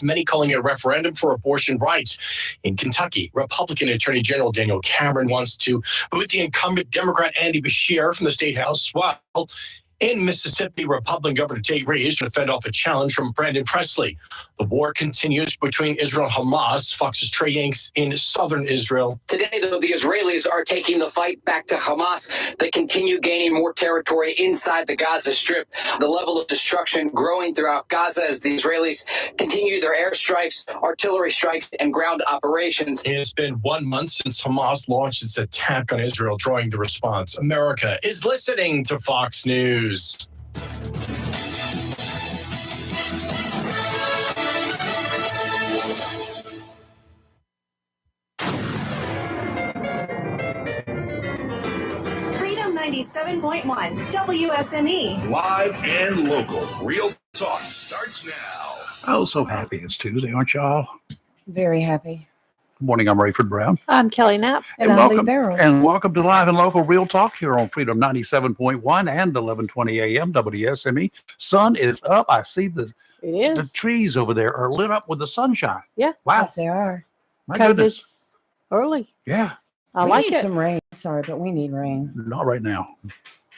many calling it a referendum for abortion rights. In Kentucky, Republican Attorney General Daniel Cameron wants to boot the incumbent Democrat Andy Beshear from the state house. While in Mississippi, Republican Governor Tate Reeves to fend off a challenge from Brandon Presley. The war continues between Israel and Hamas. Fox's Trey Yanks in southern Israel. Today, though, the Israelis are taking the fight back to Hamas. They continue gaining more territory inside the Gaza Strip. The level of destruction growing throughout Gaza as the Israelis continue their airstrikes, artillery strikes, and ground operations. It's been 1 month since Hamas launched its attack on Israel, drawing the response. America is listening to Fox News. Freedom 97.1 WSME. Live and local. Real talk starts now. Oh, so happy it's Tuesday, aren't y'all? Very happy. Good morning, I'm Rayford Brown. I'm Kelly Knapp. And I'm Lee Barrows. And welcome to Live and Local Real Talk here on Freedom 97.1 and 1120 AM WSME. Sun is up. I see the trees over there are lit up with the sunshine. Yeah. Wow. Yes, they are. My Because goodness. it's early. Yeah. I We like need it. some rain. Sorry, but we need rain. Not right now.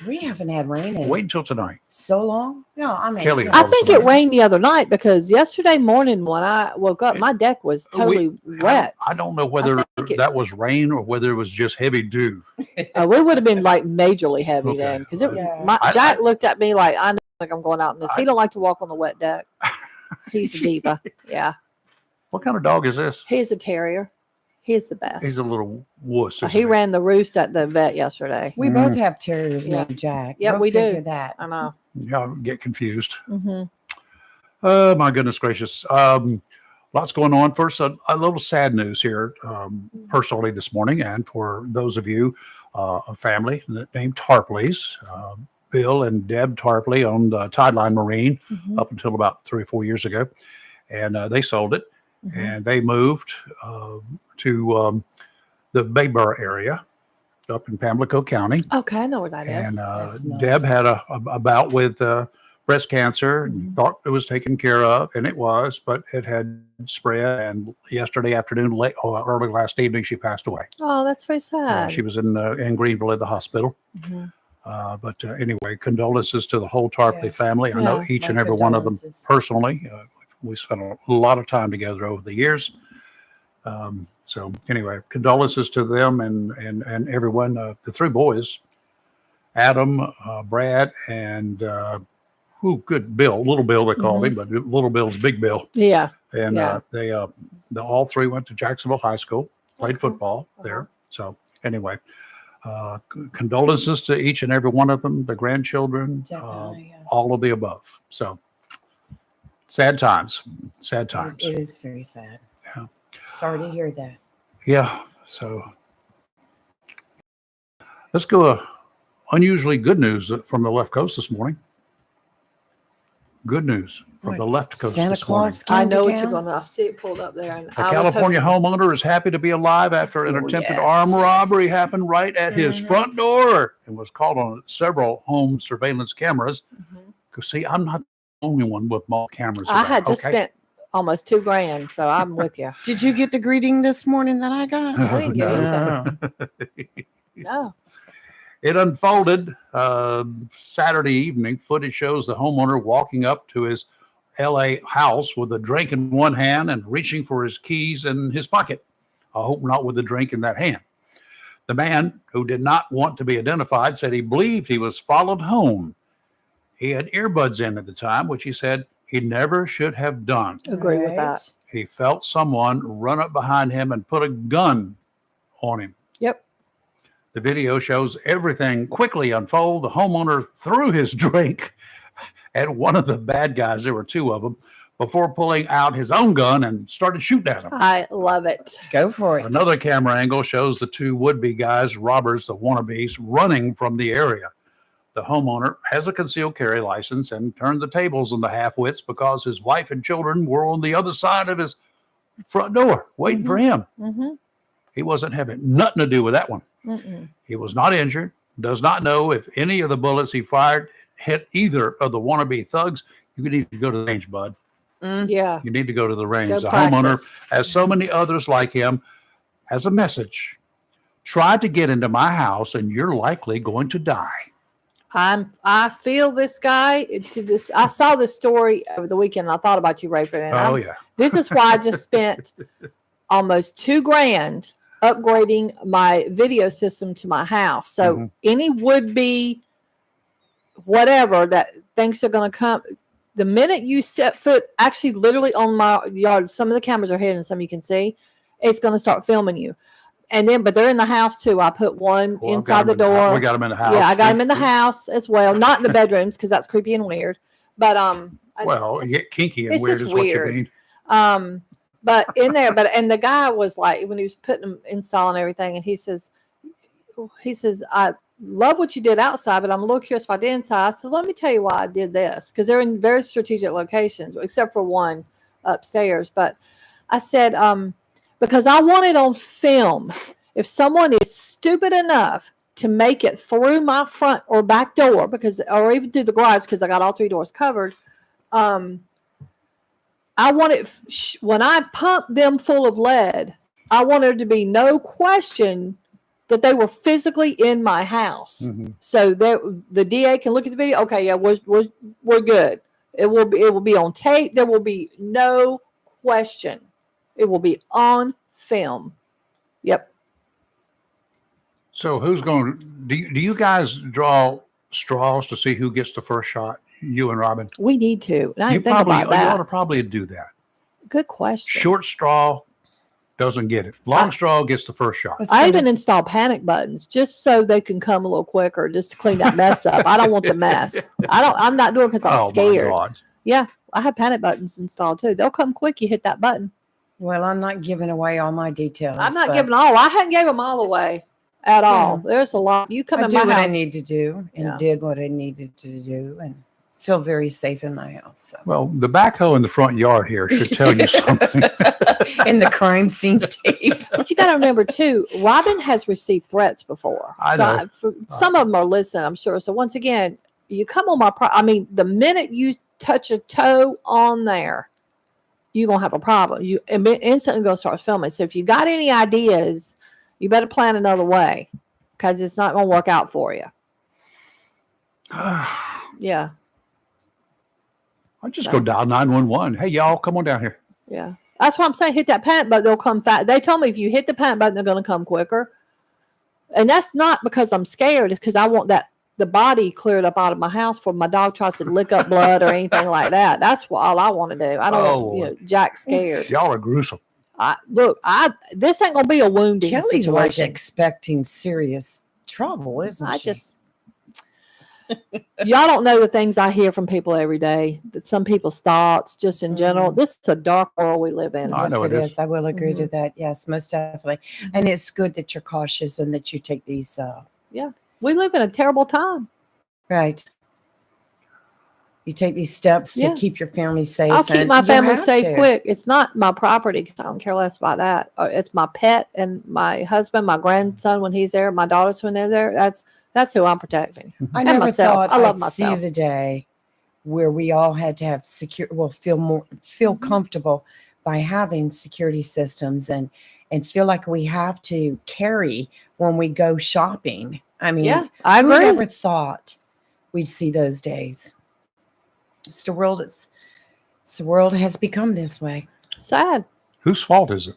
We haven't had rain in Wait until tonight. so long. No, I mean, Kelly, I think it rained the other night because yesterday morning when I woke up, my deck was totally wet. I don't know whether think it- that was rain or whether it was just heavy dew. We would have been like majorly heavy Okay. then because Yeah. Jack looked at me like I know like I'm going out in this. He don't like to walk on the wet deck. He's a diva. Yeah, What kind of dog is this? he's a terrier. He's the best. He's a little wuss. He isn't ran the roost at the vet yesterday. we both have terriers Yeah. named Jack. Yeah, Go we do. figure that. I know. Yeah, I get confused. Mm-hmm. Oh, my goodness gracious. Lots going on. First, a little sad news here personally this morning. And for those of you, a family named Tarpley's, Bill and Deb Tarpley owned Tideline Marine up until about 3 or 4 years ago. And they sold it. And they moved to the Bayboro area up in Pamlico County. Okay, I know where that is. And That's nice. Deb had a bout with breast cancer and thought it was taken care of, and it was, but it had spread. And yesterday afternoon, early last evening, she passed away. Oh, that's very sad. She was in Greenville at the hospital. But anyway, condolences to the whole Tarpley Yes. family. I know Yeah. each My and every one of them condolences. personally. We spent a lot of time together over the years. So anyway, condolences to them and everyone. The three boys, Adam, Brad, and good Bill, little Bill they called him, but little Bill's Big Bill. Yeah. And Yeah. they all three went to Jacksonville High School, played football there. So anyway, condolences to each and every one of them, the grandchildren, Definitely, yes. all of the above. So sad times. It is very sad. Yeah. Sorry to hear that. Yeah. So let's go. Unusually good news from the left coast this morning. Good news from the left coast Santa this morning. Claus came I know to what you're town? going to. I see it pulled up there. And A California homeowner is happy to be alive after an Oh, attempted yes. armed robbery happened right at his front door and was caught on several home surveillance cameras. Because see, I'm not the only one with mall cameras. I around, had just okay? spent almost $2,000, so I'm with you. Did you get the greeting this morning that I got? I didn't get No. anything. No. It unfolded Saturday evening. Footage shows the homeowner walking up to his LA house with a drink in one hand and reaching for his keys in his pocket. I hope not with the drink in that hand. The man, who did not want to be identified, said he believed he was followed home. He had earbuds in at the time, which he said he never should have done. Agree with that. He felt someone run up behind him and put a gun on him. Yep. The video shows everything quickly unfold. The homeowner threw his drink at one of the bad guys. There were two of them, before pulling out his own gun and started shooting at him. I love it. Go for it. Another camera angle shows the two would-be guys, robbers, the wannabes, running from the area. The homeowner has a concealed carry license and turned the tables on the half-wits because his wife and children were on the other side of his front door waiting for him. Mm-hmm. He wasn't having nothing to do with that one. Mm-mm. He was not injured, does not know if any of the bullets he fired hit either of the wannabe thugs. You could need to go to the range, bud. Yeah. You need to go to the range. Go The homeowner, practice. as so many others like him, has a message. Try to get into my house and you're likely going to die. I feel this guy to this. I saw this story over the weekend. And I thought about you, Rayford. And Oh, yeah. this is why I just spent almost $2,000 upgrading my video system to my house. So Mhm. any would be whatever that thinks they're going to come, the minute you set foot, actually literally on my yard, some of the cameras are hidden, some you can see, it's going to start filming you. And then, but they're in the house too. I put one Well, I've inside got the 'em in door. We got them in the house. Yeah, I got them in the house as well, not in the bedrooms because that's creepy and weird. But Well, you get kinky and it's weird just is what you weird. mean. but in there, and the guy was like, when he was putting them installing everything, and he says, I love what you did outside, but I'm a little curious what I did inside. I said, let me tell you why I did this, because they're in very strategic locations, except for one upstairs. But I said, because I want it on film. If someone is stupid enough to make it through my front or back door, or even through the garage, because I got all 3 doors covered, I want it when I pump them full of lead. I want there to be no question that they were physically in my house. Mhm. So the DA can look at the video. Okay, yeah, we're good. It will be on tape. There will be no question. It will be on film. Yep. So who's going to, do you guys draw straws to see who gets the first shot? You and Robin? We need to. And I You didn't think probably, about you ought that. to probably do that. Good question. Short straw doesn't get it. Long straw gets the first shot. What's I gonna- even install panic buttons just so they can come a little quicker, just to clean that mess up. I don't want the mess. I'm not doing it because I'm Oh, my scared. God. Yeah, I have panic buttons installed too. They'll come quick. You hit that button. Well, I'm not giving away all my details. I'm not but giving all. I hadn't gave them all away at all. There's a lot. You come I in do my what house. I need to do and Yeah. did what I needed to do and feel very safe in my house. So. Well, the backhoe in the front yard here should tell you something. And the crime scene tape. But you got to remember too, Robin has received threats before. I So know. some of them are listening, I'm sure. So once again, you come on my the minute you touch a toe on there, you're gonna have a problem. You instantly gonna start filming. So if you got any ideas, you better plan another way, because it's not gonna work out for you. Yeah, I'll just go dial 911. Hey, y'all, come on down here. yeah. That's what I'm saying. Hit that panic button, they'll come fast. They told me if you hit the panic button, they're gonna come quicker. And that's not because I'm scared. It's because I want the body cleared up out of my house before my dog tries to lick up blood or anything like that. That's all I want to do. I don't want Jack scared. Y'all are gruesome. This ain't gonna be a wounding Kelly's like situation. expecting serious trouble, isn't she? Y'all don't know the things I hear from people every day. That some people's thoughts, just in general. This is a dark world we live in. I know Yes, it it is. is. I will agree to that. Yes, most definitely. And it's good that you're cautious and that you take these. We live in a terrible time. Right. You take these steps Yeah. to keep your family safe. I'll keep and my you family have safe to. quick. It's not my property because I don't care less about that. It's my pet and my husband, my grandson when he's there, my daughters when they're there. That's who I'm protecting. I And never myself. thought I love I'd myself. see the day where we all had to have feel comfortable by having security systems and feel like we have to carry when we go shopping. I mean, Yeah, I who agree. never thought we'd see those days? It's the world. The world has become this way. Sad. Whose fault is it?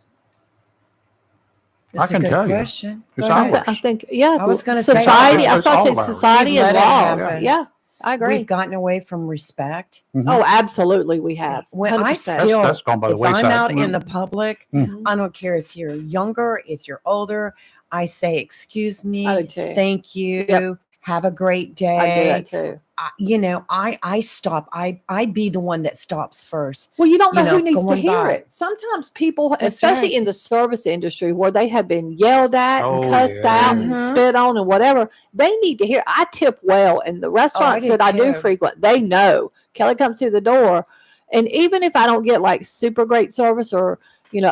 It's I can a good tell you. question. It's Go ahead. ours. I think, yeah. I was gonna say society. I it's saw all say of ours. society We've and let it laws. happen. Yeah, I agree. We've gotten away from respect. Oh, absolutely, we have. When I 100%. still, That's gone by the if wayside. I'm out in the public, Mhm. I don't care if you're younger, if you're older. I say, "Excuse me, I do too. thank you, Yep. have a great day." I do that too. I stop. I'd be the one that stops first. Well, you don't know, who needs to going hear by. it. Sometimes people, That's especially right. in the service industry where they have been yelled at and Oh, cussed yeah. out and Mhm. spit on and whatever, they need to hear. I tip well, and the restaurants do that I do too. frequent, they know. Kelly comes through the door, and even if I don't get like super great service or,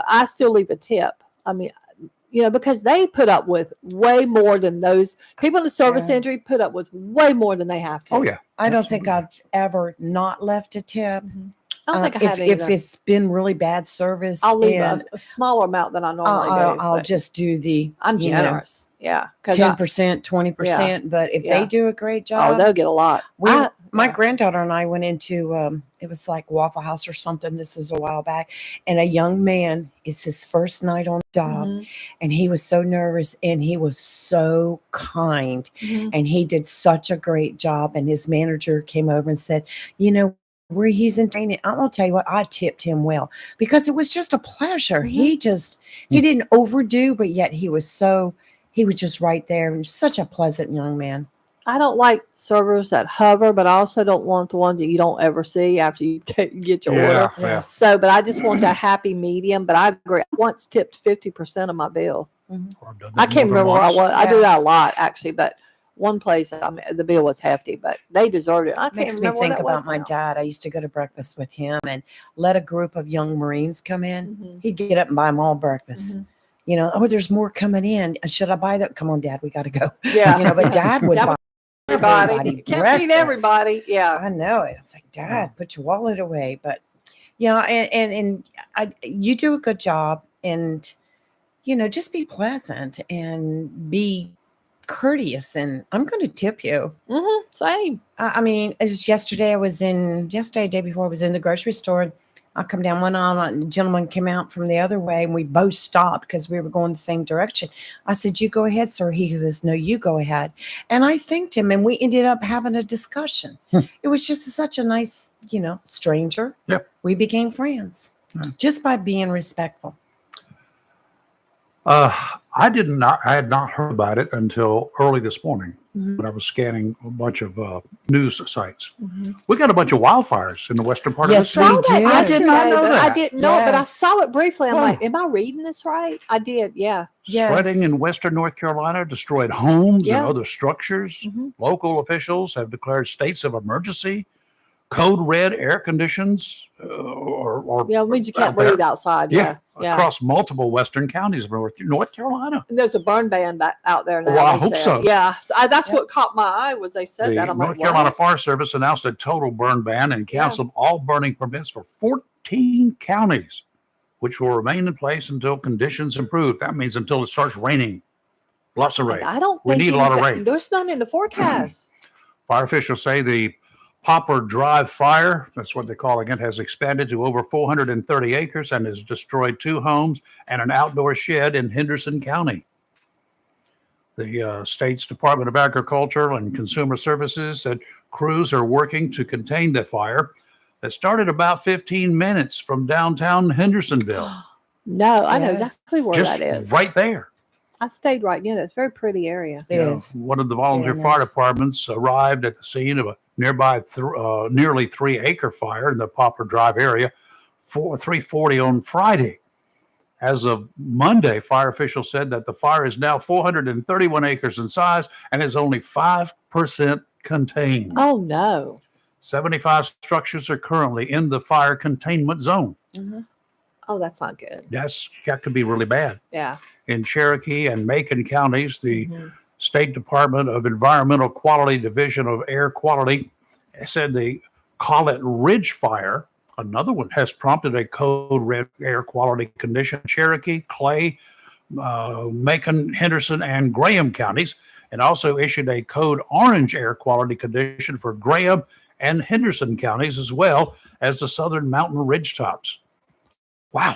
I still leave a tip. I mean, because they put up with way more than those people in the service Yeah. industry put up with way more than they have to. Oh, yeah. I don't think I've ever not left a tip. I don't think I if have if either. it's been really bad service, I'll leave and a smaller amount than I normally do. I'll but just do the I'm you know, generous. Yeah. 10%, 20%. But if they Yeah. do a great Oh, job, they'll get a lot. my yeah. granddaughter and I went into it was like Waffle House or something. This is a while back, and a young man, it's his first night on the job, Mhm, and he was so nervous, and he was so kind, mhm. and he did such a great job. And his manager came over and said, you know, where he's in training, I'm gonna tell you what, I tipped him well because it was just a pleasure. Mhm. He didn't overdo, but yet he was just right there, and such a pleasant young man. I don't like servers that hover, but I also don't want the ones that you don't ever see after you get your order. Yeah. So, but I just want that happy medium. But I agree. I once tipped 50% of my bill. I've done that I can't more than remember where I once. was. I do that a Yes. lot actually, but one place the bill was hefty, but they deserved it. I can't Makes me remember where think that was about my now. dad. I used to go to breakfast with him and let a group of young Marines come in. Mhm, He'd get up and buy them all breakfast. mhm. You know, oh, there's more coming in. Should I buy that? Come on, Dad, we got to go. Yeah, You know, but Dad would Yeah, buy everybody. everybody Can't feed breakfast. everybody. Yeah. I know it. I was like, Dad, put your wallet away. But yeah, and you do a good job, and you know, just be pleasant and be courteous. And I'm going to tip you. Same. I mean, as yesterday, day before, I was in the grocery store. And I come down one aisle, and a gentleman came out from the other way, and we both stopped because we were going the same direction. I said, "You go ahead, sir." He says, "No, you go ahead." And I thanked him, and we ended up having a discussion. It was just such a nice, stranger. Yep. We became friends just by being respectful. I had not heard about it until early this morning when I was scanning a bunch of news sites. We got a bunch of wildfires in the western part Yes, of we the do. country. I did not yesterday, know but that. I didn't know it, but I Yes. saw it briefly. I'm Oh. like, am I reading this right? I did. Yeah. Yes. Spreading in western North Carolina, destroyed homes Yeah. and other structures. Mhm. Local officials have declared states of emergency. Code red air conditions or Yeah. It means you can't out there. breathe outside. Yeah. Yeah. Across multiple western counties of North Carolina. And there's a burn ban back out there now. Well, I they hope said. so. Yeah. So that's Yep. what caught my eye was they said The that. I'm North like, Carolina what? Forest Service announced a total burn ban and canceled all burning permits for 14 counties, which will remain in place until conditions improve. That means until it starts raining. Lots of rain. I don't We think need a lot of anything- rain. There's none in the forecast. Fire officials say the Poplar Drive fire, that's what they call it, has expanded to over 430 acres and has destroyed 2 homes and an outdoor shed in Henderson County. The state's Department of Agriculture and Consumer Services said crews are working to contain the fire that started about 15 minutes from downtown Hendersonville. No, I know Yes. exactly where Just that is. right there. I stayed right near that. It's a very pretty area. It is. One of the volunteer Very fire nice. departments arrived at the scene of a nearby nearly 3-acre fire in the Poplar Drive area, 3:40 on Friday. As of Monday, fire officials said that the fire is now 431 acres in size and is only 5% contained. Oh no. 75 structures are currently in the fire containment zone. Oh, that's not good. That could be really bad. Yeah. In Cherokee and Macon counties, the Mhm. State Department of Environmental Quality Division of Air Quality said the Collett Ridge fire, another one, has prompted a code red air quality condition. Cherokee, Clay, Macon, Henderson, and Graham counties, and also issued a code orange air quality condition for Graham and Henderson counties, as well as the southern mountain ridge tops. Wow,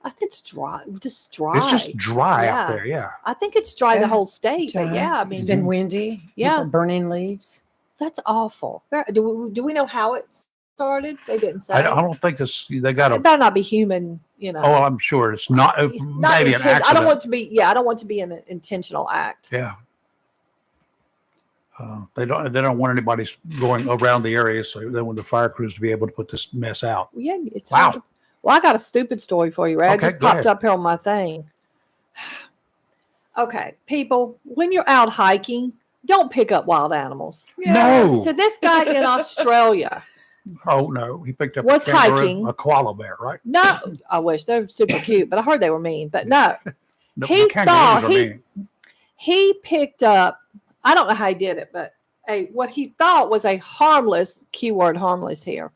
I think it's dry. Just dry. it's just dry Yeah. out there. Yeah. I think it's dry the Yeah. whole state. But yeah, I It's mean, been windy. Yeah. People burning leaves. that's awful. Do we know how it started? They didn't say. I don't think they got It a. better not be human. You know. Oh, I'm sure it's not. Not Maybe an inten- I don't accident. want to be. Yeah, I don't want to be an intentional act. Yeah. They don't want anybody going around the area, so they want the fire crews to be able to put this mess out. Yeah, it's Wow. hard to- Well, I got a stupid story for you, Ray. It Okay, just go popped ahead. up here on my thing. Okay, people, when you're out hiking, don't pick up wild animals. No. So this guy in Australia, Oh no, he picked up Was a kangaroo, hiking. a koala bear, right? no, I wish they're super cute, but I heard they were mean. But no, No, He the kangaroos thought are he- mean. he picked up. I don't know how he did it, but what he thought was a harmless keyword harmless here.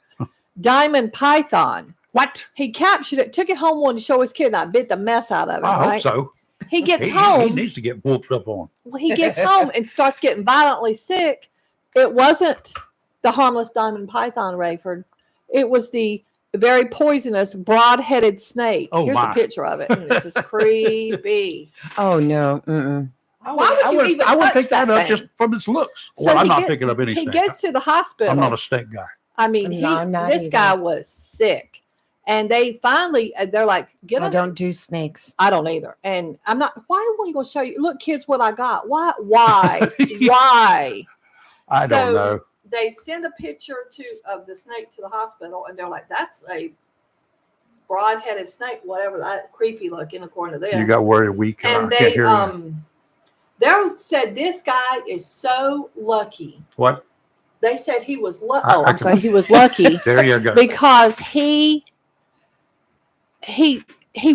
diamond python. What? He captured it, took it home, wanted to show his kid, and I bit the mess out of it. I hope right? so. He gets He home. needs to get whooped up on. Well, he gets home and starts getting violently sick. It wasn't the harmless diamond python, Rayford. It was the very poisonous broad-headed snake. Oh, Here's my. a picture of it. And this is creepy. Oh no. Mm-mm. Why would you even I would touch pick that that up thing? just from its looks. So Well, I'm he not get- picking up any He snake. gets to the hospital. I'm not a snake guy. I mean, No, I'm not this either. guy was sick. And they finally, they're like, get I him. don't do snakes. I don't either. And I'm not, why are you going to show you? Look, kids, what I got. Why? Why? I So- don't know. They send a picture of the snake to the hospital, and they're like, that's a broad-headed snake, whatever, that creepy looking, according to this. You got worried weak. I and can't they hear you. they said this guy is so lucky. What? They said he was lucky. I Oh, I'm can- sorry, he was lucky There you go. because he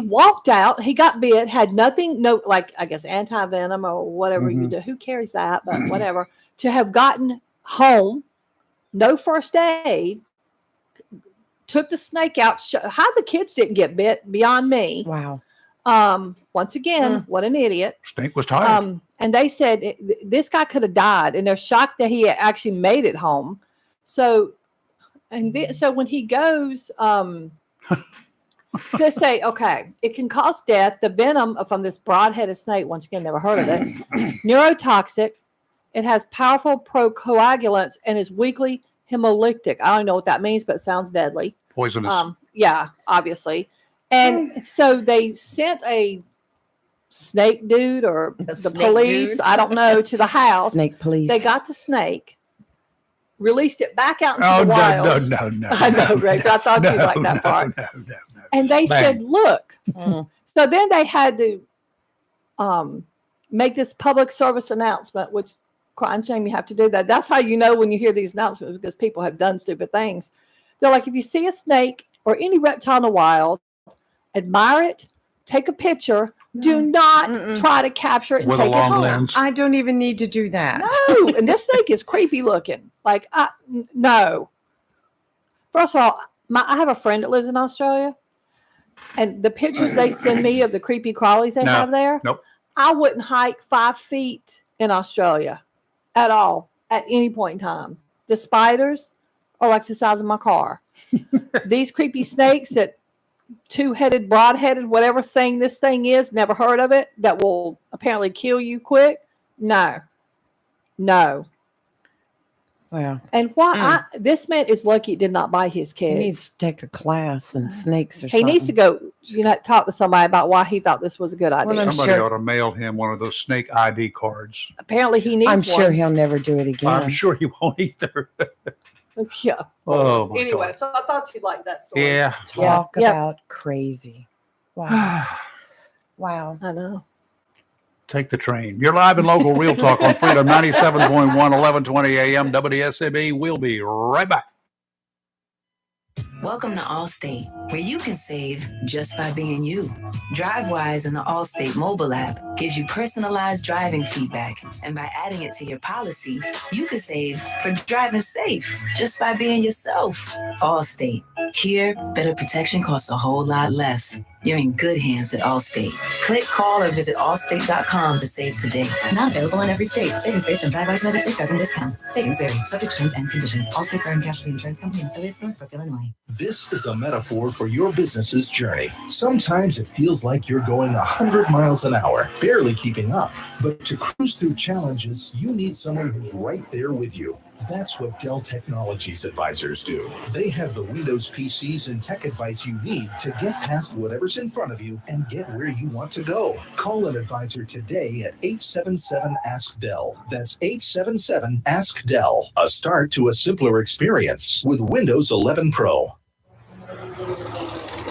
walked out, he got bit, had nothing, no, like I guess anti-venom or whatever you Mhm. do. Who carries that? But whatever. To have gotten home, no first aid, took the snake out. How the kids didn't get bit beyond me. Wow. Once again, what an idiot. Snake was tired. And they said this guy could have died, and they're shocked that he actually made it home. So, so when he goes, they say, okay, it can cause death. The venom from this broad-headed snake, once again, never heard of it, neurotoxic. It has powerful procoagulants and is weakly hemolytic. I don't know what that means, but it sounds deadly. Poisonous. Yeah, obviously. And so they sent a snake dude or the snake police, dude. I don't know, to the house. Snake police. They got the snake, released it back out into Oh, the no, wild. no. I know, Greg. I thought you'd like that part. No. And they said, look. Mm. So then they had to make this public service announcement, which crime shame you have to do that. That's how you know when you hear these announcements, because people have done stupid things. They're like, if you see a snake or any reptile in the wild, admire it, take a picture. Do not Mm-mm. try to capture it and With a take it long home. lens. I don't even need to do that. No, and this snake is creepy looking. Like, no. First of all, I have a friend that lives in Australia, and the pictures they send me of the creepy crawlies they No, have there, nope. I wouldn't hike 5 feet in Australia at all at any point in time. The spiders are like the size of my car. These creepy snakes that two-headed, broad-headed, whatever thing this thing is, never heard of it, that will apparently kill you quick. No. Well, And why this man is lucky it did not bite his he kid. needs to take a class in snakes or He something. needs to go, talk to somebody about why he thought this was a good idea. Well, I'm Somebody sure- ought to mail him one of those snake ID cards. Apparently he needs I'm one. sure he'll never do it again. I'm sure he won't either. Yeah. Oh, my Anyway, God. so I thought you'd like that story. Yeah. Talk Yeah. about crazy. Wow. Wow. I know. Take the train. You're live and local Real Talk on Freedom 97.1, 1120 a.m. WSME. We'll be right back. Welcome to Allstate, where you can save just by being you. DriveWise in the Allstate mobile app gives you personalized driving feedback. And by adding it to your policy, you can save for driving safe just by being yourself. Allstate. Here, better protection costs a whole lot less. You're in good hands at Allstate. Click, call, or visit allstate.com to save today. Not available in every state. Savings based on DriveWise and other state government discounts. Savings vary. Subject to terms and conditions. Allstate Fire and Casualty Insurance Company and affiliates, Northbrook, Illinois. This is a metaphor for your business's journey. Sometimes it feels like you're going 100 miles an hour, barely keeping up. But to cruise through challenges, you need someone who's right there with you. That's what Dell Technologies advisors do. They have the Windows PCs and tech advice you need to get past whatever's in front of you and get where you want to go. Call an advisor today at 877-ASK-DELL. That's 877-ASK-DELL. A start to a simpler experience with Windows 11 Pro.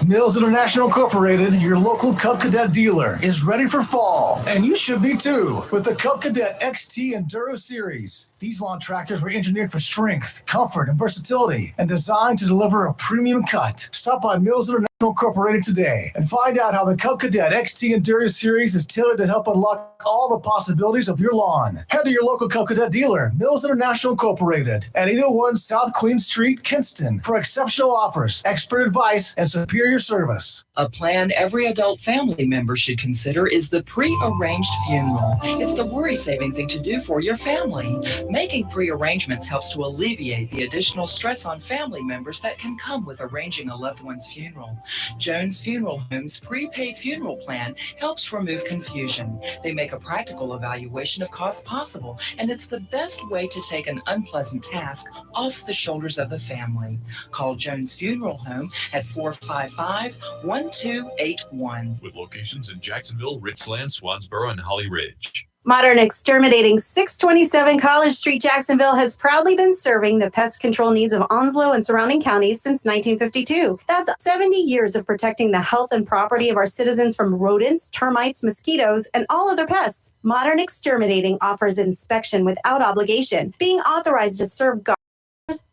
Mills International Incorporated, your local Cub Cadet dealer, is ready for fall, and you should be too, with the Cub Cadet XT Enduro Series. These lawn tractors were engineered for strength, comfort, and versatility, and designed to deliver a premium cut. Stop by Mills International Incorporated today and find out how the Cub Cadet XT Enduro Series is tailored to help unlock all the possibilities of your lawn. Head to your local Cub Cadet dealer, Mills International Incorporated, at 801 South Queen Street, Kinston, for exceptional offers, expert advice, and superior service. A plan every adult family member should consider is the pre-arranged funeral. It's the worry-saving thing to do for your family. Making pre-arrangements helps to alleviate the additional stress on family members that can come with arranging a loved one's funeral. Jones Funeral Home's prepaid funeral plan helps remove confusion. They make a practical evaluation of costs possible, and it's the best way to take an unpleasant task off the shoulders of the family. Call Jones Funeral Home at 455-1281. With locations in Jacksonville, Richland, Swansboro, and Holly Ridge. Modern Exterminating 627 College Street, Jacksonville has proudly been serving the pest control needs of Onslow and surrounding counties since 1952. That's 70 years of protecting the health and property of our citizens from rodents, termites, mosquitoes, and all other pests. Modern Exterminating offers inspection without obligation, being authorized to serve guards.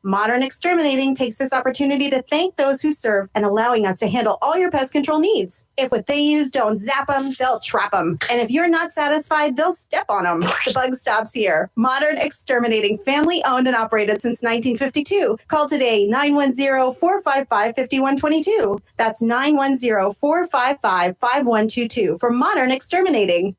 Modern Exterminating takes this opportunity to thank those who serve and allowing us to handle all your pest control needs. If what they use don't zap them, they'll trap them. And if you're not satisfied, they'll step on them. The bug stops here. Modern Exterminating, family owned and operated since 1952. Call today, 910-455-5122. That's 910-455-5122 for Modern Exterminating.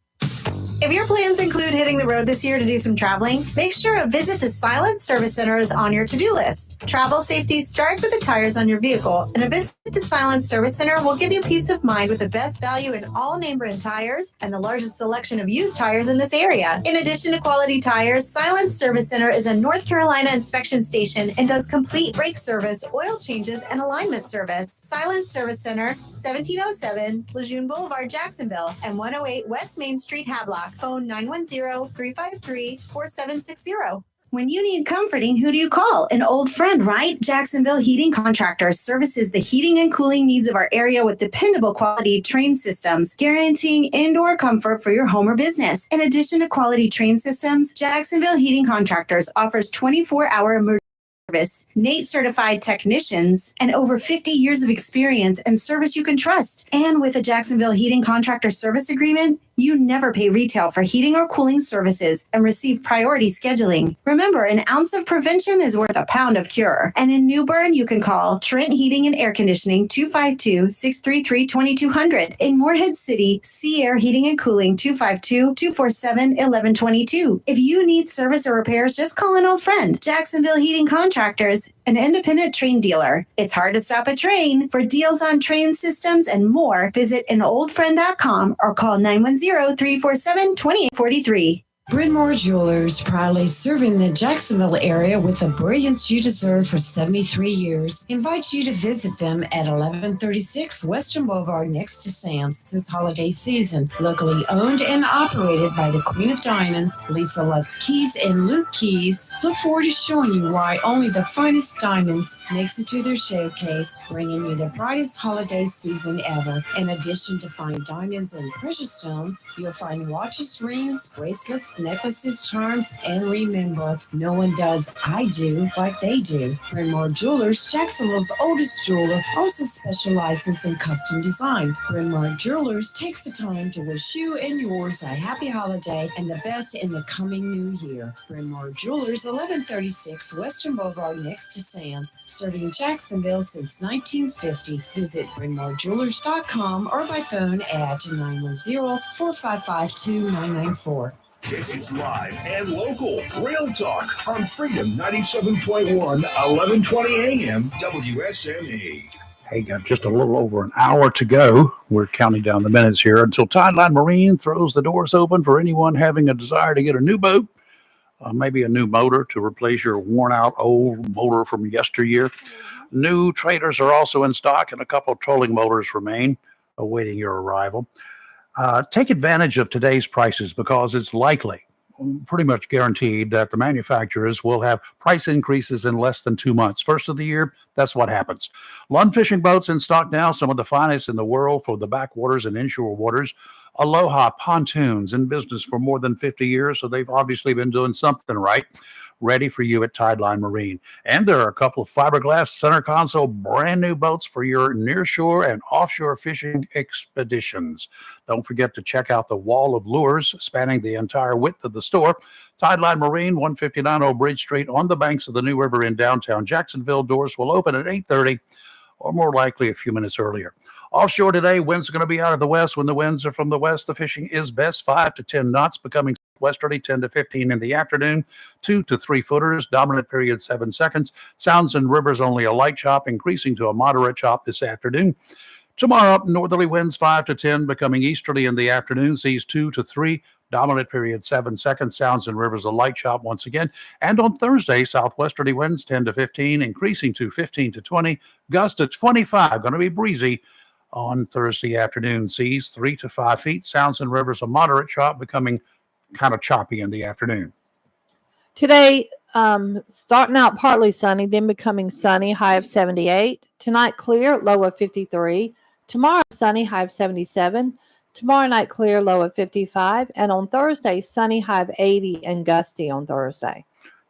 If your plans include hitting the road this year to do some traveling, make sure a visit to Silent Service Center is on your to-do list. Travel safety starts with the tires on your vehicle, and a visit to Silent Service Center will give you peace of mind with the best value in all name brand tires and the largest selection of used tires in this area. In addition to quality tires, Silent Service Center is a North Carolina inspection station and does complete brake service, oil changes, and alignment service. Silent Service Center, 1707 Lejeune Boulevard, Jacksonville, and 108 West Main Street, Havelock. Phone 910-353-4760. When you need comforting, who do you call? An old friend, right? Jacksonville Heating Contractors services the heating and cooling needs of our area with dependable quality train systems, guaranteeing indoor comfort for your home or business. In addition to quality train systems, Jacksonville Heating Contractors offers 24-hour emergency service, NATE certified technicians, and over 50 years of experience and service you can trust. And with a Jacksonville Heating Contractor service agreement, you never pay retail for heating or cooling services and receive priority scheduling. Remember, an ounce of prevention is worth a pound of cure. And in New Bern, you can call Trent Heating and Air Conditioning 252-633-2200. In Morehead City, Sea Air Heating and Cooling 252-247-1122. If you need service or repairs, just call an old friend. Jacksonville Heating Contractors, an independent train dealer. It's hard to stop a train. For deals on train systems and more, visit anoldfriend.com or call 910-347-2843. Bryn Mawr Jewelers, proudly serving the Jacksonville area with the brilliance you deserve for 73 years, invites you to visit them at 1136 Western Boulevard next to Sam's this holiday season. Locally owned and operated by the Queen of Diamonds, Lisa Lutz Keys and Luke Keys, look forward to showing you why only the finest diamonds makes it to their showcase, bringing you the brightest holiday season ever. In addition to fine diamonds and precious stones, you'll find watches, rings, bracelets, necklaces, charms, and remember, no one does I do like they do. Bryn Mawr Jewelers, Jacksonville's oldest jeweler, also specializes in custom design. Bryn Mawr Jewelers takes the time to wish you and yours a happy holiday and the best in the coming new year. Bryn Mawr Jewelers, 1136 Western Boulevard next to Sam's, serving Jacksonville since 1950. Visit BrynMawrJewelers.com or by phone at 910-455-2994. It's live and local. Real talk on Freedom 97.1, 1120 AM, WSME. Hey, got just a little over an hour to go. We're counting down the minutes here until Tideline Marine throws the doors open for anyone having a desire to get a new boat, maybe a new motor to replace your worn-out old motor from yesteryear. New trailers are also in stock, and a couple of trolling motors remain awaiting your arrival. Take advantage of today's prices because it's likely, pretty much guaranteed, that the manufacturers will have price increases in less than 2 months. First of the year, that's what happens. Lund Fishing Boats in stock now, some of the finest in the world for the backwaters and inshore waters Aloha Pontoons, in business for more than 50 years, so they've obviously been doing something right. Ready for you at Tideline Marine. And there are a couple of fiberglass center console brand new boats for your nearshore and offshore fishing expeditions. Don't forget to check out the wall of lures spanning the entire width of the store. Tideline Marine, 159 Old Bridge Street on the banks of the New River in downtown Jacksonville. Doors will open at 8:30 or more likely a few minutes earlier. Offshore today, winds are going to be out of the west. When the winds are from the west, the fishing is best 5 to 10 knots, becoming westerly 10 to 15 in the afternoon, 2 to 3 footers, dominant period 7 seconds. Sounds and rivers only a light chop, increasing to a moderate chop this afternoon. Tomorrow, northerly winds 5 to 10, becoming easterly in the afternoon, seas 2 to 3, dominant period 7 seconds, sounds and rivers a light chop once again. And on Thursday, southwesterly winds 10 to 15, increasing to 15 to 20, gust to 25, going to be breezy on Thursday afternoon, seas 3 to 5 feet, sounds and rivers a moderate chop, becoming kind of choppy in the afternoon. Today, starting out partly sunny, then becoming sunny, high of 78. Tonight, clear, low of 53. Tomorrow, sunny, high of 77. Tomorrow night, clear, low of 55. And on Thursday, sunny, high of 80 and gusty on Thursday.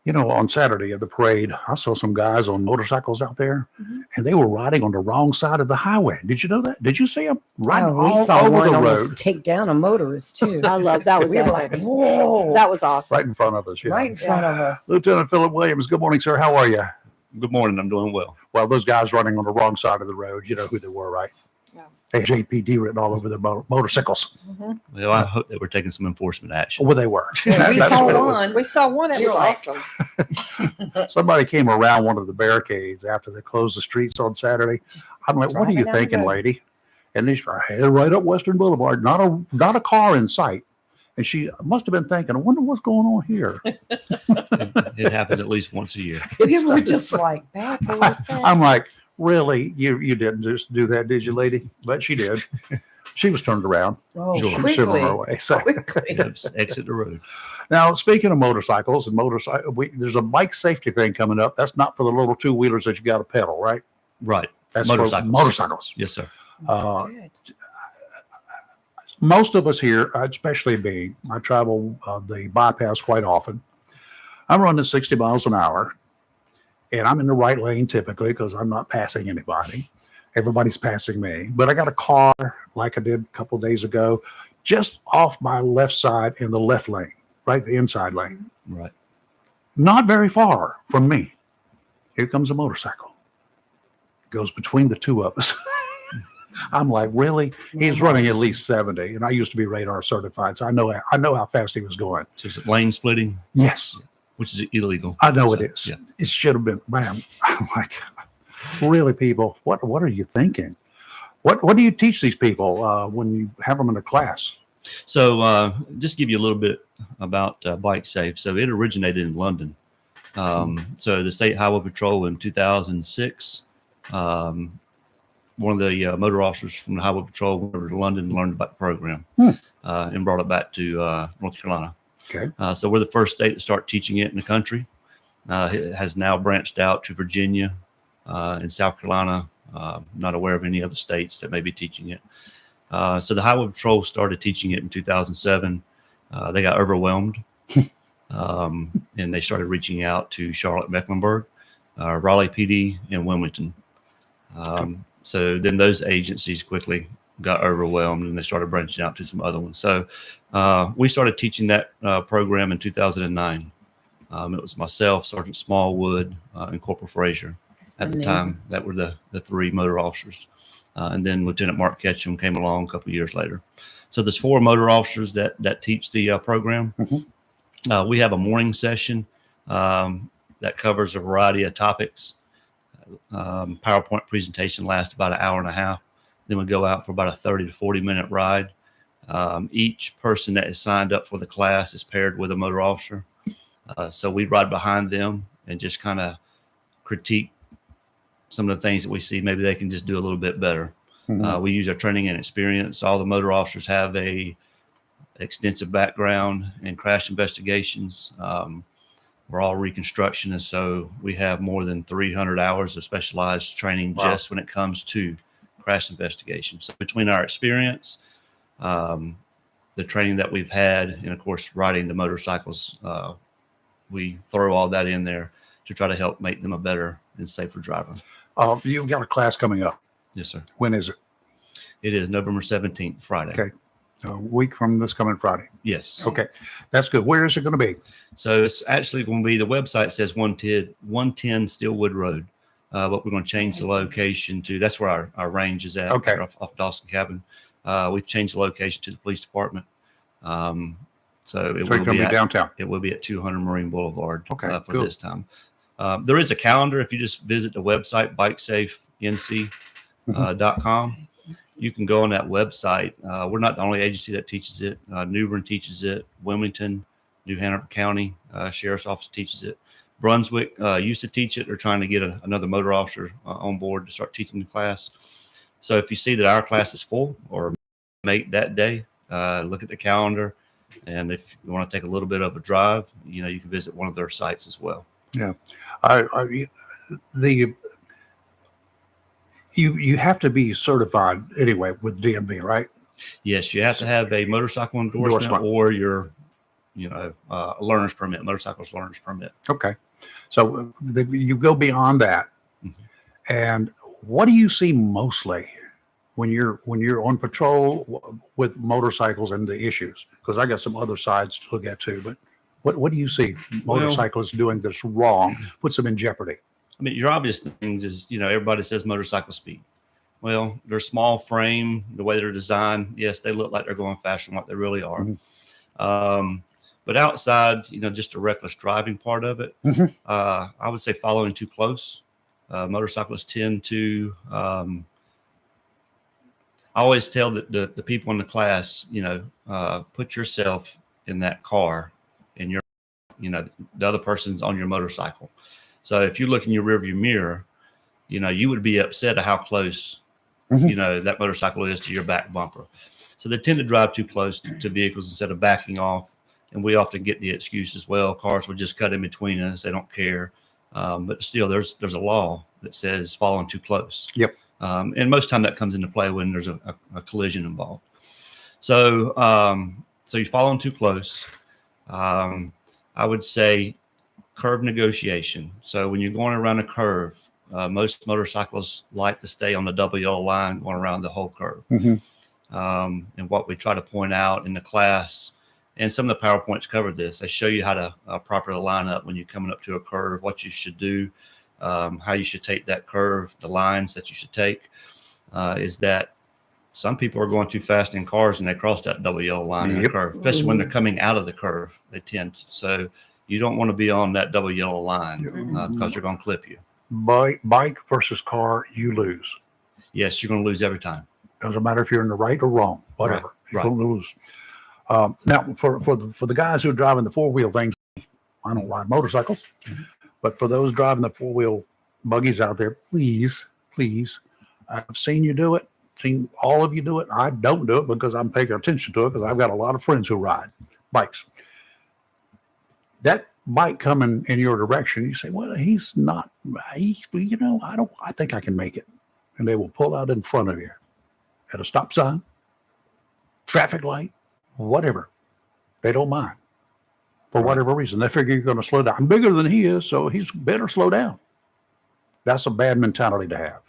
You know, on Saturday at the parade, I saw some guys on motorcycles out there, and they were riding on the wrong side of the highway. Did you know that? Did you see them riding we all saw over one the almost road? take down a motorist too. I love that. Was We were epic. like, whoa, That was awesome. Right in front of us. Yeah. right in front of us. Lieutenant Philip Williams, good morning, sir. How are you? Good morning. I'm doing well. Well, those guys running on the wrong side of the road, you know who they were, right? Yeah. They had JPD written all over their motorcycles. Well, I hope they were taking some enforcement action. Well, they were. Yeah, we That's saw what it was. one. We saw one that You're was like- awesome. Somebody came around one of the barricades after they closed the streets on Saturday. I'm like, what are you driving down the thinking, road. lady? And he's headed right up Western Boulevard, not a car in sight. And she must have been thinking, I wonder what's going on here. It happens at least once a year. We were just like, bad boys, bad I'm like, really? You didn't just do that, did you, lady? But she did. She was turned around. Oh, She was quickly, on her way. So quickly. Just exit the road. now, speaking of motorcycles and there's a bike safety thing coming up. That's not for the little two wheelers that you got to pedal, right? Right. That's Motorcycles. for motorcycles. Yes, sir. Uh, Good. most of us here, especially me, I travel the bypass quite often. I'm running 60 miles an hour, and I'm in the right lane typically because I'm not passing anybody. Everybody's passing me. But I got a car, like I did a couple of days ago, just off my left side in the left lane, right, the inside lane. Right. Not very far from me. Here comes a motorcycle. Goes between the two of us. I'm like, really? He's running at least 70, and I used to be radar certified, so I know how fast he was going. So it's lane splitting, Yes, which is illegal. I know it So, is. Yeah. It should have been, man. I'm like, really, people? What are you thinking? What do you teach these people when you have them in a class? So just give you a little bit about Bike Safe. So it originated in London. So the State Highway Patrol in 2006, one of the motor officers from the Highway Patrol went over to London and learned about the program and brought it back to North Carolina. Okay. So we're the first state to start teaching it in the country. It has now branched out to Virginia and South Carolina. Not aware of any other states that may be teaching it. So the Highway Patrol started teaching it in 2007. They got overwhelmed and they started reaching out to Charlotte, Mecklenburg, Raleigh PD, and Wilmington. So then those agencies quickly got overwhelmed and they started branching out to some other ones. So we started teaching that program in 2009. It was myself, Sergeant Smallwood, and Corporal Frazier. At the time, that were the three motor officers. And then Lieutenant Mark Ketchum came along a couple of years later. So there's 4 motor officers that teach the program. Mhm. We have a morning session that covers a variety of topics. PowerPoint presentation lasts about an hour and a half. Then we go out for about a 30 to 40 minute ride. Each person that is signed up for the class is paired with a motor officer. So we ride behind them and just kind of critique some of the things that we see. Maybe they can just do a little bit better. Mhm. We use our training and experience. All the motor officers have a extensive background in crash investigations. We're all reconstructionists, so we have more than 300 hours of specialized training Wow. just when it comes to crash investigations. So between our experience, the training that we've had, and of course, riding the motorcycles, we throw all that in there to try to help make them a better and safer driver. You've got a class coming up. Yes, sir. When is it? It is November 17th, Friday. Okay. A week from this coming Friday. Yes. Okay. That's good. Where is it going to be? So it's actually going to be, the website says 110 Steelwood Road, but we're going to change the location to, that's where our range is at. Okay. Off Dawson Cabin. We've changed the location to the police department. So It's going to be downtown. It will be at 200 Marine Boulevard Okay, for cool. this time. There is a calendar. If you just visit the website, bikesafenc.com, you can go on that website. We're not the only agency that teaches it. New Bern teaches it. Wilmington, New Hanover County Sheriff's Office teaches it. Brunswick used to teach it. They're trying to get another motor officer on board to start teaching the class. So if you see that our class is full or mate that day, look at the calendar. And if you want to take a little bit of a drive, you can visit one of their sites as well. Yeah. You have to be certified anyway with DMV, right? Yes, you have to have a motorcycle endorsement or your, learner's permit, motorcycle's learner's permit. Okay. So you go beyond that. Mm-hmm. And what do you see mostly when you're on patrol with motorcycles and the issues? Because I got some other sides to look at too, but what do you see motorcyclists doing that's wrong, puts them in jeopardy? I mean, your obvious things is, everybody says motorcycle speed. Well, they're small frame, the way they're designed. Yes, they look like they're going faster than what they really are. Mm-hmm. But outside, just the reckless driving part of it, Mm-hmm. I would say following too close. Motorcyclists tend to, I always tell the people in the class, put yourself in that car and the other person's on your motorcycle. So if you look in your rearview mirror, you would be upset at how close, Mm-hmm. That motorcycle is to your back bumper. So they tend to drive too close to vehicles instead of backing off. And we often get the excuse as well, cars will just cut in between us. They don't care. But still, there's a law that says following too close. Yep. And most time that comes into play when there's a collision involved. So you're following too close. I would say curve negotiation. So when you're going around a curve, most motorcyclists like to stay on the double yellow line going around the whole curve. Mm-hmm. And what we try to point out in the class, and some of the PowerPoints cover this, they show you how to properly line up when you're coming up to a curve, what you should do, how you should take that curve, the lines that you should take, is that some people are going too fast in cars and they cross that double yellow line in the curve, especially when they're coming out of the curve. They tend to. So you don't want to be on that double yellow line because they're going to clip you. Bike versus car, you lose. Yes, you're going to lose every time. Doesn't matter if you're in the right or wrong, whatever. You're going to lose. Now, for the guys who are driving the four-wheel things, I don't ride motorcycles, but for those driving the four-wheel buggies out there, please, I've seen you do it, seen all of you do it. I don't do it because I'm paying attention to it because I've got a lot of friends who ride bikes. That bike coming in your direction, you say, well, I think I can make it. And they will pull out in front of you at a stop sign, traffic light, whatever. They don't mind for whatever reason. They figure you're going to slow down. I'm bigger than he is, so he's better slow down. That's a bad mentality to have.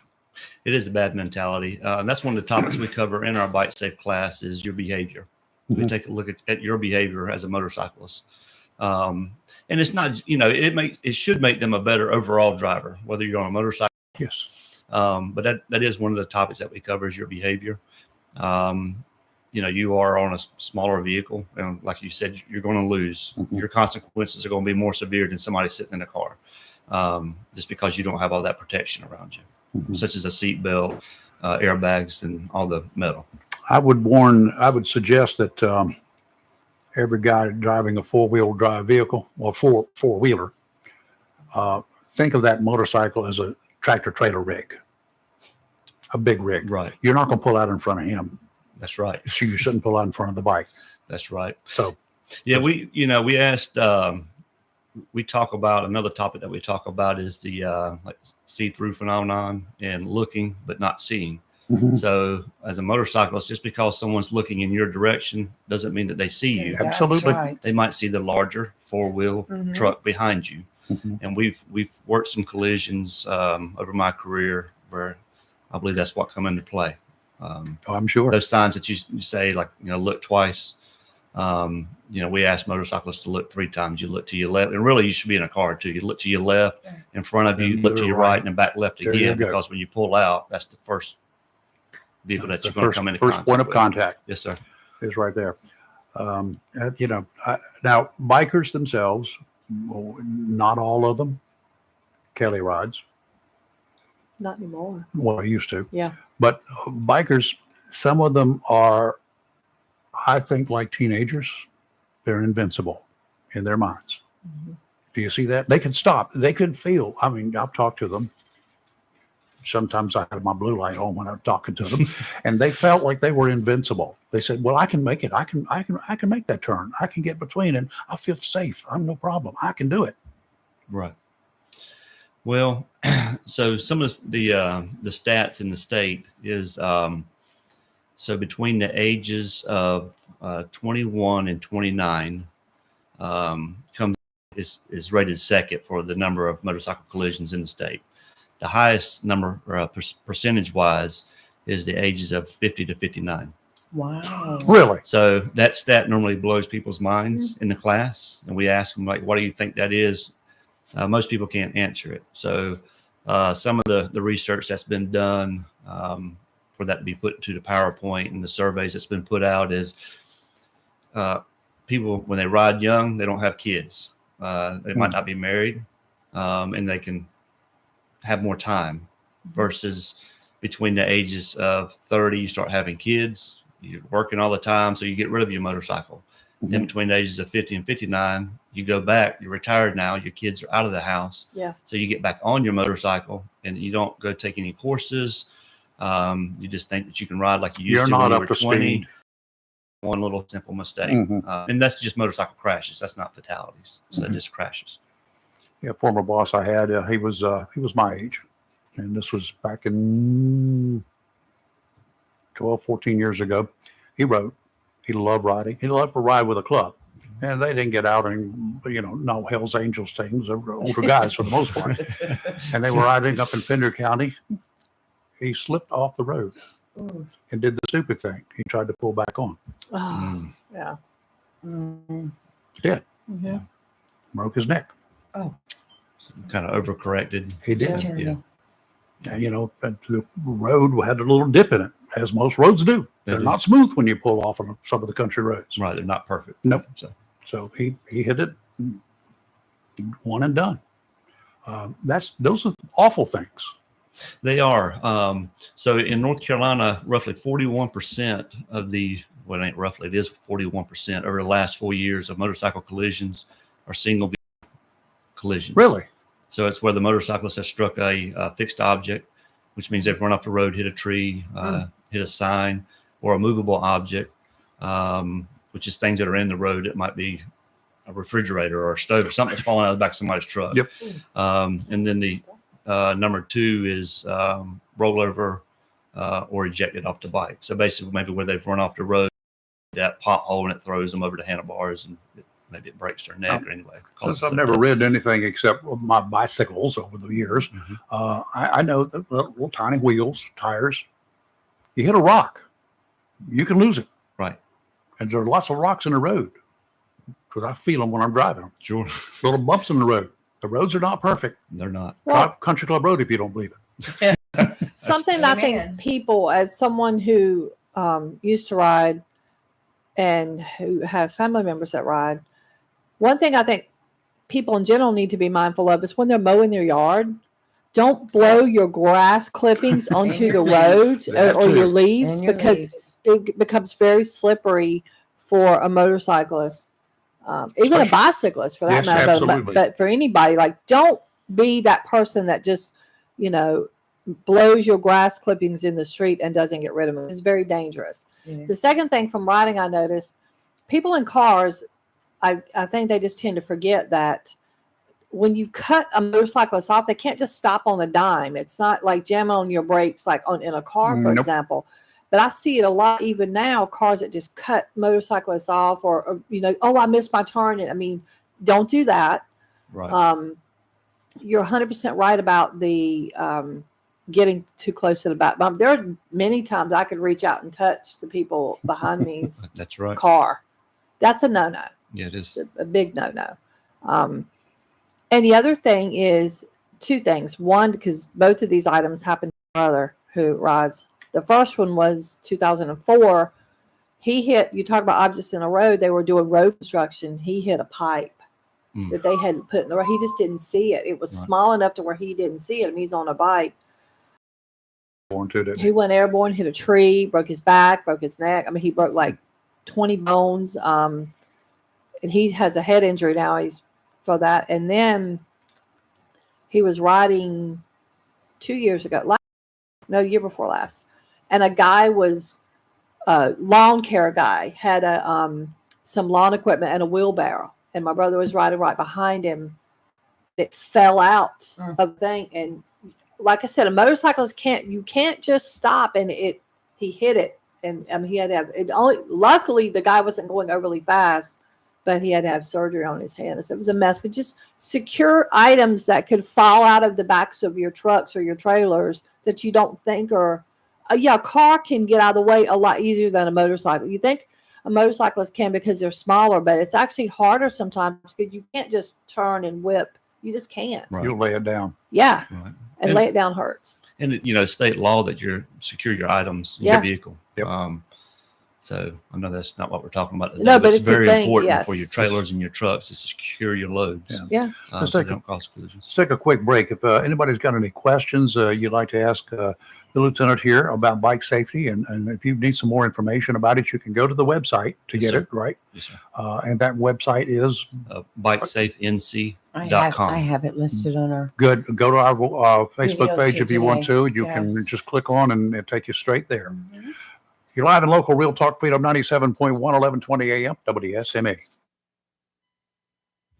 It is a bad mentality. And that's one of the topics we cover in our Bike Safe class is your behavior. Mm-hmm. We take a look at your behavior as a motorcyclist. And it's not, it should make them a better overall driver, whether you're on a motorcycle. Yes. But that is one of the topics that we cover is your behavior. You are on a smaller vehicle, and like you said, you're going to lose. Mm-hmm. Your consequences are going to be more severe than somebody sitting in a car, just because you don't have all that protection around you, such as a seat belt, airbags, and all the metal. I would suggest that every guy driving a four-wheel drive vehicle or four-wheeler, think of that motorcycle as a tractor trailer rig, a big rig. Right. You're not going to pull out in front of him. That's right. So you shouldn't pull out in front of the bike. That's right. So, yeah, we asked, we talk about another topic that we talk about is the like see-through phenomenon and looking but not seeing. Mhm. So as a motorcyclist, just because someone's looking in your direction doesn't mean that they see you. That's Absolutely. right. They might see the larger four-wheel Mhm. truck behind you. Mhm. And we've worked some collisions over my career where I believe that's what come into play. Oh, I'm sure. Those signs that you say, like, look twice. We ask motorcyclists to look 3 times. You look to your left, and really you should be in a car too. You look to your left, in front of you, Then look to you're your right. right, and then back left There you again. go. Because when you pull out, that's the first vehicle that The you're going to first, come into first point of with. contact Yes, sir. is right there. Now bikers themselves, well, not all of them, Kelly rides. Not anymore. Well, I used to. Yeah. But bikers, some of them are, I think, like teenagers. They're invincible in their minds. Mhm. Do you see that? They can stop. They can feel. I mean, I've talked to them. Sometimes I had my blue light on when I'm talking to them, and they felt like they were invincible. They said, "Well, I can make it. I can make that turn. I can get between, and I feel safe. I'm no problem. I can do it." Right. Well, so some of the stats in the state is so between the ages of 21 and 29 is rated second for the number of motorcycle collisions in the state. The highest number percentage wise is the ages of 50 to 59. Wow. Really? So that stat normally blows people's minds in the class, and we ask them, like, what do you think that is? Most people can't answer it. So some of the research that's been done for that to be put into the PowerPoint and the surveys that's been put out is people, when they ride young, they don't have kids. They might not be married, and they can have more time versus between the ages of 30, you start having kids, you're working all the time, so you get rid of your motorcycle. Then between the ages of 50 and 59, you go back, you're retired now, your kids are out of the house. Yeah. So you get back on your motorcycle and you don't go take any courses. You just think that you can ride like you used You're to not when you up were to 20. speed. One little simple mistake. Mhm. And that's just motorcycle crashes. That's not fatalities. So just crashes. Yeah, former boss I had, he was my age, and this was back in 12, 14 years ago. He rode. He loved riding. He loved to ride with a club. And they didn't get out and, no Hell's Angels things. They were older guys for the most part. And they were riding up in Pender County. He slipped off the road and did the stupid thing. He tried to pull back on. Oh, yeah. He did. Mhm. Broke his neck. Oh, Kind of overcorrected. He did. that's terrible. And, the road had a little dip in it, as most roads do. They're do. not smooth when you pull off on some of the country roads. Right. They're not perfect. Nope. So So he hit it, one and done. Those are awful things. they are. So in North Carolina, roughly 41% of well, it ain't roughly, it is 41% over the last 4 years of motorcycle collisions are single vehicle collisions. Really? So it's where the motorcyclist has struck a fixed object, which means they've run off the road, hit a tree, hit a sign, or a movable object, which is things that are in the road. It might be a refrigerator or a stove or something that's falling out of the back of somebody's truck. Yep. And then the number 2 is rollover or ejected off the bike. So basically, maybe where they've run off the road, that pothole, and it throws them over the handlebars, and maybe it breaks their neck or anyway. Since I've never ridden anything except my bicycles over the years, I know that little tiny wheels, tires, you hit a rock, you can lose it. Right. And there are lots of rocks in the road because I feel them when I'm driving them. Sure. Little bumps in the road. The roads are not perfect. They're not. Try Country Club Road if you don't believe it. Something I think people, as someone who used to ride and who has family members that ride, one thing I think people in general need to be mindful of is when they're mowing their yard, don't blow your grass clippings onto the road or your leaves, because it becomes very slippery for a motorcyclist, even a bicyclist for that Yes, matter. absolutely. But for anybody, like, don't be that person that just, blows your grass clippings in the street and doesn't get rid of them. It's very dangerous. Yeah. The second thing from riding I noticed, people in cars, I think they just tend to forget that when you cut a motorcyclist off, they can't just stop on a dime. It's not like jamming on your brakes like in a car, for Nope. example. But I see it a lot even now, cars that just cut motorcyclists off or oh, I missed my turn. And I mean, don't do that. Right. You're 100% right about the getting too close to the back bump. There are many times I could reach out and touch the people behind me's That's right. car. That's a no-no. Yeah, it is. A big no-no. And the other thing is two things. One, because both of these items happened to my brother who rides. The first one was 2004. He hit, you talk about objects in a road, they were doing road construction. He hit a pipe that they had put in the road. He just didn't see it. It was small enough to where he didn't see it. And he's on a bike. He went airborne, hit a tree, broke his back, broke his neck. I mean, he broke like 20 bones. And he has a head injury now. He's for that. And then he was riding 2 years ago, year before last. And a guy was a lawn care guy, had some lawn equipment and a wheelbarrow. And my brother was riding right behind him. It fell out of the thing. And like I said, a motorcyclist you can't just stop and he hit it. And he had to have it luckily the guy wasn't going overly fast, but he had to have surgery on his hand. So it was a mess. But just secure items that could fall out of the backs of your trucks or your trailers that you don't think are, a car can get out of the way a lot easier than a motorcycle. You think a motorcyclist can because they're smaller, but it's actually harder sometimes because you can't just turn and whip. You just can't. Right. You'll lay it down. Yeah. Right. And lay it down hurts. And state law that you're secure your items in Yeah. your vehicle. Yep. So I know that's not what we're talking about today. No, but it's a very thing, important yes. for your trailers and your trucks to secure your loads. Yeah. Let's So take they don't cause collisions. Let's take a quick break. If anybody's got any questions you'd like to ask the lieutenant here about bike safety, and if you need some more information about it, you can go to the website to Yes, get sir. it, right? Yes, sir. And that website is BikeSafeNC.com. I have it listed on our. good. Go to our Facebook Videos page here if you want today. to. You can Yes. just click on and it'll take you straight there. You're live and local, Real Talk Freedom 97.1, 1120 AM, WSMA.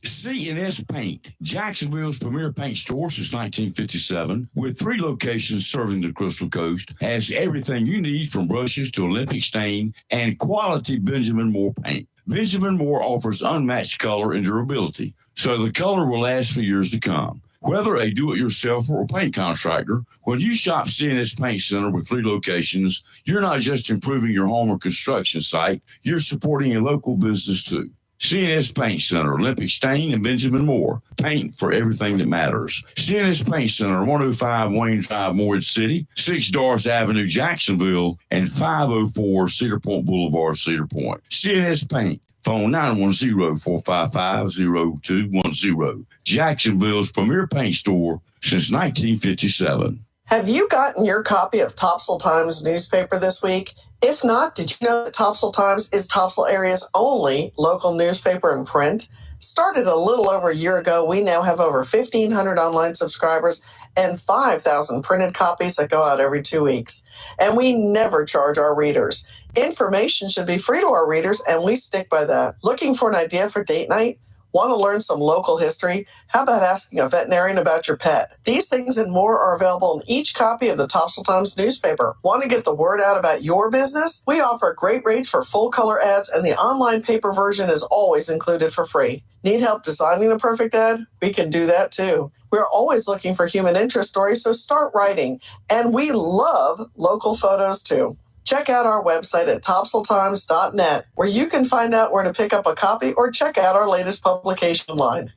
C&S Paint, Jacksonville's premier paint store since 1957, with 3 locations serving the Crystal Coast, has everything you need from brushes to Olympic stain and quality Benjamin Moore paint. Benjamin Moore offers unmatched color and durability, so the color will last for years to come. Whether a do-it-yourselfer or paint contractor, when you shop C&S Paint Center with 3 locations, you're not just improving your home or construction site, you're supporting a local business too. C&S Paint Center, Olympic Stain and Benjamin Moore. Paint for everything that matters. C&S Paint Center, 105 Wayne Drive, Morehead City, 6 Doris Avenue, Jacksonville, and 504 Cedar Point Boulevard, Cedar Point. C&S Paint. Phone 910-455-0210. Jacksonville's premier paint store since 1957. Have you gotten your copy of Topsail Times newspaper this week? If not, did you know that Topsail Times is Topsail area's only local newspaper in print? Started a little over a year ago, we now have over 1,500 online subscribers and 5,000 printed copies that go out every 2 weeks. And we never charge our readers. Information should be free to our readers, and we stick by that. Looking for an idea for date night? Want to learn some local history? How about asking a veterinarian about your pet? These things and more are available in each copy of the Topsail Times newspaper. Want to get the word out about your business? We offer great rates for full color ads, and the online paper version is always included for free. Need help designing the perfect ad? We can do that too. We're always looking for human interest stories, so start writing. And we love local photos too. Check out our website at topsailtimes.net, where you can find out where to pick up a copy or check out our latest publication line.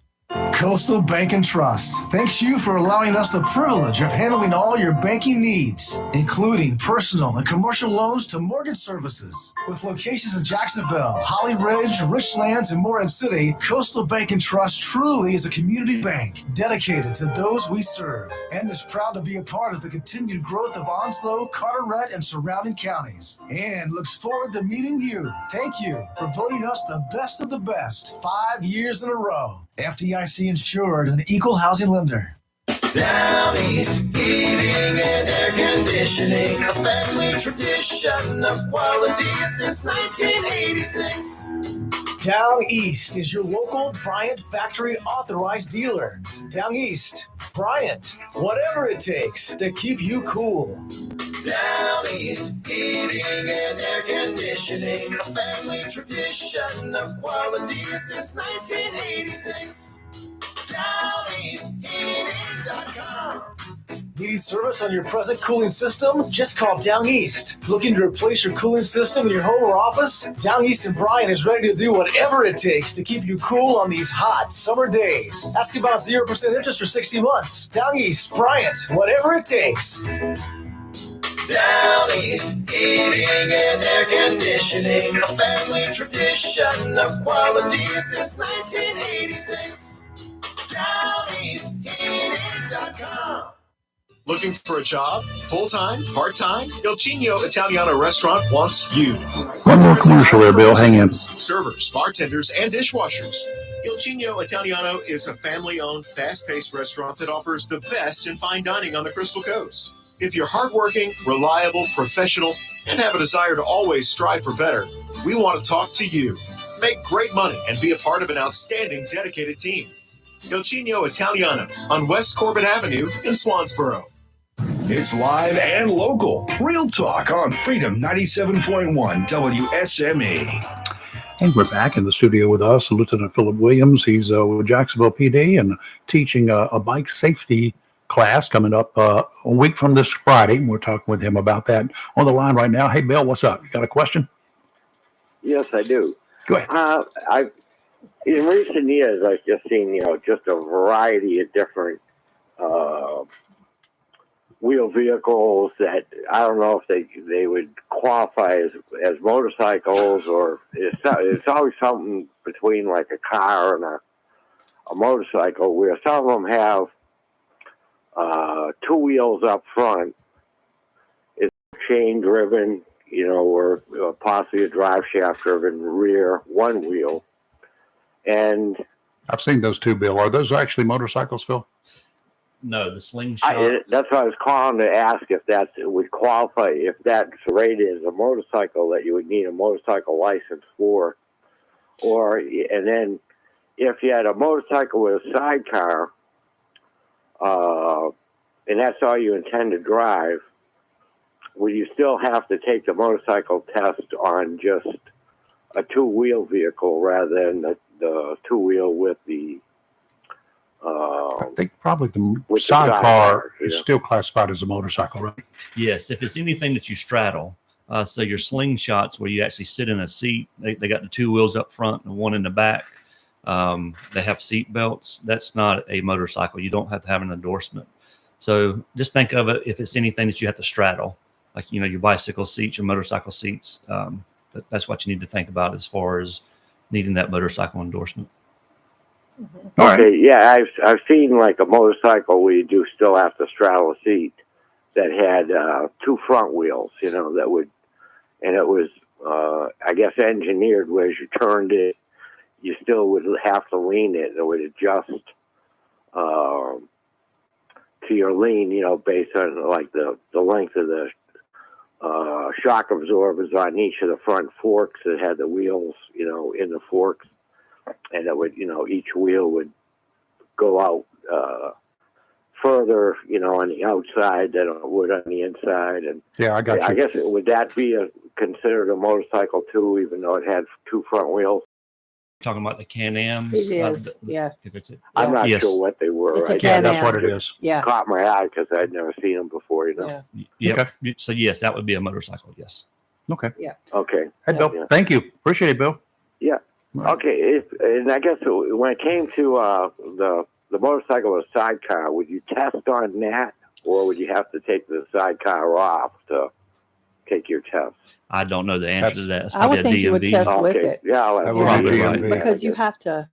Coastal Bank and Trust thanks you for allowing us the privilege of handling all your banking needs, including personal and commercial loans to mortgage services. With locations in Jacksonville, Holly Ridge, Richlands, and Morehead City, Coastal Bank and Trust truly is a community bank dedicated to those we serve and is proud to be a part of the continued growth of Onslow, Carteret, and surrounding counties, and looks forward to meeting you. Thank you for voting us the best of the best 5 years in a row. FDIC insured and equal housing lender. Down East, heating and air conditioning, a family tradition of quality since 1986. Down East is your local local Bryant factory authorized dealer. Down East, Bryant, whatever it takes to keep you cool. Down East, heating and air conditioning, a family tradition of quality since 1986. DownEastHeating.com. Need service on your present cooling system? Just call Down East. Looking to replace your cooling system in your home or office? Down East and Bryant is ready to do whatever it takes to keep you cool on these hot summer days. Ask about 0% interest for 60 months. Down East, Bryant, whatever it takes. Down East, heating and air conditioning, a family tradition of quality since 1986. DownEastHeating.com. Looking for a job? Full-time? Part-time? Il Cigno Italiano Restaurant wants you. One more commercial there, Bill. Hang in. Servers, bartenders, and dishwashers. Il Cigno Italiano is a family-owned, fast-paced restaurant that offers the best in fine dining on the Crystal Coast. If you're hardworking, reliable, professional, and have a desire to always strive for better, we want to talk to you. Make great money and be a part of an outstanding, dedicated team. Il Cigno Italiano on West Corbin Avenue in Swansboro. It's live and local. Real talk on Freedom 97.1 WSME. And we're back in the studio with us, Lieutenant Philip Williams. He's with Jacksonville PD and teaching a bike safety class coming up a week from this Friday. And we're talking with him about that on the line right now. Hey, Bill, what's up? You got a question? Yes, I do. Go ahead. In recent years, I've just seen, just a variety of different wheel vehicles that I don't know if they would qualify as motorcycles, or it's always something between like a car and a motorcycle, where some of them have two wheels up front. It's chain driven, or possibly a drive shaft driven rear one wheel. And I've seen those two, Bill. Are those actually motorcycles, Phil? No, the slingshot. That's what I was calling to ask if that would qualify, if that's rated as a motorcycle that you would need a motorcycle license for, and then if you had a motorcycle with a sidecar, and that's all you intend to drive, would you still have to take the motorcycle test on just a two-wheel vehicle rather than the two-wheel with the I think probably the sidecar is still classified as a motorcycle, right? Yes, if it's anything that you straddle. So your slingshots where you actually sit in a seat, they got the two wheels up front and one in the back. They have seat belts. That's not a motorcycle. You don't have to have an endorsement. So just think of it if it's anything that you have to straddle, like, your bicycle seats, your motorcycle seats. That's what you need to think about as far as needing that motorcycle endorsement. Okay, yeah, I've seen like a motorcycle where you do still have to straddle a seat that had two front wheels, that would, and it was, I guess, engineered where as you turned it, you still would have to lean it. It would adjust to your lean, based on like the length of the shock absorbers on each of the front forks that had the wheels, in the forks. And it would, each wheel would go out further, on the outside than it would on the inside. And yeah, I got you. I guess would that be considered a motorcycle too, even though it had two front wheels? Talking about the Can-Ams? It is, yeah. I'm not sure what they were. It's a right? Can-Am. That's what it is. Yeah. Caught my eye because I'd never seen them before, Yep. Okay. So yes, that would be a motorcycle. Yes. Okay. Yeah. Okay. Hey, Bill. Yeah. Thank you. Appreciate it, Bill. Yeah. Okay. And I guess when it came to the motorcycle or sidecar, would you test on that, or would you have to take the sidecar off to take your test? I don't know the answer to that. It's I would probably a think you would DMV. test with it. Yeah, I'll That have would to be do DMV. that. Because you have to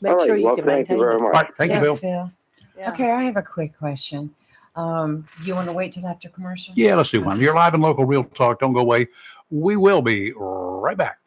make All right, sure you well, can thank you maintain very it. much. All right. Thank you, Thanks, Bill. Phil. Yeah. Okay, I have a quick question. You want to wait till after commercial? Yeah, let's do one. You're live and local, Real Talk. Don't go away. We will be right back.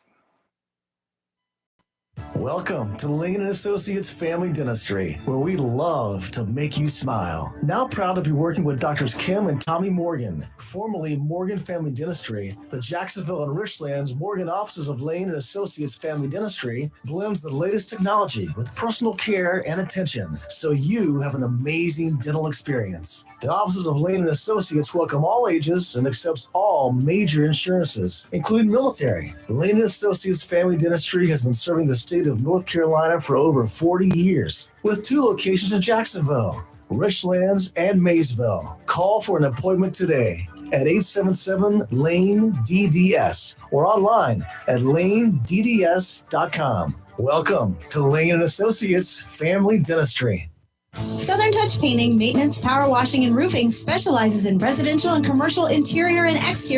Welcome to Lane & Associates Family Dentistry, where we love to make you smile. Now proud to be working with Doctors Kim and Tommy Morgan, formerly Morgan Family Dentistry. The Jacksonville and Richlands Morgan offices of Lane & Associates Family Dentistry blends the latest technology with personal care and attention, so you have an amazing dental experience. The offices of Lane & Associates welcome all ages and accepts all major insurances, including military. Lane & Associates Family Dentistry has been serving the state of North Carolina for over 40 years, with 2 locations in Jacksonville, Richlands, and Maysville. Call for an appointment today at 877-LANE-DDS or online at lanedds.com. Welcome to Lane & Associates Family Dentistry. Southern Touch Painting, Maintenance, Power Washing, and Roofing specializes in residential and commercial interior and exterior.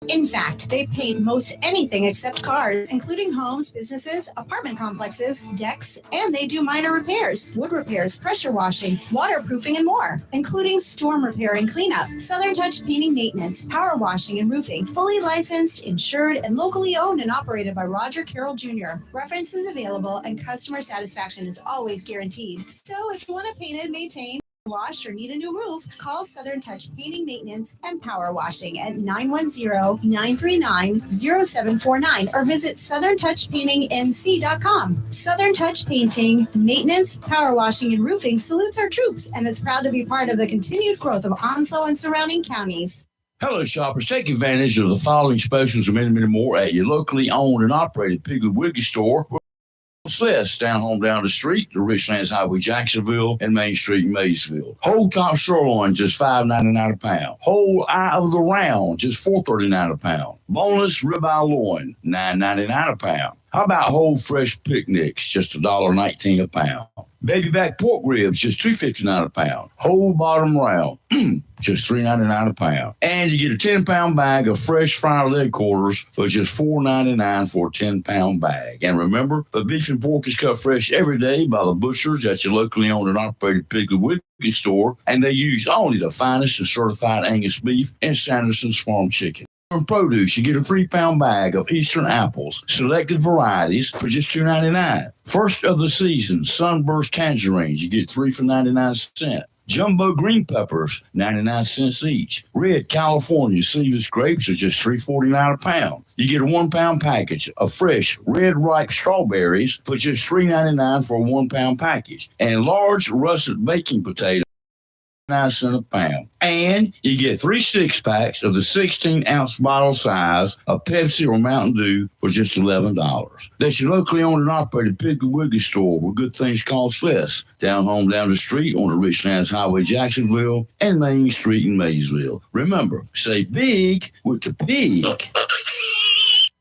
In fact, they paint most anything except cars, including homes, businesses, apartment complexes, decks, and they do minor repairs, wood repairs, pressure washing, waterproofing, and more, including storm repair and cleanup. Southern Touch Painting, Maintenance, Power Washing, and Roofing, fully licensed, insured, and locally owned and operated by Roger Carroll Jr. References available and customer satisfaction is always guaranteed. So if you want it painted, maintained, wash, or need a new roof, call Southern Touch Painting, Maintenance, and Power Washing at 910-939-0749 or visit southerntouchpaintingnc.com. Southern Touch Painting, Maintenance, Power Washing, and Roofing salutes our troops and is proud to be part of the continued growth of Onslow and surrounding counties. Hello, shoppers. Take advantage of the following specials and many more at your locally owned and operated Piggly Wiggly store. Sliss down the street, the Richlands Highway, Jacksonville, and Main Street, Maysville. Whole top sirloin, just $5.99 a pound. Whole eye of the round, just $4.39 a pound. Boneless ribeye loin, $9.99 a pound. How about whole fresh picnics, just $1.19 a pound? Baby back pork ribs, just $3.59 a pound. Whole bottom round, just $3.99 a pound. And you get a 10-pound bag of fresh fried leg quarters for just $4.99 for a 10-pound bag. And remember, the beef and pork is cut fresh every day by the butchers at your locally owned and operated Piggly Wiggly store, and they use only the finest and certified Angus beef and Sanderson's Farm chicken. From produce, you get a 3-pound bag of Eastern apples, selected varieties, for just $2.99. First of the season, Sunburst tangerines, you get 3 for 99 cents. Jumbo green peppers, 99 cents each. Red California seedless grapes are just $3.49 a pound. You get a 1-pound package of fresh red ripe strawberries for just $3.99 for a 1-pound package. And large russet baking potatoes, 9 cents a pound. And you get 3 6-packs of the 16-ounce bottle size of Pepsi or Mountain Dew for just $11. That's your locally owned and operated Piggly Wiggly store where good things called Swiss. Down the street on the Richlands Highway, Jacksonville, and Main Street in Maysville. Remember, say big with the pig.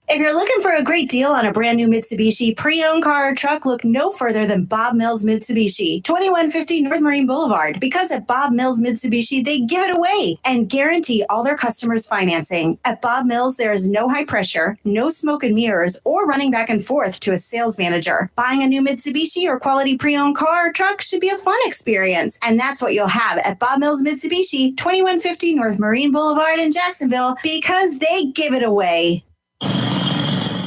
If you're looking for a great deal on a brand new Mitsubishi pre-owned car or truck, look no further than Bob Mills Mitsubishi, 2150 North Marine Boulevard. Because at Bob Mills Mitsubishi, they give it away and guarantee all their customers financing. At Bob Mills, there is no high pressure, no smoke and mirrors, or running back and forth to a sales manager. Buying a new Mitsubishi or quality pre-owned car or truck should be a fun experience. And that's what you'll have at Bob Mills Mitsubishi, 2150 North Marine Boulevard in Jacksonville, because they give it away.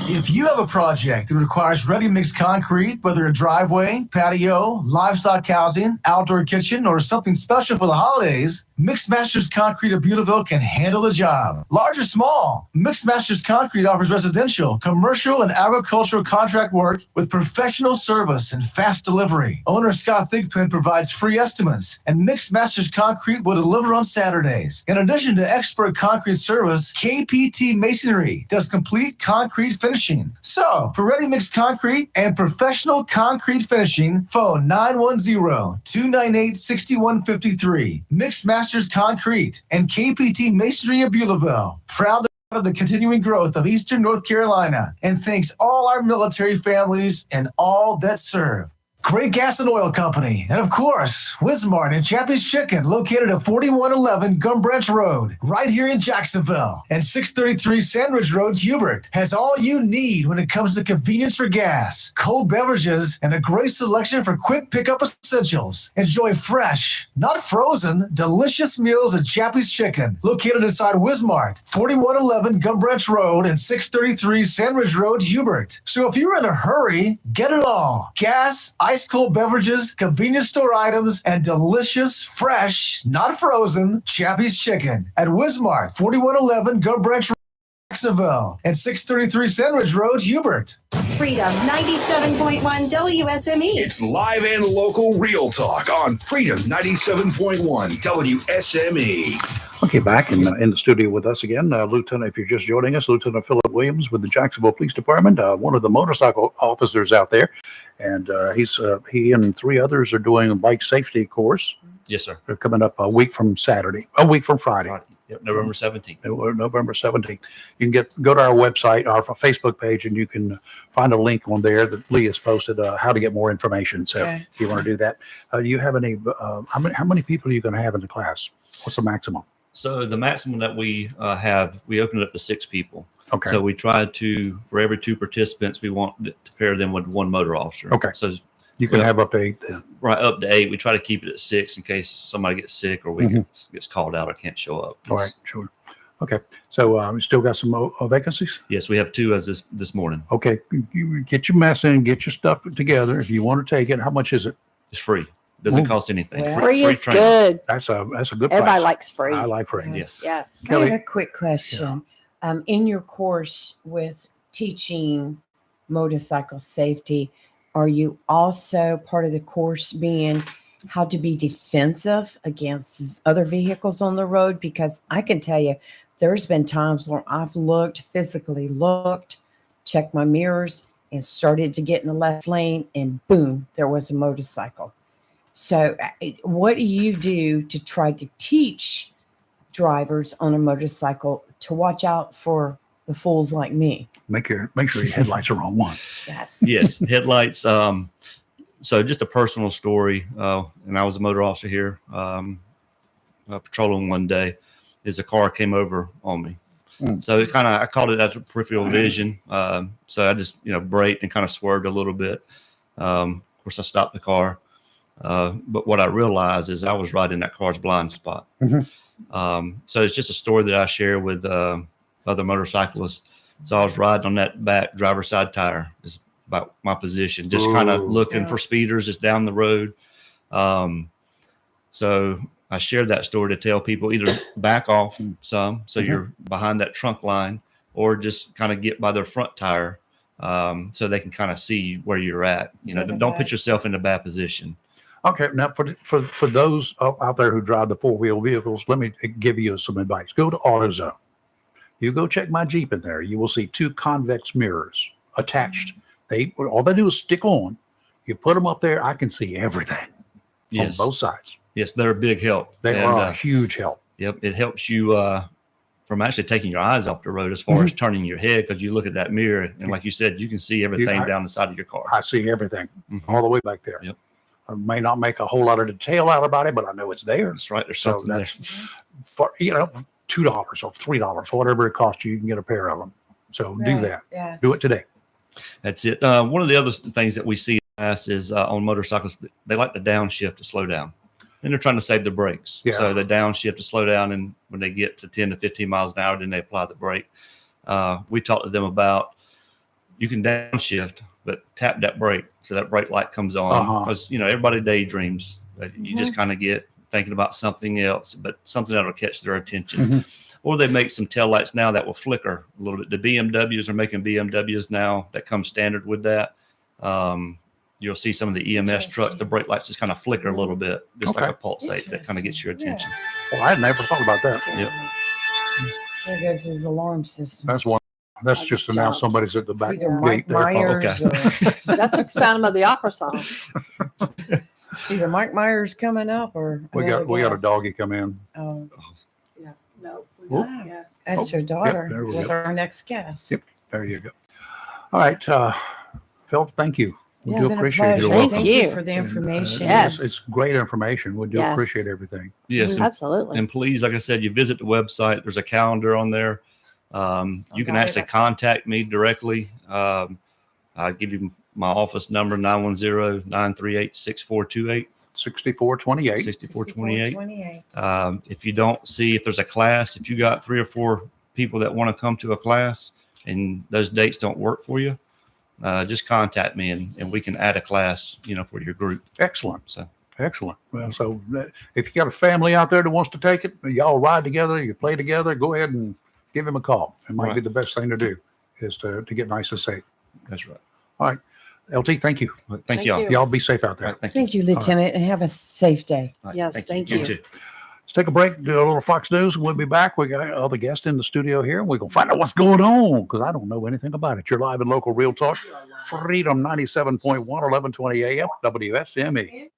If you have a project that requires ready-mix concrete, whether a driveway, patio, livestock housing, outdoor kitchen, or something special for the holidays, Mixed Masters Concrete of Beulaville can handle the job. Large or small, Mixed Masters Concrete offers residential, commercial, and agricultural contract work with professional service and fast delivery. Owner Scott Thigpen provides free estimates, and Mixed Masters Concrete will deliver on Saturdays. In addition to expert concrete service, KPT Masonry does complete concrete finishing. So, for ready-mix concrete and professional concrete finishing, phone 910-298-6153. Mixed Masters Concrete and KPT Masonry of Beulaville. Proud to be part of the continuing growth of Eastern North Carolina and thanks all our military families and all that serve. Great Gas and Oil Company. And of course, Wismart and Chappie's Chicken, located at 4111 Gum Branch Road, right here in Jacksonville. And 633 Sandridge Road, Hubert, has all you need when it comes to convenience for gas, cold beverages, and a great selection for quick pickup essentials. Enjoy fresh, not frozen, delicious meals at Chappie's Chicken, located inside Wismart, 4111 Gum Branch Road and 633 Sandridge Road, Hubert. So if you're in a hurry, get it all. Gas, ice cold beverages, convenience store items, and delicious, fresh, not frozen, Chappie's Chicken at Wismart, 4111 Gum Branch Road, Jacksonville, and 633 Sandridge Road, Hubert. Freedom 97.1 WSME. It's live and local real talk on Freedom 97.1 WSME. Okay, back in the studio with us again, Lieutenant, if you're just joining us, Lieutenant Philip Williams with the Jacksonville Police Department, one of the motorcycle officers out there, and he and 3 others are doing a bike safety course. Yes, sir. They're coming up a week from Friday. Yep, November 17th. November 17th. You can go to our website, our Facebook page, and you can find a link on there that Lee has posted how to get more information. So Okay. if you want to do that, do you have any? How many people are you going to have in the class? What's the maximum? So the maximum that we have, we opened it up to 6 people. Okay. So we tried to, for every 2 participants, we want to pair them with 1 motor officer. Okay. So You can have up to 8 then. right up to 8. We try to keep it at 6 in case somebody gets sick or gets called out or can't show up. All right, sure. Okay, so we still got some vacancies? Yes, we have 2 as this morning. Okay, you get your mess in, get your stuff together. If you want to take it, how much is it? It's free. Doesn't Ooh. cost anything. Well, Free is training. good. That's a good Everybody price. likes free. I like free. Yes. Yes. I have Kelly? a quick question. In your course with teaching motorcycle safety, are you also part of the course being how to be defensive against other vehicles on the road? Because I can tell you, there's been times where I've physically looked, checked my mirrors, and started to get in the left lane, and boom, there was a motorcycle. So what do you do to try to teach drivers on a motorcycle to watch out for the fools like me? Make sure your headlights are on one. Yes. Yes, headlights. So just a personal story. And I was a motor officer here, patrolling one day. Is a car came over on me. So it I called it at peripheral vision. So I just braked and kind of swerved a little bit. Of course, I stopped the car. But what I realized is I was right in that car's blind spot. So it's just a story that I share with other motorcyclists. So I was riding on that back driver's side tire is about my position, just kind of looking for speeders just down the road. So I shared that story to tell people either back off some, so you're behind that trunk line, or just kind of get by their front tire so they can kind of see where you're at. Don't put yourself in a bad position. Okay, now for those out there who drive the 4-wheel vehicles, let me give you some advice. Go to AutoZone. You go check my Jeep in there. You will see 2 convex mirrors attached. All they do is stick on. You put them up there. I can see everything on both sides. Yes, they're a big help. They are a huge help. Yep, it helps you from actually taking your eyes off the road as far as turning your head, because you look at that mirror and, like you said, you can see everything down the side of your car. I see everything all the way back there. Yep. I may not make a whole lot of detail out about it, but I know it's there. That's right. There's So something there. that's for $2 or $3, whatever it costs you, can get a pair of them. So do that. Yes. Do it today. That's it. One of the other things that we see is on motorcycles, they like to downshift to slow down. And they're trying to save the brakes. Yeah. So they downshift to slow down. And when they get to 10 to 15 miles an hour, then they apply the brake. We talked to them about you can downshift, but tap that brake so that brake light comes on. Because, everybody daydreams. You just kind of get thinking about something else, but something that'll catch their attention. Or they make some tail lights now that will flicker a little bit. The BMWs are making BMWs now that come standard with that. You'll see some of the EMS trucks, the brake lights just kind of flicker a little bit, just like a pulsate that kind of gets your attention. Well, I had never thought about that. Yep. There goes his alarm system. That's one. That's just to now somebody's at the back Either gate Mike there. Myers That's what's Phantom of the Opera song. it's either Mike Myers coming up or We got a guest. doggy come in. Oh, Yeah. No. Oh. Yes. that's Oh, your daughter there we with go. our next guest. Yep. There you go. All right, Phil. Thank you. We Yeah, do it's been a appreciate your pleasure. welcome. Thank you for the information. It's great information. We do Yes. appreciate everything. Yes, and- Absolutely. And please, like I said, you visit the website. There's a calendar on there. You can actually contact me directly. I'll give you my office number, 910-938-6428. 6428. 6428. If you don't see, if there's a class, if you got 3 or 4 people that want to come to a class and those dates don't work for you, just contact me and we can add a class, for your group. Excellent. So Excellent. Well, so if you got a family out there that wants to take it, y'all ride together, you play together, go ahead and give him a call. It might be the best thing to do is to get nice and safe. That's right. All right. LT, thank you. Thank y'all. Y'all be safe out there. Thank you, Lieutenant, and have a safe day. Yes, thank You you. too. Let's take a break, do a little Fox News, and we'll be back. We got other guests in the studio here, and we're going to find out what's going on because I don't know anything about it. You're live in local Real Talk, Freedom 97.1, 1120 AM, WSME.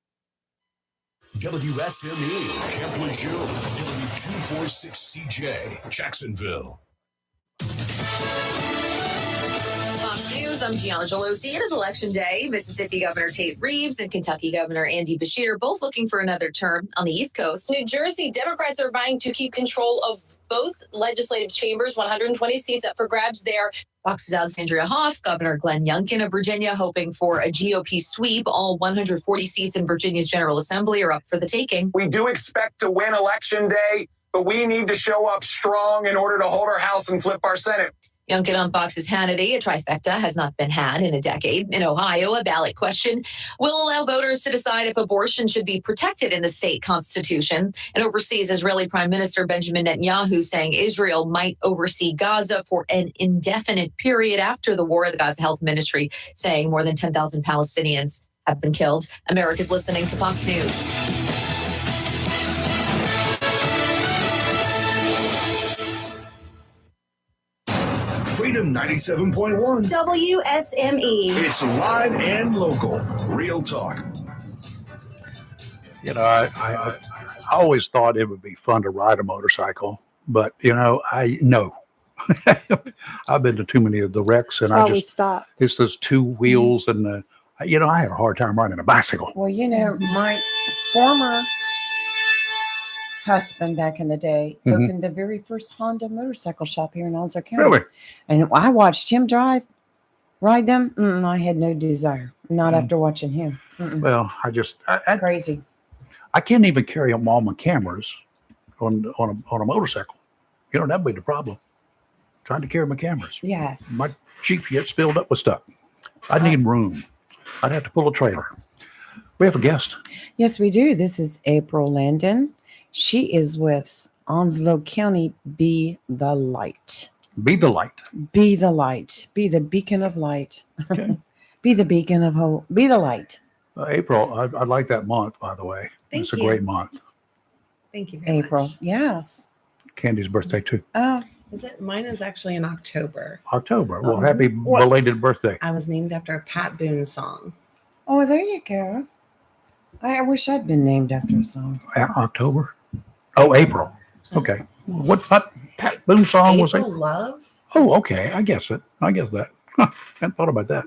WSME, Camp Lejeune, W246CJ, Jacksonville. Fox News, I'm Gianna Gelosi. It is Election Day. Mississippi Governor Tate Reeves and Kentucky Governor Andy Beshear both looking for another term on the East Coast. New Jersey, Democrats are vying to keep control of both legislative chambers, 120 seats up for grabs there. Fox's Alexandria Hoff, Governor Glenn Youngkin of Virginia hoping for a GOP sweep. All 140 seats in Virginia's General Assembly are up for the taking. We do expect to win Election Day, but we need to show up strong in order to hold our House and flip our Senate. Youngkin on Fox's Hannity, a trifecta has not been had in a decade. In Ohio, a ballot question will allow voters to decide if abortion should be protected in the state constitution. And overseas, Israeli Prime Minister Benjamin Netanyahu saying Israel might oversee Gaza for an indefinite period after the war. The Gaza Health Ministry saying more than 10,000 Palestinians have been killed. America's listening to Fox News. Freedom 97.1. WSME. It's live and local. Real Talk. I always thought it would be fun to ride a motorcycle, but I know I've been to too many of the wrecks, and stopped. It's those two wheels, and I had a hard time riding a bicycle. Well, my former husband back in the day opened the very first Honda motorcycle shop here in Ozark County. Really? And I watched him ride them. I had no desire, not after watching him. Well, It's crazy. I can't even carry all my cameras on a motorcycle. That'd be the problem. Trying to carry my cameras. Yes. My Jeep gets filled up with stuff. I need room. I'd have to pull a trailer. We have a guest. Yes, we do. This is April Landon. She is with Onslow County. Be the light. Be the light. Be the light. Be the beacon of light. Okay. Be the beacon of hope. Be the light. April, I like that month, by the way. It's a great month. Thank you very April. much. Yes. Candy's birthday, too. Oh, Is it? Mine is actually in October. October. Well, happy belated birthday. I was named after a Pat Boone song. oh, there you go. I wish I'd been named after a song. October? Oh, April. Okay. What Pat Boone song was it? April Love. Oh, okay. I guess it. I guess that. Hadn't thought about that.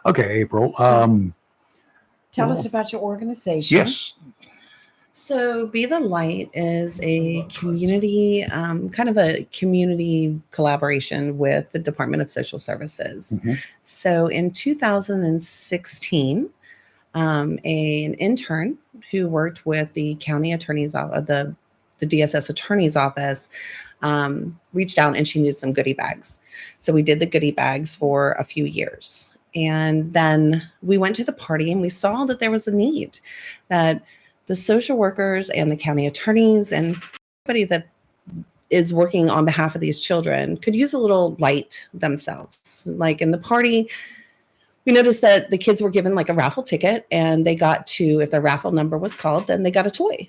Okay, April. Tell us about your organization. Yes. So, Be the Light is a community, kind of a community collaboration with the Department of Social Services. So, in 2016, an intern who worked with the county attorney's office, the DSS attorney's office, reached out and she needed some goodie bags. So, we did the goodie bags for a few years. And then we went to the party and we saw that there was a need, that the social workers and the county attorneys and everybody that is working on behalf of these children could use a little light themselves. Like in the party, we noticed that the kids were given like a raffle ticket and they got to, if their raffle number was called, then they got a toy.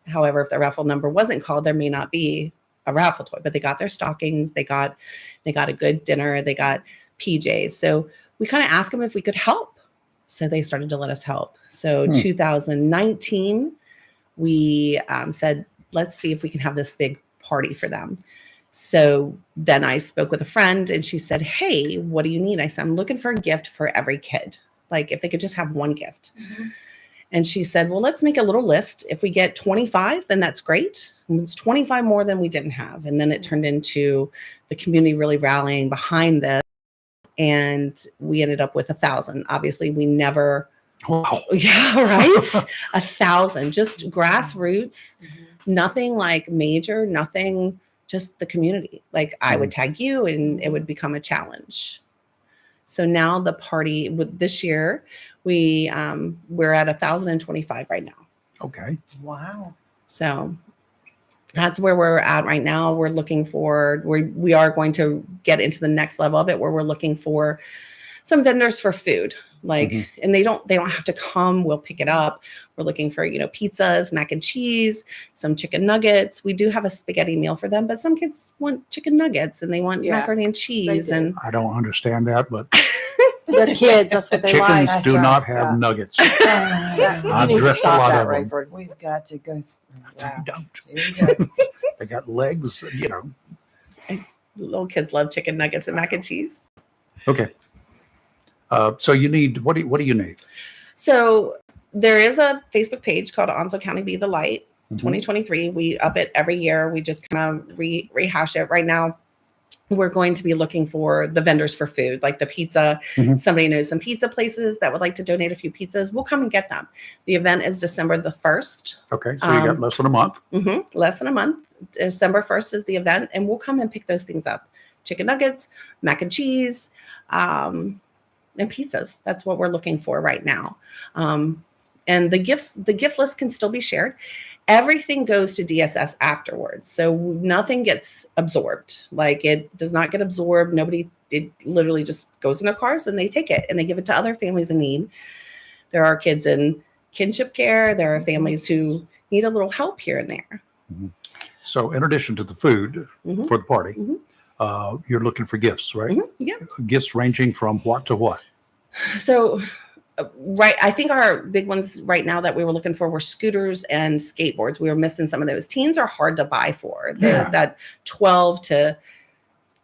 However, if their raffle number wasn't called, there may not be a raffle toy, but they got their stockings, they got a good dinner, they got PJs. So we kind of asked them if we could help. So they started to let us help. So 2019, we said, let's see if we can have this big party for them. So then I spoke with a friend and she said, hey, what do you need? I said, I'm looking for a gift for every kid. Like if they could just have one gift. And she said, well, let's make a little list. If we get 25, then that's great. And it's 25 more than we didn't have. And then it turned into the community really rallying behind this. And we ended up with 1,000. Obviously, we never, yeah, right? 1,000, just grassroots, nothing like major, nothing, just the community. Like I would tag you and it would become a challenge. So now the party with this year, we're at 1,025 right now. Okay. Wow. So that's where we're at right now. We're looking for, we are going to get into the next level of it where we're looking for some vendors for food. Like, and they don't have to come, we'll pick it up. We're looking for, pizzas, mac and cheese, some chicken nuggets. We do have a spaghetti meal for them, but some kids want chicken nuggets and they want macaroni and cheese. And I don't understand that, but they're kids. That's what they chickens like. do not have nuggets. I've dressed a lot of them. We've got to go. They don't. They got legs, Little kids love chicken nuggets and mac and cheese. Okay. So you need, what do you need? So there is a Facebook page called Onslow County Be the Light 2023. We up it every year. We just kind of rehash it. Right now, we're going to be looking for the vendors for food, like the pizza. Somebody knows some pizza places that would like to donate a few pizzas. We'll come and get them. The event is December the 1st. Okay, so you got less than a month. Less than a month. December 1st is the event, and we'll come and pick those things up. Chicken nuggets, mac and cheese, and pizzas. That's what we're looking for right now. And the gift list can still be shared. Everything goes to DSS afterwards. So nothing gets absorbed. Like it does not get absorbed. It literally just goes in their cars and they take it and they give it to other families in need. There are kids in kinship care. There are families who need a little help here and there. So in addition to the food for the party, you're looking for gifts, right? Yeah. Gifts ranging from what to what? So, right. I think our big ones right now that we were looking for were scooters and skateboards. We were missing some of those. Teens are hard to buy for. That 12 to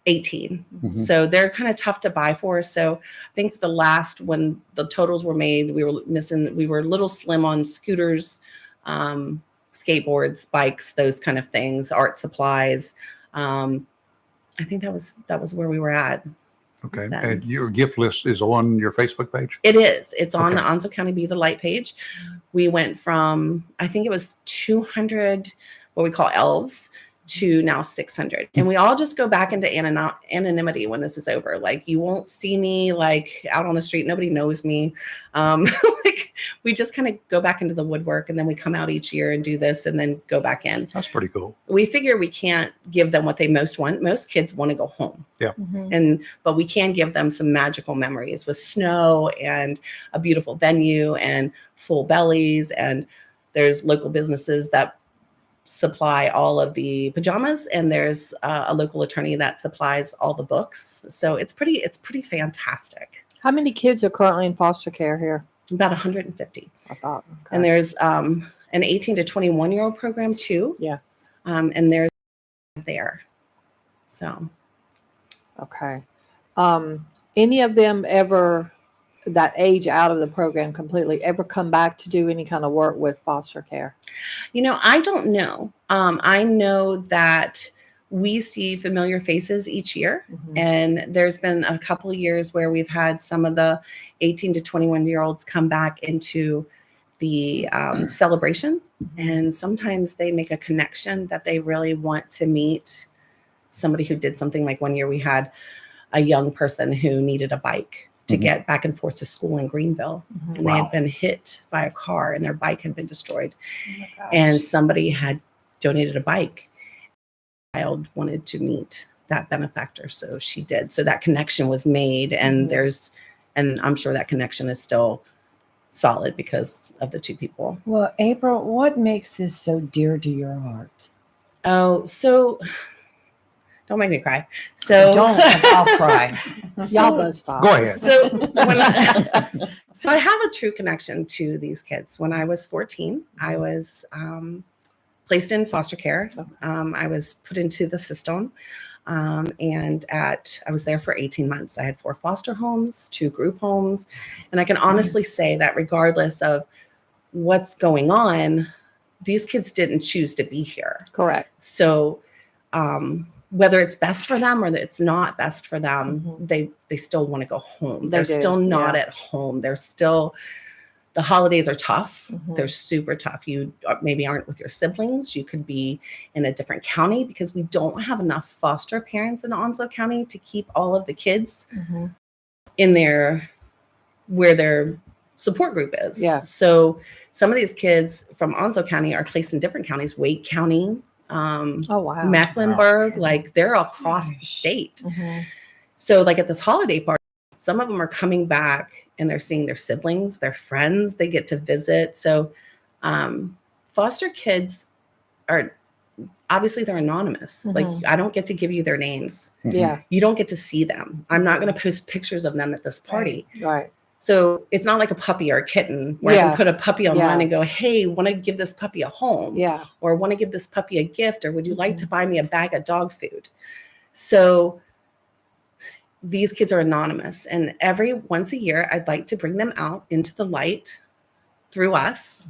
18. So they're kind of tough to buy for. So I think the last, when the totals were made, we were a little slim on scooters, skateboards, bikes, those kind of things, art supplies. I think that was where we were at. Okay. And your gift list is on your Facebook page? It is. It's on the Onslow County Be the Light page. We went from, I think it was 200, what we call elves, to now 600. And we all just go back into anonymity when this is over. Like you won't see me like out on the street. Nobody knows me. Like we just kind of go back into the woodwork and then we come out each year and do this and then go back in. That's pretty cool. We figure we can't give them what they most want. Most kids want to go home. Yeah. But we can give them some magical memories with snow and a beautiful venue and full bellies. And there's local businesses that supply all of the pajamas, and there's a local attorney that supplies all the books. So it's pretty fantastic. How many kids are currently in foster care here? About 150. I thought. Okay. And there's an 18 to 21 year old program too. Yeah. And there's there. So. Okay. Any of them ever that age out of the program completely ever come back to do any kind of work with foster care? I don't know. I know that we see familiar faces each year. And there's been a couple of years where we've had some of the 18 to 21 year olds come back into the celebration. And sometimes they make a connection that they really want to meet somebody who did something. Like one year we had a young person who needed a bike to get back and forth to school in Greenville. And they had been hit by a car and their bike had been destroyed. And somebody had donated a bike. The child wanted to meet that benefactor, so she did. So that connection was made, and and I'm sure that connection is still solid because of the two people. Well, April, what makes this so dear to your heart? Oh, so don't make me cry. So don't. I'll cry. Y'all both stop. Go ahead. So so I have a true connection to these kids. When I was 14, I was placed in foster care. I was put into the system. And I was there for 18 months. I had 4 foster homes, 2 group homes. And I can honestly say that regardless of what's going on, these kids didn't choose to be here. Correct. So whether it's best for them or that it's not best for them, they still want to go home. They They're do, still not yeah. at home. They're still, the holidays are tough. They're super tough. You maybe aren't with your siblings. You could be in a different county because we don't have enough foster parents in Onslow County to keep all of the kids in where their support group is. Yeah. So some of these kids from Onslow County are placed in different counties, Wake County, oh wow, Mecklenburg, like they're across the state. So like at this holiday party, some of them are coming back and they're seeing their siblings, their friends, they get to visit. So foster kids are obviously they're anonymous. Like I don't get to give you their names. Yeah. You don't get to see them. I'm not going to post pictures of them at this party. Right. So it's not like a puppy or a kitten where I Yeah. can put a puppy online Yeah. and go, hey, want to give this puppy a home? Yeah. Or want to give this puppy a gift? Or would you like to buy me a bag of dog food? So these kids are anonymous. And every once a year, I'd like to bring them out into the light through us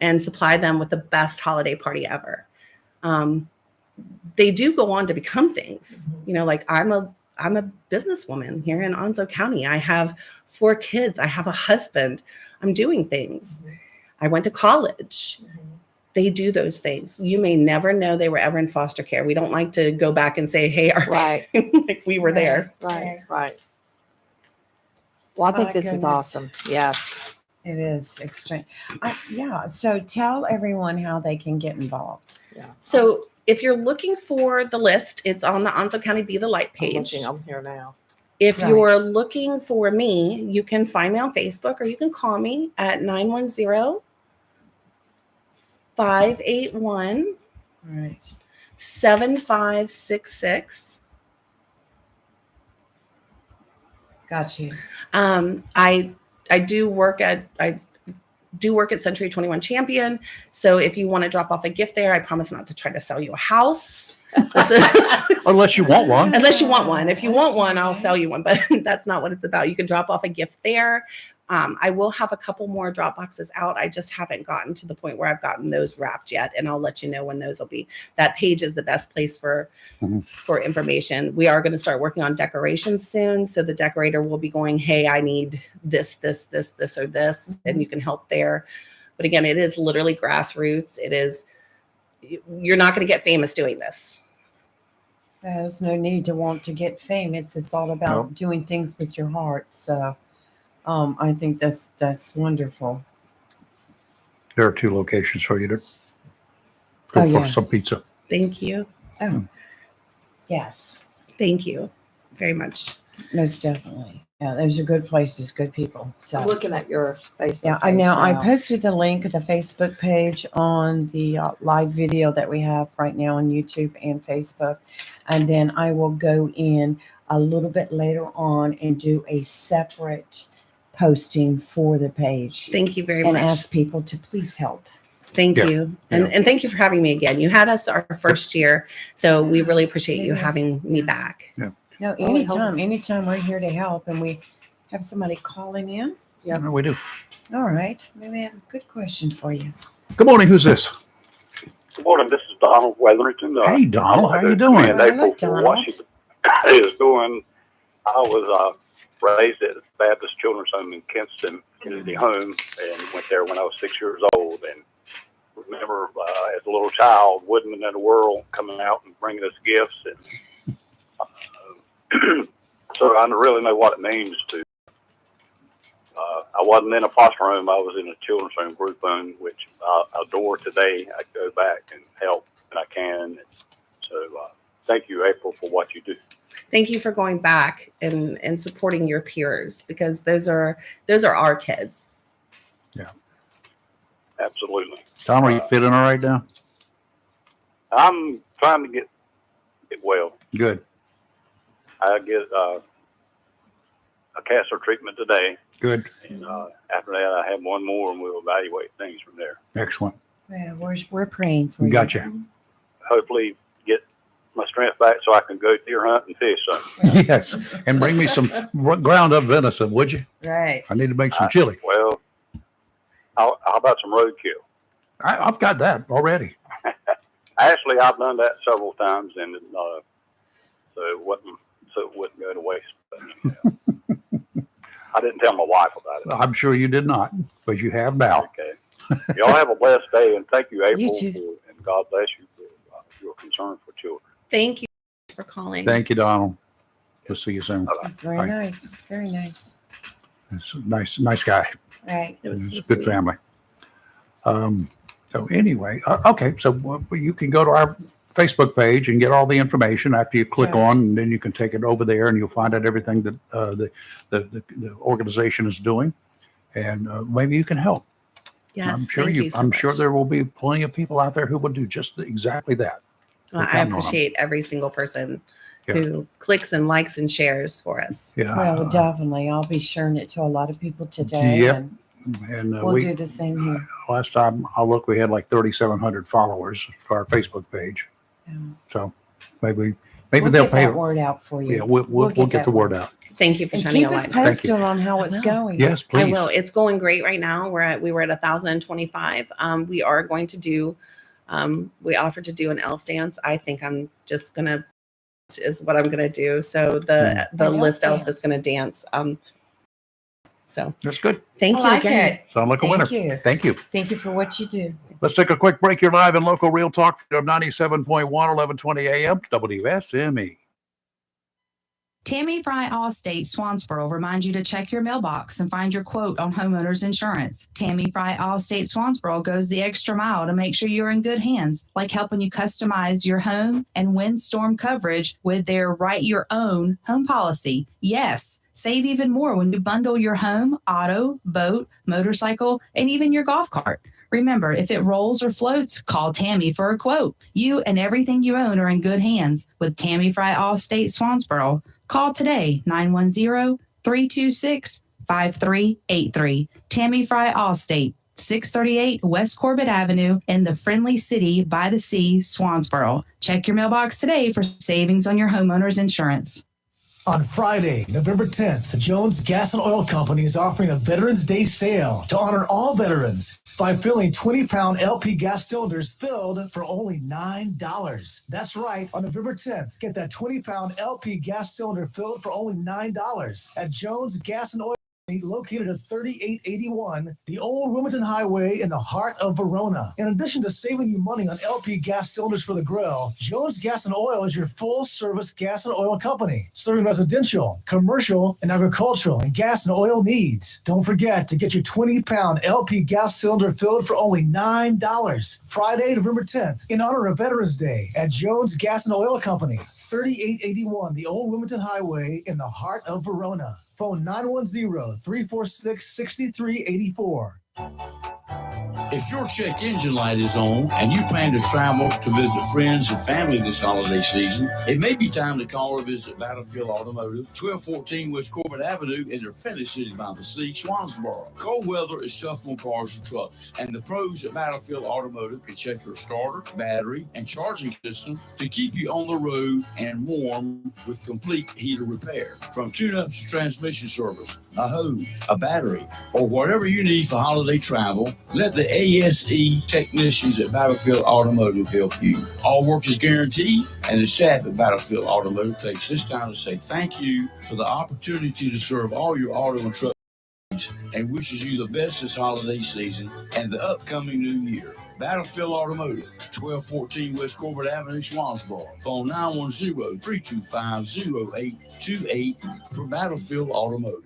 and supply them with the best holiday party ever. They do go on to become things, you know, like I'm a businesswoman here in Onslow County. I have 4 kids. I have a husband. I'm doing things. I went to college. They do those things. You may never know they were ever in foster care. We don't like to go back and say, hey, like we were there. Right. Well, I think My this is goodness. awesome. Yes. It is extreme. Yeah. So tell everyone how they can get involved. Yeah. So if you're looking for the list, it's on the Onslow County Be the Light page. I'm here now. If Right. you're looking for me, you can find me on Facebook or you can call me at 910-581 Right. 7566. Got you. I do work at Century 21 Champion. So if you want to drop off a gift there, I promise not to try to sell you a house. Unless you want one. Unless you want one. If you want one, I'll sell you one, but that's not what it's about. You can drop off a gift there. I will have a couple more drop boxes out. I just haven't gotten to the point where I've gotten those wrapped yet, and I'll let you know when those will be. That page is the best place for information. We are going to start working on decorations soon, so the decorator will be going, hey, I need this, or this, and you can help there. But again, it is literally grassroots. It is, you're not going to get famous doing this. There's no need to want to get famous. It's all about doing things with your heart. So I think that's wonderful. There are 2 locations for you to go for some pizza. Thank you. Oh, yes. Thank you very much. Most definitely. Yeah, those are good places, good people. So I'm looking at your Facebook. yeah, I know. I posted the link of the Facebook page on the live video that we have right now on YouTube and Facebook. And then I will go in a little bit later on and do a separate posting for the page. Thank you very and much. And ask people to please help. Thank you. And thank you for having me again. You had us our first year, so we really appreciate you having me back. Yeah. No, anytime we're here to help, and we have somebody calling in. Yeah, we do. All right. Maybe I have a good question for you. Good morning. Who's this? Good morning. This is Donald Weatherington. Hey, Donald. How you doing? Hello, Washington is doing. I was raised at Baptist Children's Home in Kinston Community Home, and went there when I was 6 years old. And remember, as a little child, Woodman of the World coming out and bringing us gifts, and so I don't really know what it means to. I wasn't in a foster home. I was in a children's home, group home, which I adore today. I go back and help when I can. So thank you, April, for what you do. Thank you for going back and supporting your peers, because those are our kids. Yeah. Absolutely. Tom, are you feeling all right now? I'm trying to get well. Good. I get a cancer treatment today. Good. And after that, I have one more, and we'll evaluate things from there. Excellent. Yeah, we're praying for you. Gotcha. Hopefully, get my strength back so I can go deer hunt and fish some. Yes, and bring me some ground up venison, would you? Right. I need to make some chili. Well, how about some roadkill? I've got that already. Actually, I've done that several times, and so it wouldn't go to waste. But, I didn't tell my wife about it. I'm sure you did not, but you have now. Okay. Y'all have a blessed day, and thank you, April, You too. and God bless you for your concern for children. Thank you for calling. Thank you, Donald. We'll see you soon. That's very Bye. nice. Very nice. It's a nice guy. Right. It's a good family. So anyway, okay. So you can go to our Facebook page and get all the information after you click right. on, and then you can take it over there, and you'll find out everything that the organization is doing, and maybe you can help. Yes, I'm sure thank you so I'm sure much. there will be plenty of people out there who will do just exactly that. Well, We're I counting on 'em. appreciate every single person Yeah. who clicks and likes and shares for us. Yeah. Well, definitely. I'll be sharing it to a lot of people today. Yep. And And we'll do the same here. last time I looked, we had like 3,700 followers for our Facebook page. Yeah. So maybe We'll they'll get pay. that word out for you. Yeah, we'll get that the word out. Thank you for And shining keep a us light. Thank you. posted on how it's going. Yes, I please. will. It's going great right now. We were at 1,025. We are going to do. We offered to do an elf dance. I think I'm just gonna is what I'm gonna do. So the An elf list elf dance. is gonna dance. So That's good. thank I you like again. it. Sound like a winner. Thank you. Thank you. Thank you for what you do. Let's take a quick break here live in local real talk of 97.1, 1120 AM, WSME. Tammy Fry Allstate Swansboro reminds you to check your mailbox and find your quote on homeowners insurance. Tammy Fry Allstate Swansboro goes the extra mile to make sure you're in good hands, like helping you customize your home and windstorm coverage with their Write Your Own home policy. Yes, save even more when you bundle your home, auto, boat, motorcycle, and even your golf cart. Remember, if it rolls or floats, call Tammy for a quote. You and everything you own are in good hands with Tammy Fry Allstate Swansboro. Call today, 910-326-5383. Tammy Fry Allstate, 638 West Corbett Avenue in the friendly city by the sea, Swansboro. Check your mailbox today for savings on your homeowner's insurance. On Friday, November 10th, the Jones Gas and Oil Company is offering a Veterans Day sale to honor all veterans by filling 20-pound LP gas cylinders filled for only $9. That's right. On November 10th, get that 20-pound LP gas cylinder filled for only $9 at Jones Gas and Oil, located at 3881, the old Wilmington Highway in the heart of Verona. In addition to saving you money on LP gas cylinders for the grill, Jones Gas and Oil is your full-service gas and oil company, serving residential, commercial, and agricultural and gas and oil needs. Don't forget to get your 20-pound LP gas cylinder filled for only $9. Friday, November 10th, in honor of Veterans Day at Jones Gas and Oil Company, 3881, the old Wilmington Highway in the heart of Verona. Phone 910-346-6384. If your check engine light is on and you plan to travel to visit friends and family this holiday season, it may be time to call or visit Battlefield Automotive, 1214 West Corbett Avenue in the friendly city by the sea, Swansboro. Cold weather is tough on cars and trucks, and the pros at Battlefield Automotive can check your starter, battery, and charging system to keep you on the road and warm with complete heater repair. From tune-ups to transmission service, a hose, a battery, or whatever you need for holiday travel, let the ASE technicians at Battlefield Automotive help you. All work is guaranteed, and the staff at Battlefield Automotive takes this time to say thank you for the opportunity to serve all your auto and truck needs and wishes you the best this holiday season and the upcoming new year. Battlefield Automotive, 1214 West Corbett Avenue, Swansboro. Phone 910-325-0828 for Battlefield Automotive.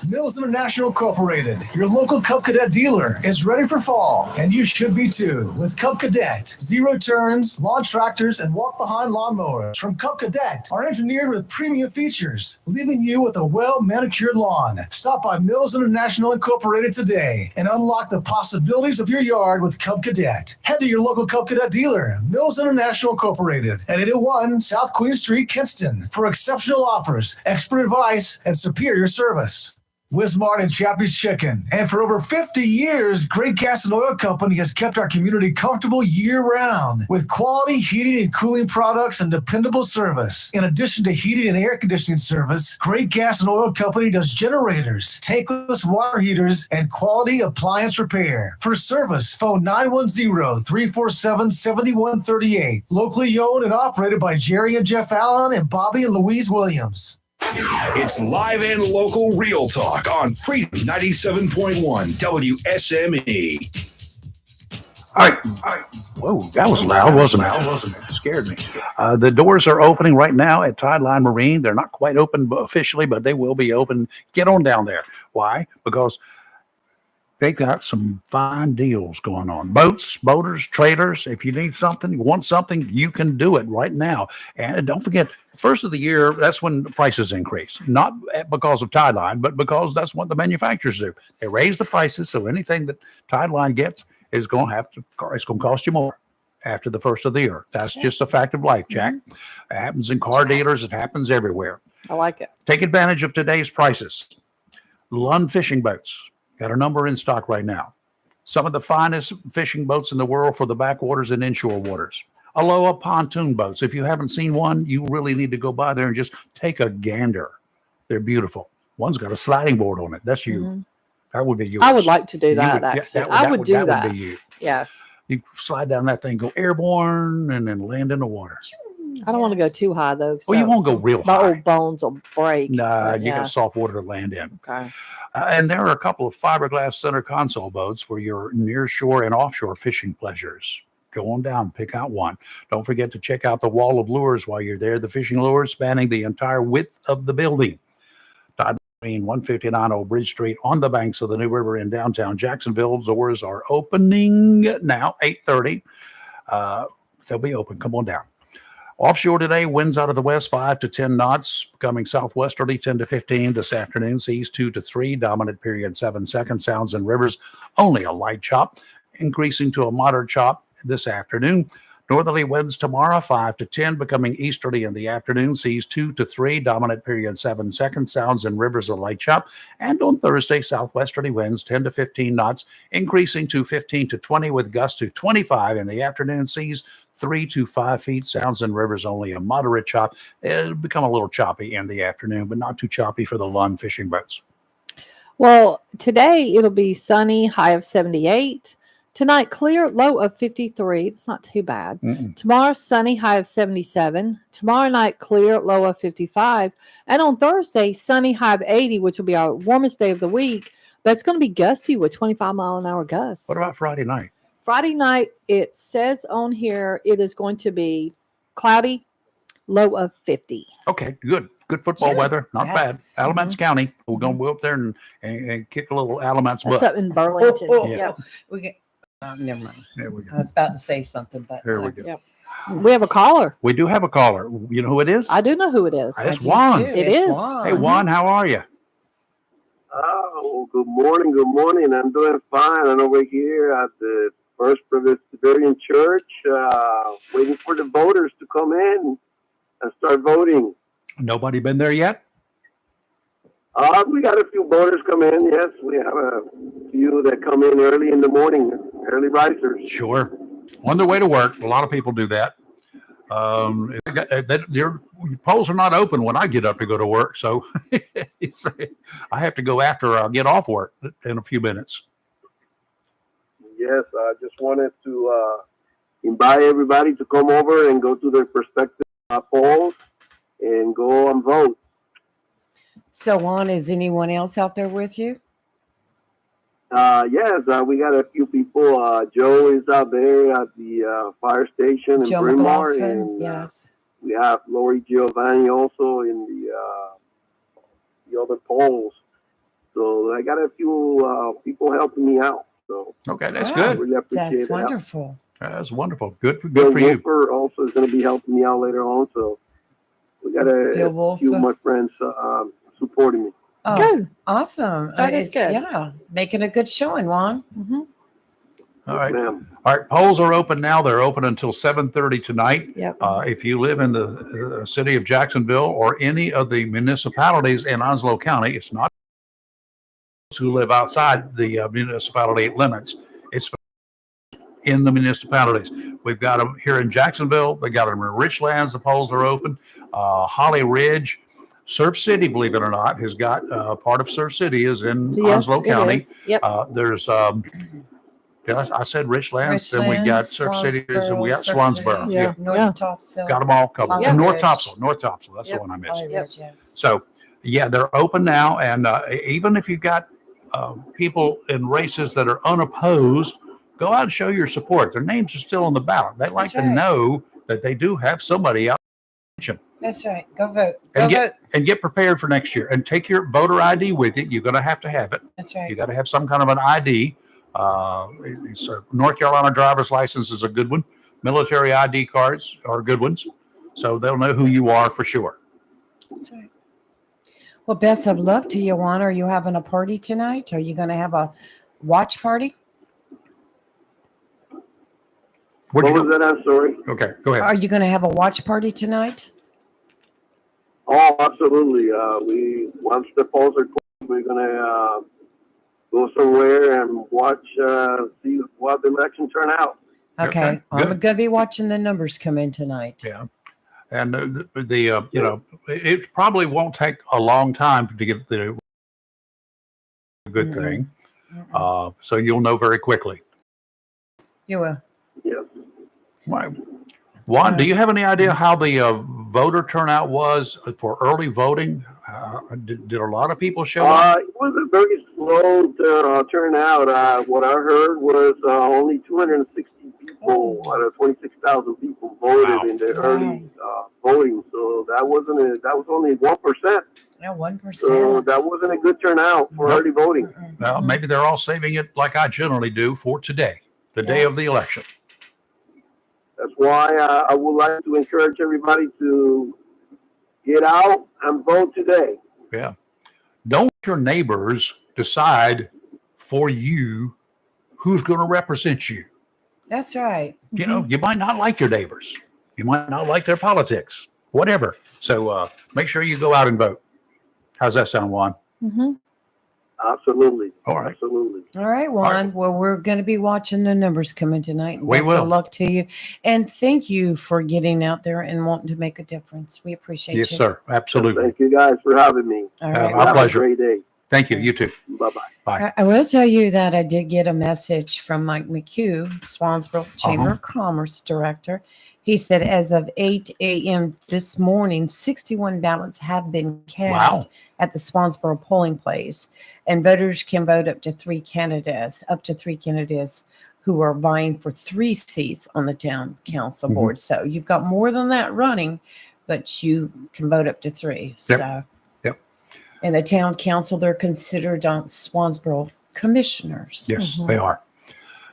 Mills International Incorporated, your local Cub Cadet dealer, is ready for fall, and you should be too. With Cub Cadet, zero turns, lawn tractors, and walk-behind lawnmowers from Cub Cadet are engineered with premium features, leaving you with a well-manicured lawn. Stop by Mills International Incorporated today and unlock the possibilities of your yard with Cub Cadet. Head to your local Cub Cadet dealer, Mills International Incorporated, at 801 South Queen Street, Kinston, for exceptional offers, expert advice, and superior service. Wismart and Chappie's Chicken. And for over 50 years, Great Gas and Oil Company has kept our community comfortable year-round with quality heating and cooling products and dependable service. In addition to heating and air conditioning service, Great Gas and Oil Company does generators, tankless water heaters, and quality appliance repair. For service, phone 910-347-7138. Locally owned and operated by Jerry and Jeff Allen and Bobby and Louise Williams. It's live and local real talk on Freedom 97.1 WSME. All right. Whoa, that was loud, wasn't it? It scared me. The doors are opening right now at Tideline Marine. They're not quite open officially, but they will be open. Get on down there. Why? Because they got some fine deals going on. Boats, boaters, traders. If you need something, you want something, you can do it right now. And don't forget, first of the year, that's when the prices increase. Not because of Tideline, but because that's what the manufacturers do. They raise the prices, so anything that Tideline gets is going to it's going to cost you more after the first of the year. That's just a fact of life, Jack. It happens in car dealers. It happens everywhere. I like it. Take advantage of today's prices. Lund fishing boats. Got a number in stock right now. Some of the finest fishing boats in the world for the backwaters and inshore waters. Aloha pontoon boats. If you haven't seen one, you really need to go by there and just take a gander. They're beautiful. One's got a sliding board on it. That's you. Mm-hmm. That would be yours. I would like to do that, yeah, actually. I would do that. Would be you. Yes. You slide down that thing, go airborne, and then land in the water. I don't want to go too high, though. Well, you won't go real my high. old bones will break. Nah, but you yeah. got soft water to land in. Okay. And there are a couple of fiberglass center console boats for your nearshore and offshore fishing pleasures. Go on down, pick out one. Don't forget to check out the wall of lures while you're there. The fishing lures spanning the entire width of the building. Todd Green, 159 Old Bridge Street on the banks of the New River in downtown Jacksonville. Doors are opening now, 8:30. They'll be open. Come on down. Offshore today, winds out of the west 5 to 10 knots, becoming southwesterly 10 to 15 this afternoon. Seas 2 to 3, dominant period 7 seconds. Sounds and rivers only a light chop, increasing to a moderate chop this afternoon. Northerly winds tomorrow 5 to 10, becoming easterly in the afternoon. Seas 2 to 3, dominant period 7 seconds. Sounds and rivers a light chop. And on Thursday, southwesterly winds 10 to 15 knots, increasing to 15 to 20 with gusts to 25 in the afternoon. Seas 3 to 5 feet. Sounds and rivers only a moderate chop. It'll become a little choppy in the afternoon, but not too choppy for the Lund fishing boats. Well, today it'll be sunny, high of 78. Tonight, clear, low of 53. It's not too bad. Tomorrow, sunny, high of 77. Tomorrow night, clear, low of 55. And on Thursday, sunny, high of 80, which will be our warmest day of the week. But it's going to be gusty with 25-mile-an-hour gusts. What about Friday night? Friday night, it says on here it is going to be cloudy, low of 50. Okay, good. Good football weather. Not bad. Alamance County. We're going to go up there and kick a little Alamance butt. That's up in Burlington. Yeah. We get, never mind. There we go. I was about to say something, but There we go. Yep. We have a caller. We do have a caller. You know who it is? I do know who it is. It's Juan. It is. Hey, Juan, how are you? Oh, good morning. Good morning. I'm doing fine. I'm over here at the First Presbyterian Church, waiting for the voters to come in and start voting. Nobody been there yet? We got a few voters come in. Yes, we have a few that come in early in the morning, early risers. Sure. On their way to work. A lot of people do that. Your polls are not open when I get up to go to work, so I have to go after I get off work in a few minutes. Yes, I just wanted to invite everybody to come over and go to their respective polls and go and vote. So, Juan, is anyone else out there with you? Yes, we got a few people. Joe is out there at the fire station in Joe Bryn Mawr, McLaughlin, and yes. we have Lori Giovanni also in the other polls. So I got a few people helping me out. So okay, that's I good. really appreciate That's the help. wonderful. That's wonderful. Good Bill for you. Wolfer also is going to be helping me out later on. So we got a few of my friends supporting me. Oh, good. Awesome. That is good. Yeah, making a good showing, Juan. All right. All right. Polls are open now. They're open until 7:30 tonight. Yep. If you live in the city of Jacksonville or any of the municipalities in Onslow County, it's not who live outside the municipality limits. It's in the municipalities. We've got them here in Jacksonville. They got them in Richlands. The polls are open. Holly Ridge, Surf City, believe it or not, has got part of Surf City is in Onslow County. Yep. There's I said Richlands, then we got Surf City, and we got Swansboro. Yeah. North Topsail. Got them all covered. Holly North Ridge. Topsail. That's the Yep. one I missed. Holly Ridge, yes. So, yeah, they're open now. And even if you've got people in races that are unopposed, go out and show your support. Their names are still on the ballot. They like That's to right. know that they do have somebody out. That's right. Go vote. Go And vote. get prepared for next year. And take your voter ID with you. You're going to have it. That's right. You got to have some kind of an ID. It's a North Carolina driver's license is a good one. Military ID cards are good ones. So they'll know who you are for sure. That's right. Well, best of luck to you, Juan. Are you having a party tonight? Are you going to have a watch party? Where'd you What was go? that? I'm sorry. Okay, go ahead. Are you going to have a watch party tonight? Oh, absolutely. Once the polls are closed, we're gonna go somewhere and watch, see what the election turn out. Okay. I'm good. going to be watching the numbers come in tonight. Yeah. And it probably won't take a long time to get the good thing. So you'll know very quickly. You will. Yes. Right. Juan, do you have any idea how the voter turnout was for early voting? Did a lot of people show up? It was a very slow turnout. What I heard was only 260 people out of 26,000 people voted in the early voting. So that was only 1%. Yeah, 1%. So that wasn't a good turnout for early voting. Well, maybe they're all saving it like I generally do for today, the day of the election. That's why I would like to encourage everybody to get out and vote today. Yeah. Don't let your neighbors decide for you who's going to represent you. That's right. You know, you might not like your neighbors. You might not like their politics, whatever. So make sure you go out and vote. How's that sound, Juan? Mm-hmm. Absolutely. All right. Absolutely. All right, Juan. Well, we're going to be watching the numbers come in tonight. We Best will. of luck to you. And thank you for getting out there and wanting to make a difference. We appreciate Yes, you. sir. Absolutely. Thank you guys for having me. All right. Our pleasure. Have a great day. Thank you. You too. Bye-bye. Bye. I will tell you that I did get a message from Mike McHugh, Swansboro Chamber of Commerce Director. He said as of 8 a.m. this morning, 61 ballots have been cast at the Swansboro polling place, and voters can vote up to three candidates who are vying for 3 seats on the town council board. So you've got more than that running, but you can vote up to 3. So, and the town council, they're considered Swansboro commissioners. Yes, they are.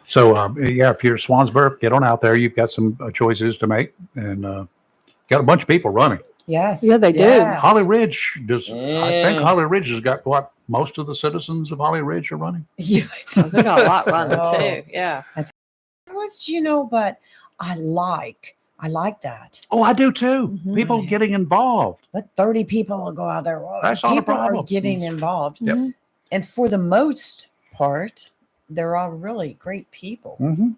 So, if you're Swansboro, get on out there. You've got some choices to make, and got a bunch of people running. Yes. Yeah, they do. Yes. Holly Ridge does. I think Holly Ridge has got what most of the citizens of Holly Ridge are running. Yeah. They got a lot running too. Yeah. But I like that. Oh, I do too. People getting involved. Let 30 people will go out there. Well, That's not a people problem. are getting involved. Yep. And for the most part, they're all really great people. Mm-hmm.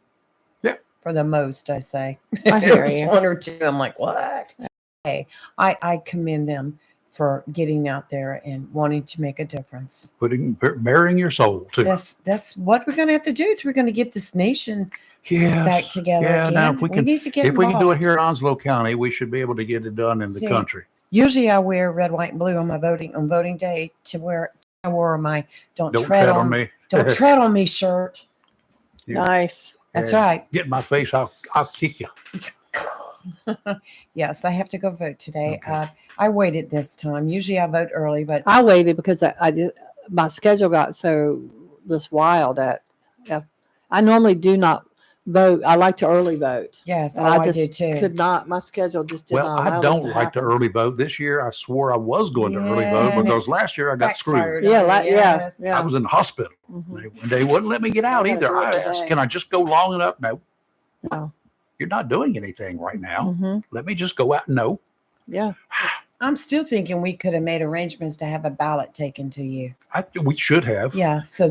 Yeah. For the most, I say. I hear There's you. one or two. I'm like, what? Hey, I commend them for getting out there and wanting to make a difference. Bearing your soul too. That's what we're going to have to do if we're going to get this nation back together Yeah. again. Now, if we can, need to get if we can do it involved. here in Onslow County, we should be able to get it done in the See, country. Usually I wear red, white, and blue on voting day to where I wore my don't Don't tread tread on on me. Don't tread on me shirt. Nice. That's And right. Get in my face. I'll kick you. Yes, I have to go vote today. I waited this time. Usually I vote early, but I waited because I did. My schedule got so this wild that I normally do not vote. I like to early vote. yes, And I I just do too. could not. My schedule just did Well, not. allow I this don't to like to happen. early vote. This year, I swore I was going to early Yeah, vote and because last year I got screwed. Backfired Yeah, on me, yes. yeah. I was in the hospital. They wouldn't let me get out I gotta either. do it I asked, today. can I just go long enough? No. No. You're not doing anything right now. Mhm. Let me just go out. No. Yeah. I'm still thinking we could have made arrangements to have a ballot taken to you. We should have. Yeah. So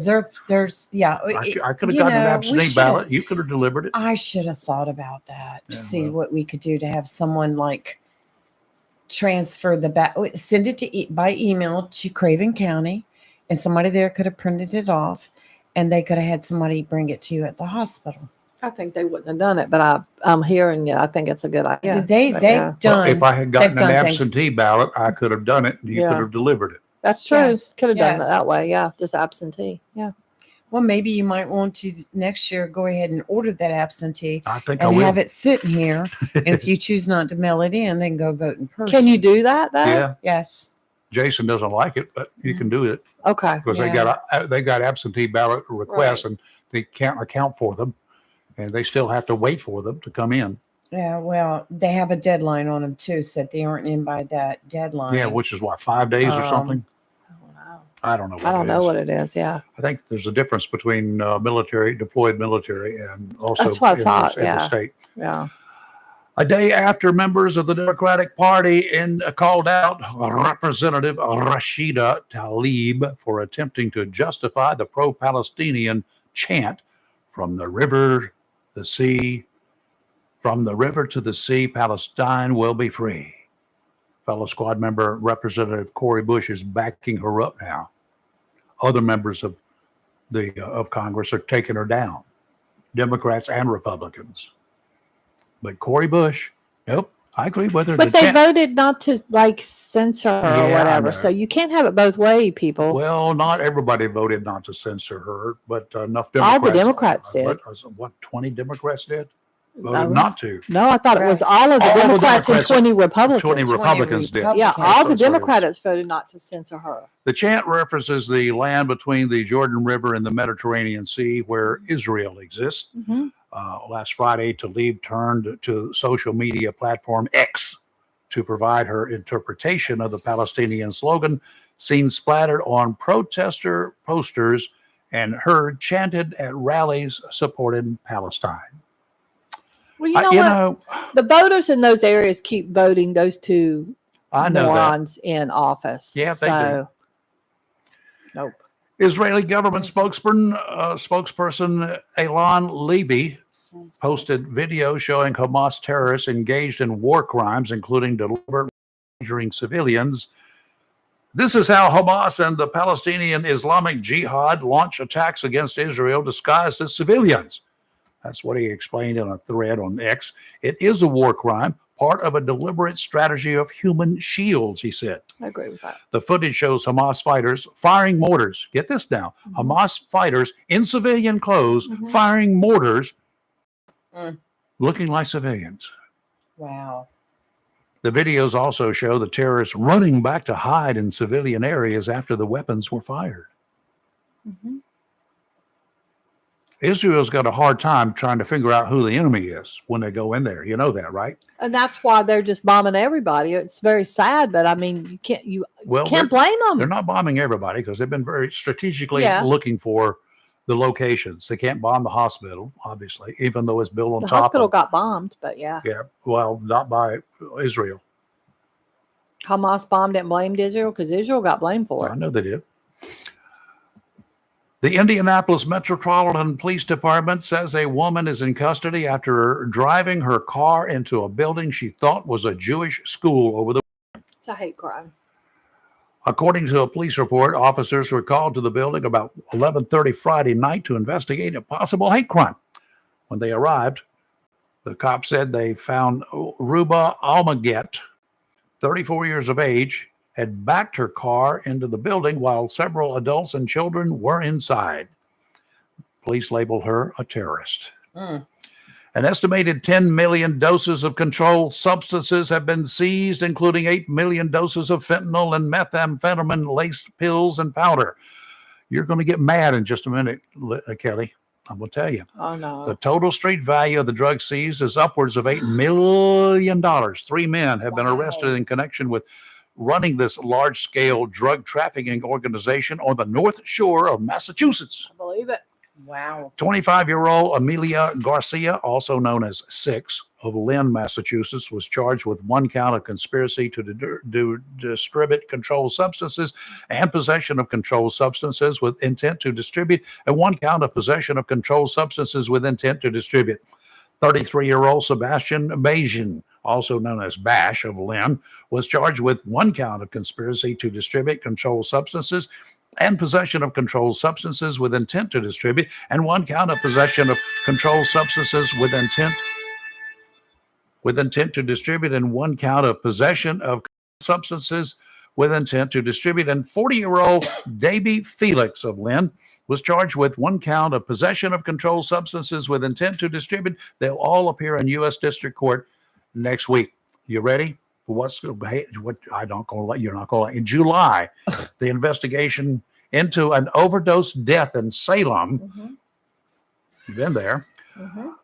there's I could have gotten an absentee ballot. You could have delivered it. I should have thought about that. Yeah, See what we could do to have someone like transfer the send it to by email to Craven County, and somebody there could have printed it off, and they could have had somebody bring it to you at the hospital. I think they wouldn't have done it, but I'm hearing you. I think it's a good idea. They've done. Well, if I had gotten an done things. absentee ballot, I could have done it, and you Yeah. could have delivered it. That's true. Yes, Could have done it yes. that way. Yeah, just absentee. Yeah. Well, maybe you might want to next year go ahead and order that absentee I think I and will. have it sitting here. And if you choose not to mail it in, then go vote in person. Can you do that though? Yeah. Yes. Jason doesn't like it, but you can do it Okay. because they got absentee ballot requests, and they can't account for them, and they still have to wait for them to come in. Yeah. Well, they have a deadline on them too, so that they aren't in by that deadline. Yeah, which is what, 5 days or Um, something? I don't know. I don't know is. what it is. Yeah. I think there's a difference between deployed military, and also That's what I in thought. the Yeah. state. Yeah. A day after members of the Democratic Party called out Representative Rashida Tlaib for attempting to justify the pro-Palestinian chant from the river to the sea, Palestine will be free. Fellow squad member Representative Cori Bush is backing her up now. Other members of Congress are taking her down, Democrats and Republicans. But Cori Bush, nope, I agree with her. But they voted not to censor her Yeah, or I whatever. know. So you can't have it both ways, people. Well, not everybody voted not to censor her, but enough All Democrats. the Democrats did. What 20 Democrats did? No. Voted not to. No, I thought it was all of the All the Democrats and Democrats- 20 Republicans. 20 Republicans did. Yeah, That's all the what it is. Democrats voted not to censor her. The chant references the land between the Jordan River and the Mediterranean Sea where Israel exists. Mm-hmm. Last Friday, Tlaib turned to social media platform X to provide her interpretation of the Palestinian slogan, seen splattered on protester posters and heard chanted at rallies supporting Palestine. Well, you know what? The voters in those areas keep voting those two I know that. morons in office. Yeah, they so, Nope. Israeli government spokesperson Elan Levy posted video showing Hamas terrorists engaged in war crimes, including deliberately injuring civilians. This is how Hamas and the Palestinian Islamic Jihad launch attacks against Israel disguised as civilians. That's what he explained in a thread on X. It is a war crime, part of a deliberate strategy of human shields, he said. I agree with that. The footage shows Hamas fighters firing mortars. Get this now. Hamas fighters in civilian clothes firing mortars looking like civilians. Wow. The videos also show the terrorists running back to hide in civilian areas after the weapons were fired. Israel's got a hard time trying to figure out who the enemy is when they go in there. You know that, right? And that's why they're just bombing everybody. It's very sad, but I mean, you Well, can't they're- blame them. They're not bombing everybody because they've been very strategically Yeah. looking for the locations. They can't bomb the hospital, obviously, even though it's built on The top hospital of. got bombed, but yeah. Yeah, well, not by Israel. Hamas bombed it and blamed Israel because Israel got blamed for I it. know they did. The Indianapolis Metropolitan Police Department says a woman is in custody after driving her car into a building she thought was a Jewish school over the. It's a hate crime. According to a police report, officers were called to the building about 11:30 Friday night to investigate a possible hate crime. When they arrived, the cops said they found Ruba Almaget, 34 years of age, had backed her car into the building while several adults and children were inside. Police labeled her a terrorist. An estimated 10 million doses of controlled substances have been seized, including 8 million doses of fentanyl and methamphetamine-laced pills and powder. You're going to get mad in just a minute, Kelly. I'm going to tell you. Oh, no. The total street value of the drugs seized is upwards of $8 million. 3 men have been arrested in connection with running this large-scale drug trafficking organization on the North Shore of Massachusetts. I believe it. Wow. 25-year-old Amelia Garcia, also known as Six, of Lynn, Massachusetts, was charged with 1 count of conspiracy to distribute controlled substances and possession of controlled substances with intent to distribute, and 1 count of possession of controlled substances with intent to distribute. 33-year-old Sebastian Bajan, also known as Bash of Lynn, was charged with 1 count of conspiracy to distribute controlled substances and possession of controlled substances with intent to distribute, and 1 count of possession of controlled substances with intent to distribute, and 1 count of possession of substances with intent to distribute. And 40-year-old Davy Felix of Lynn was charged with 1 count of possession of controlled substances with intent to distribute. They'll all appear in U.S. District Court next week. You ready? What I don't gonna let you're not going. In July, the investigation into an overdose death in Salem. You've been there.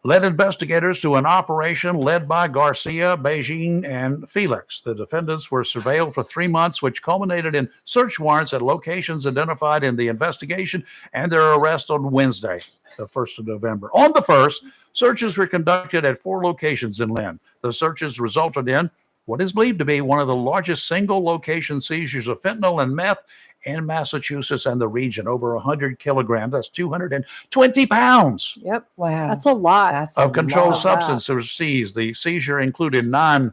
Led investigators to an operation led by Garcia, Beijing, and Felix. The defendants were surveilled for 3 months, which culminated in search warrants at locations identified in the investigation and their arrest on Wednesday, the 1st of November. On the 1st, searches were conducted at 4 locations in Lynn. The searches resulted in what is believed to be one of the largest single location seizures of fentanyl and meth in Massachusetts and the region. Over 100 kilograms, that's 220 pounds. Yep. Wow. That's a lot. Of controlled substances were seized. The seizure included 9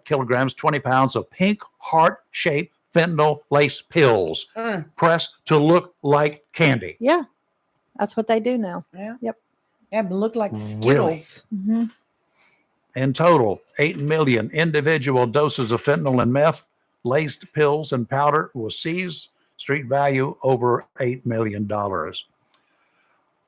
kilograms, 20 pounds of pink heart-shaped fentanyl-laced pills pressed to look like candy. Yeah. That's what they do now. Yeah. Yep. Yeah, but look like Skittles. In total, 8 million individual doses of fentanyl and meth, laced pills and powder was seized. Street value over $8 million.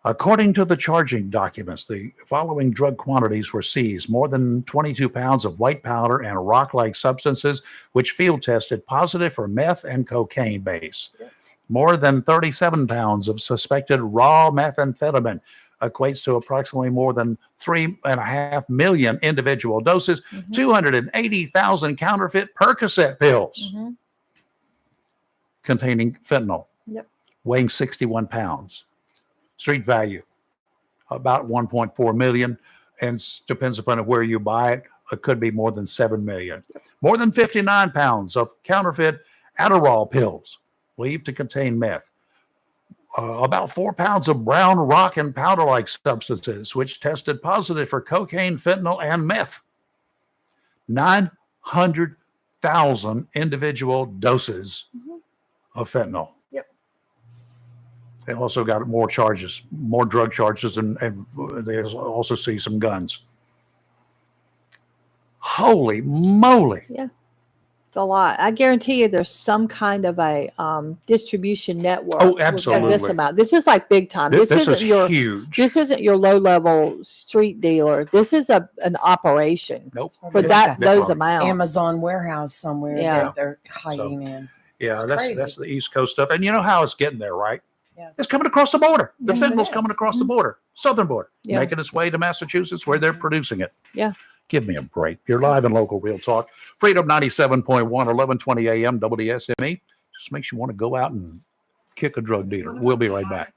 According to the charging documents, the following drug quantities were seized: more than 22 pounds of white powder and rock-like substances, which field tested positive for meth and cocaine base. More than 37 pounds of suspected raw methamphetamine, equates to approximately more than 3.5 million individual doses, 280,000 counterfeit Percocet pills containing fentanyl, weighing 61 pounds. Street value, about 1.4 million, and depends upon where you buy it. It could be more than 7 million. More than 59 pounds of counterfeit Adderall pills, believed to contain meth. About 4 pounds of brown rock and powder-like substances, which tested positive for cocaine, fentanyl, and meth. 900,000 individual doses of fentanyl. Yep. They also got more charges, more drug charges, and they also see some guns. Holy moly. Yeah. It's a lot. I guarantee you there's some kind of a distribution network. Oh, absolutely. With this amount. This is like big time. This isn't is your huge. This isn't your low level street dealer. This is an operation for those amounts. Amazon warehouse somewhere that they're hiding in. Yeah, It's that's crazy. the East Coast stuff. And you know how it's getting there, right? It's coming across the border. The Yes, it fentanyl's is. coming across the border, southern border, Yeah. making its way to Massachusetts where they're producing it. Yeah. Give me a break. You're live and local Real Talk. Freedom 97.1, 1120 a.m. WSME. Just makes you want to go out and kick a drug dealer. We'll be right back.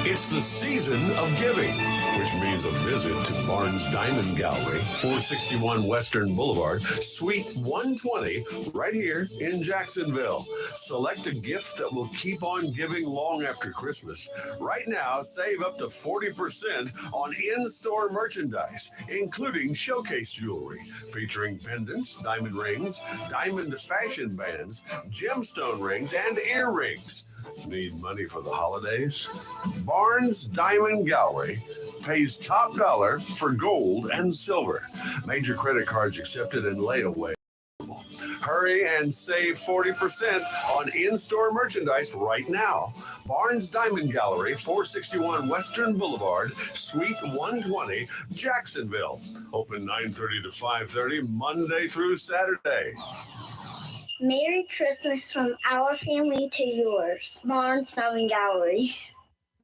It's the season of giving, which means a visit to Barnes Diamond Gallery, 461 Western Boulevard, Suite 120, right here in Jacksonville. Select a gift that will keep on giving long after Christmas. Right now, save up to 40% on in-store merchandise, including showcase jewelry, featuring pendants, diamond rings, diamond fashion bands, gemstone rings, and earrings. Need money for the holidays? Barnes Diamond Gallery pays top dollar for gold and silver. Major credit cards accepted and layaway. Hurry and save 40% on in-store merchandise right now. Barnes Diamond Gallery, 461 Western Boulevard, Suite 120, Jacksonville. Open 9:30 to 5:30, Monday through Saturday. Merry Christmas from our family to yours. Barnes Diamond Gallery.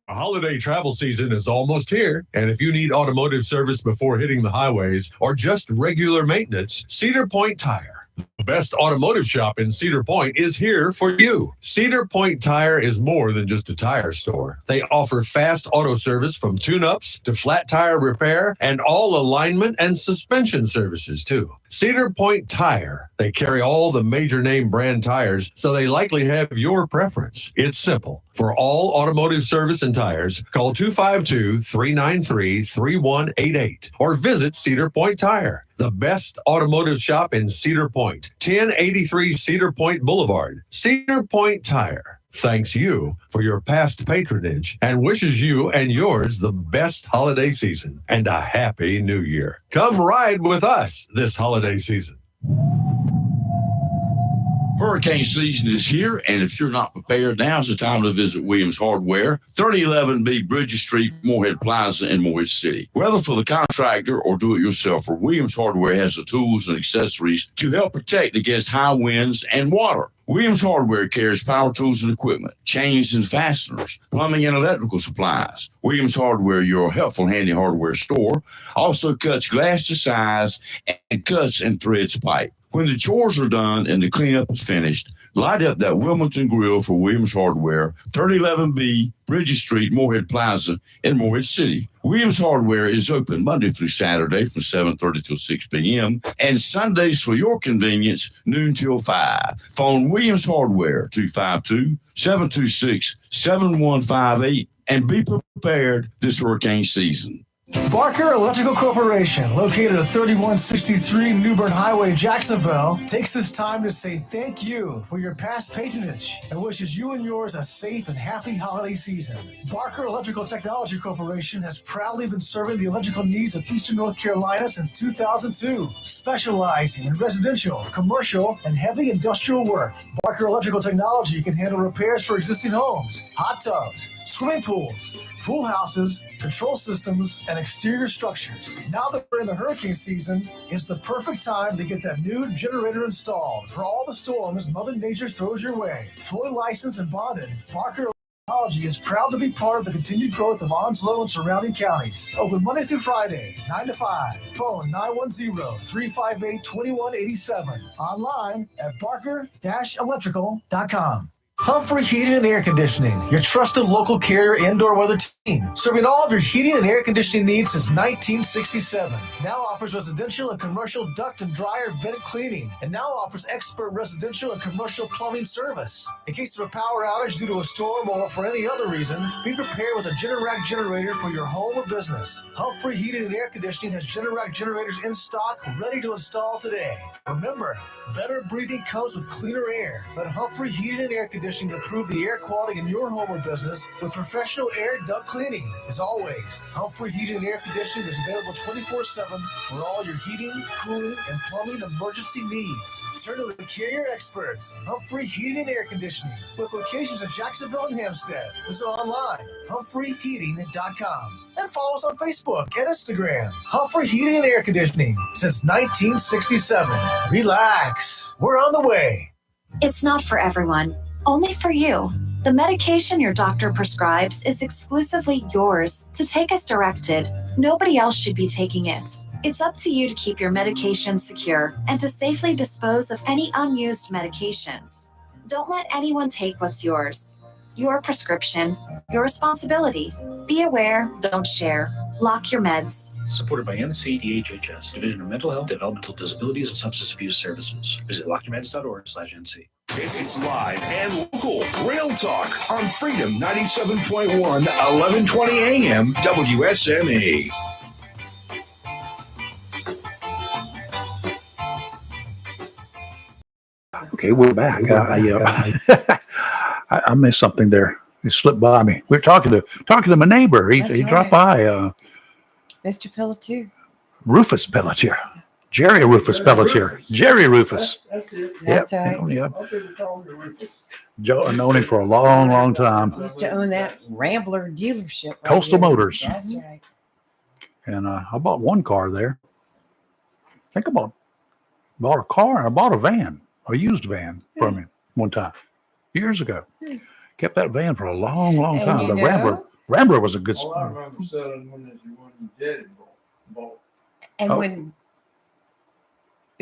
A holiday travel season is almost here, and if you need automotive service before hitting the highways or just regular maintenance, Cedar Point Tire The best automotive shop in Cedar Point is here for you. Cedar Point Tire is more than just a tire store. They offer fast auto service from tune-ups to flat tire repair and all alignment and suspension services too. Cedar Point Tire. They carry all the major name brand tires, so they likely have your preference. It's simple. For all automotive service and tires, call 252-393-3188 or visit Cedar Point Tire, the best automotive shop in Cedar Point, 1083 Cedar Point Boulevard. Cedar Point Tire thanks you for your past patronage and wishes you and yours the best holiday season and a happy new year. Come ride with us this holiday season. Hurricane season is here, and if you're not prepared, now's the time to visit Williams Hardware, 3011B Bridges Street, Moorhead Plaza in Moorhead City. Whether for the contractor or do-it-yourselfer, Williams Hardware has the tools and accessories to help protect against high winds and water. Williams Hardware carries power tools and equipment, chains and fasteners, plumbing and electrical supplies. Williams Hardware, your helpful handy hardware store, also cuts glass to size and cuts and threads pipe. When the chores are done and the cleanup is finished, light up that Wilmington Grill for Williams Hardware, 3011B Bridges Street, Moorhead Plaza in Moorhead City. Williams Hardware is open Monday through Saturday from 7:30 till 6 p.m. and Sundays for your convenience, noon till 5. Phone Williams Hardware, 252-726-7158, and be prepared this hurricane season. Barker Electrical Corporation, located at 3163 New Bern Highway, Jacksonville, takes this time to say thank you for your past patronage and wishes you and yours a safe and happy holiday season. Barker Electrical Technology Corporation has proudly been serving the electrical needs of Eastern North Carolina since 2002, specializing in residential, commercial, and heavy industrial work. Barker Electrical Technology can handle repairs for existing homes, hot tubs, swimming pools, pool houses, control systems, and exterior structures. Now that we're in the hurricane season, it's the perfect time to get that new generator installed for all the storms Mother Nature throws your way. Fully licensed and bonded, Barker Technology is proud to be part of the continued growth of Onslow and surrounding counties. Open Monday through Friday, 9 to 5. Phone 910-358-2187. Online at barker-electrical.com. Humphrey Heating and Air Conditioning, your trusted local carrier indoor weather team, serving all of your heating and air conditioning needs since 1967. Now offers residential and commercial duct and dryer vent cleaning, and now offers expert residential and commercial plumbing service. In case of a power outage due to a storm or for any other reason, be prepared with a Generac generator for your home or business. Humphrey Heating and Air Conditioning has Generac generators in stock, ready to install today. Remember, better breathing comes with cleaner air. Let Humphrey Heating and Air Conditioning improve the air quality in your home or business with professional air duct cleaning. As always, Humphrey Heating and Air Conditioning is available 24/7 for all your heating, cooling, and plumbing emergency needs. Turn to the carrier experts, Humphrey Heating and Air Conditioning, with locations in Jacksonville and Hampstead. Visit online, humphreyheating.com. And follow us on Facebook and Instagram. Humphrey Heating and Air Conditioning since 1967. Relax, we're on the way. It's not for everyone, only for you. The medication your doctor prescribes is exclusively yours to take as directed. Nobody else should be taking it. It's up to you to keep your medication secure and to safely dispose of any unused medications. Don't let anyone take what's yours. Your prescription, your responsibility. Be aware, don't share. Lock your meds. Supported by NCDHHS, Division of Mental Health, Developmental Disabilities, and Substance Abuse Services. Visit lockyourmeds.org/NC. It's live and local. Real talk on Freedom 97.1, 1120 AM, WSME. Okay, we're back. I missed something there. It slipped by me. We were talking to my neighbor. He dropped by. Mr. Pelletier. Rufus Pelletier. Jerry Rufus Pelletier. Jerry Rufus. That's it. That's right. Yep. Joe, I've known him for a long, long time. Used to own that Rambler dealership. Right Coastal here. Motors. That's right. And I bought one car there. I think I bought a car and I bought a van, a used van from him one time, years ago. Kept that van for a long, long And time. you The know- Rambler was a good. All I remember selling one that you wanted to get it bought. And Oh. when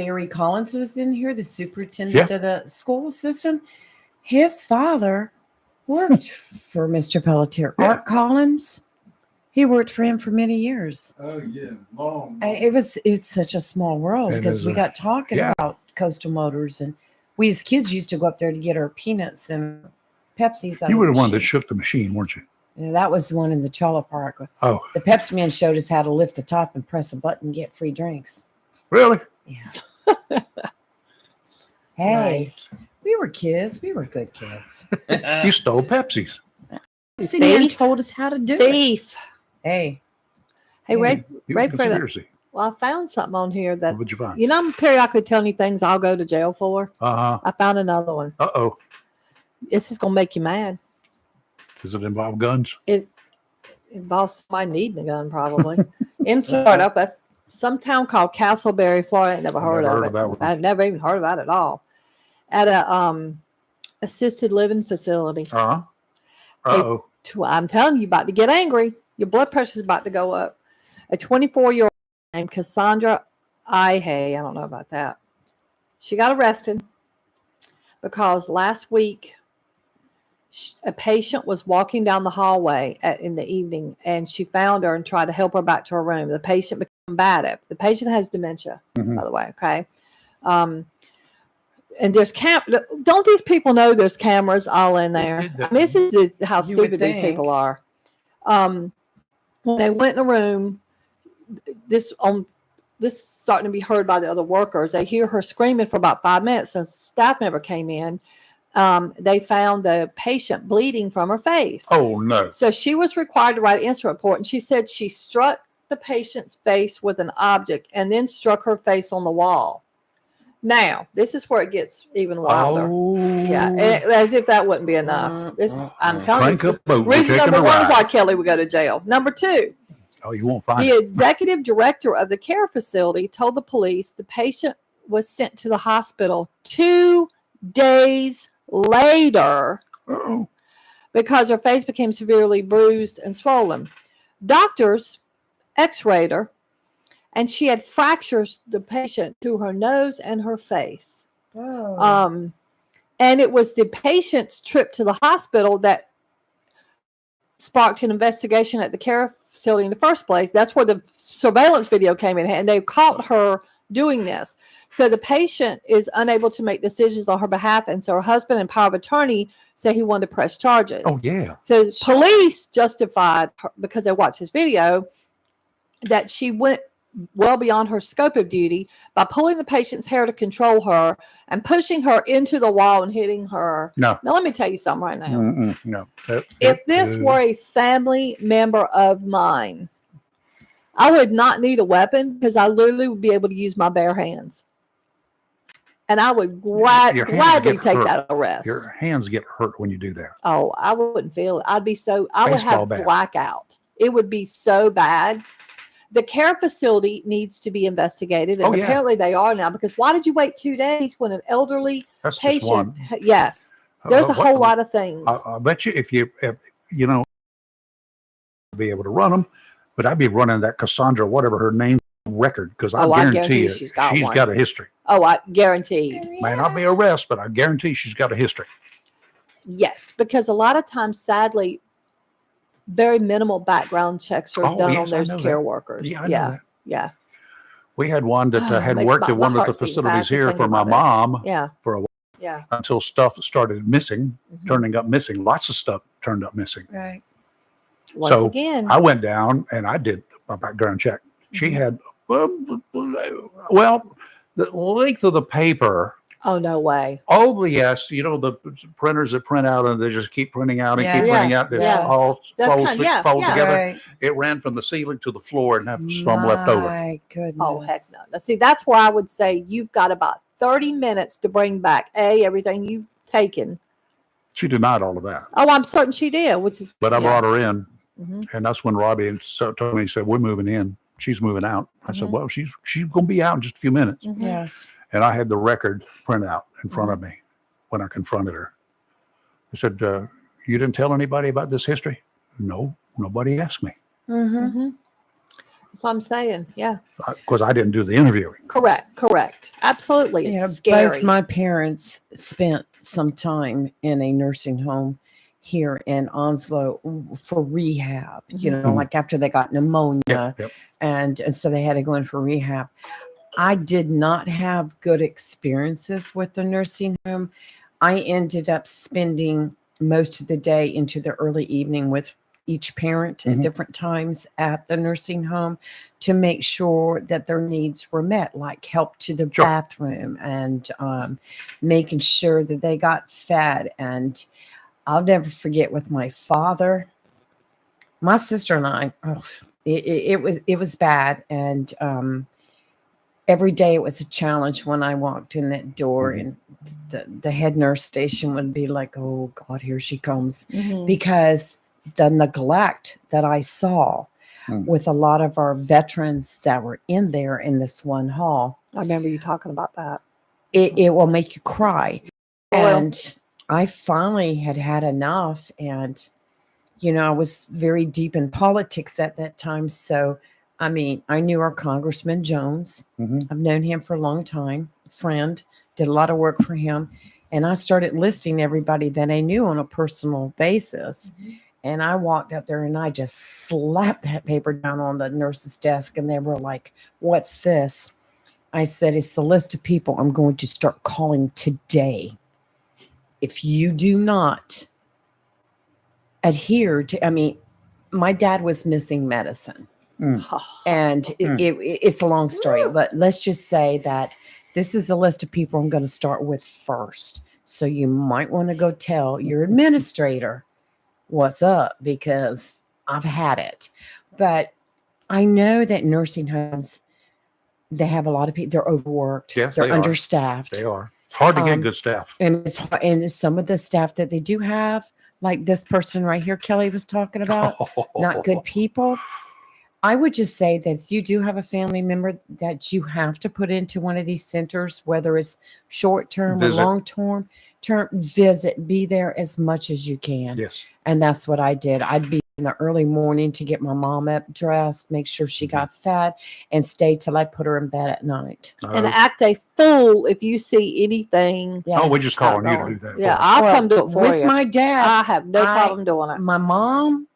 Barry Collins was in here, the superintendent of the school system. His father worked for Mr. Pelletier. Art Collins, he worked for him for many years. Oh yeah, long. It's such a small world It because is we got talking yeah. about Coastal Motors, and we as kids used to go up there to get our peanuts and Pepsis. You were the one that shook the machine, weren't you? Yeah, that was the one in the Cholla Park. Oh, The Pepsi man showed us how to lift the top and press a button and get free drinks. really? Hey, we were kids. We were good kids. You stole Pepsis. Pepsi man told us how to do it. Thief. Hey, Hey, Ray, You Ray were Fred, conspiracy. well, I found something on here that, What'd you find? you know, I'm periodically telling you things I'll go to jail for. Uh-huh. I found another one. Uh-oh. This is going to make you mad. Does it involve guns? It involves somebody needing a gun, probably. In Florida, that's some town called Castleberry, Florida. I never heard Never of heard it. about it. I've never even heard about it at all. At a assisted living facility. Uh-huh. Uh-oh. I'm telling you, about to get angry. Your blood pressure's about to go up. A 24-year-old named Cassandra Ihe, I don't know about that. She got arrested because last week a patient was walking down the hallway in the evening, and she found her and tried to help her back to her room. The patient became combative. The patient has dementia, by the way. Okay. And there's don't these people know there's cameras all in there? I mean, this is how You would stupid these think. people are. When they went in the room, this is starting to be heard by the other workers. They hear her screaming for about 5 minutes. Since staff member came in, they found the patient bleeding from her face. Oh, no. So she was required to write an incident report, and she said she struck the patient's face with an object and then struck her face on the wall. Now, this is where it gets even wilder. Oh. Yeah, as if that wouldn't be enough. This, I'm telling Crank you, up boat. We're reason taking number a one ride. why Kelly would go to jail. Number two, Oh, you won't find the it. executive director of the care facility told the police the patient was sent to the hospital 2 days later because her face became severely bruised and swollen. Doctors x-rayed her, and she had fractures, the patient, to her nose and her face. Oh. And it was the patient's trip to the hospital that sparked an investigation at the care facility in the first place. That's where the surveillance video came in, and they caught her doing this. So the patient is unable to make decisions on her behalf, and so her husband and power of attorney say he wanted to press charges. Oh, yeah. So police justified her, because they watched this video, that she went well beyond her scope of duty by pulling the patient's hair to control her and pushing her into the wall and hitting her. No. Now, let me tell you something right now. Mm-mm, no. If this were a family member of mine, I would not need a weapon because I literally would be able to use my bare hands. And I would Your hands gladly get take hurt. that arrest. Your hands get hurt when you do that. Oh, I wouldn't feel it. I would Baseball have bat. blackout. It would be so bad. The care facility needs to be investigated, and Oh, yeah. apparently they are now, because why did you wait 2 days when an elderly That's just patient? one. Yes. There's a what- whole lot of things. I bet you if you know, be able to run them, but I'd be running that Cassandra, whatever her name, record, because I Oh, I guarantee guarantee you she's got one. got a history. Oh, I guarantee. May not be arrest, but I guarantee she's got a history. Yes, because a lot of times, sadly, very minimal background checks are Oh, done yes, on I those know care that. workers. Yeah, I know yeah, that. yeah. We had one that had Makes worked my- at my one of the heart's beating facilities fast just here thinking for my about this. mom Yeah. for a while Yeah. until stuff started missing, turning up missing. Lots of stuff turned up missing. Right. Once So again, I went down and I did a background check. She had, well, the length of the paper. oh no way. Oh, yes. You know, the printers that print out and they just keep printing out and Yeah. keep printing out. It's Yes. all That's fold, kind- yeah, fold yeah. together. Right. It ran from the ceiling to the floor and had some left over. My goodness. Oh heck no. Now, see, that's where I would say you've got about 30 minutes to bring back everything you've taken. She denied all of that. Oh, I'm certain she did, which is. But I yeah. brought her in, Mhm. and that's when Robbie told me, he said, "We're moving in. She's moving out." I said, Mhm. "Well, she's going to be out in just a few minutes." Mhm. Yes. And I had the record print out in front Mm-hmm. of me when I confronted her. I said, "You didn't tell anybody about this history?" "No, nobody asked me." Mm-hmm. Mhm. That's what I'm saying. Yeah. Because I didn't do the interviewing. Correct. Absolutely. It's Yeah, scary. both my parents spent some time in a nursing home here in Onslow for rehab, you know, like after they got pneumonia and so they had to go in for rehab. I did not have good experiences with the nursing home. I ended up spending most of the day into the early evening with each parent at different times at the nursing home to make sure that their needs were met, like help to the bathroom and making sure that they got fed. And I'll never forget with my father, my sister and I, it was bad. And every day it was a challenge when I walked in that door and the head nurse station would be like, oh God, here she comes. Because the neglect that I saw with a lot of our veterans that were in there in this one hall. I remember you talking about that. It will make you cry. Well, And I finally had enough. And, you know, I was very deep in politics at that time. So, I mean, I knew our Congressman Jones. I've known him for a long time, friend, did a lot of work for him. And I started listing everybody that I knew on a personal basis. And I walked up there and I just slapped that paper down on the nurse's desk. And they were like, what's this? I said, it's the list of people I'm going to start calling today. If you do not adhere to, I mean, my dad was missing medicine. And it's a long story, but let's just say that this is a list of people I'm going to start with first. So you might want to go tell your administrator what's up because I've had it. But I know that nursing homes, they have a lot of people, they're overworked, Yes, they're they are. understaffed. They are. It's hard to get good staff. And and some of the staff that they do have, like this person right here, Kelly was talking about, not good people. I would just say that if you do have a family member that you have to put into one of these centers, whether it's short term or Visit. long term, visit, be there as much as you can. Yes. And that's what I did. I'd be in the early morning to get my mom up dressed, make sure she got fed, and stay till I put her in bed at night. and act a fool if you see anything. Oh, we're just calling you to going. do that. Yeah, for us. I'll Well, come do it for with you. my dad. I have no problem doing it. My mom,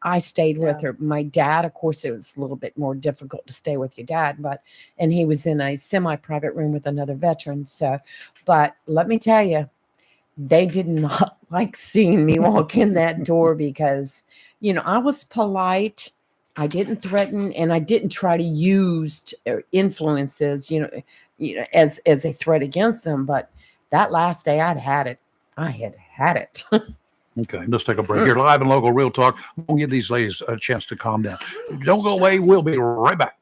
I stayed with her. My dad, of course, it was a little bit more difficult to stay with your dad, and he was in a semi-private room with another veteran. So, but let me tell you, they did not like seeing me walk in that door because, you know, I was polite. I didn't threaten, and I didn't try to use influences, you know, as a threat against them. But that last day, I had it. Okay, let's take a break here. Live and local real talk. We'll give these ladies a chance to calm down. Don't go away. We'll be right back.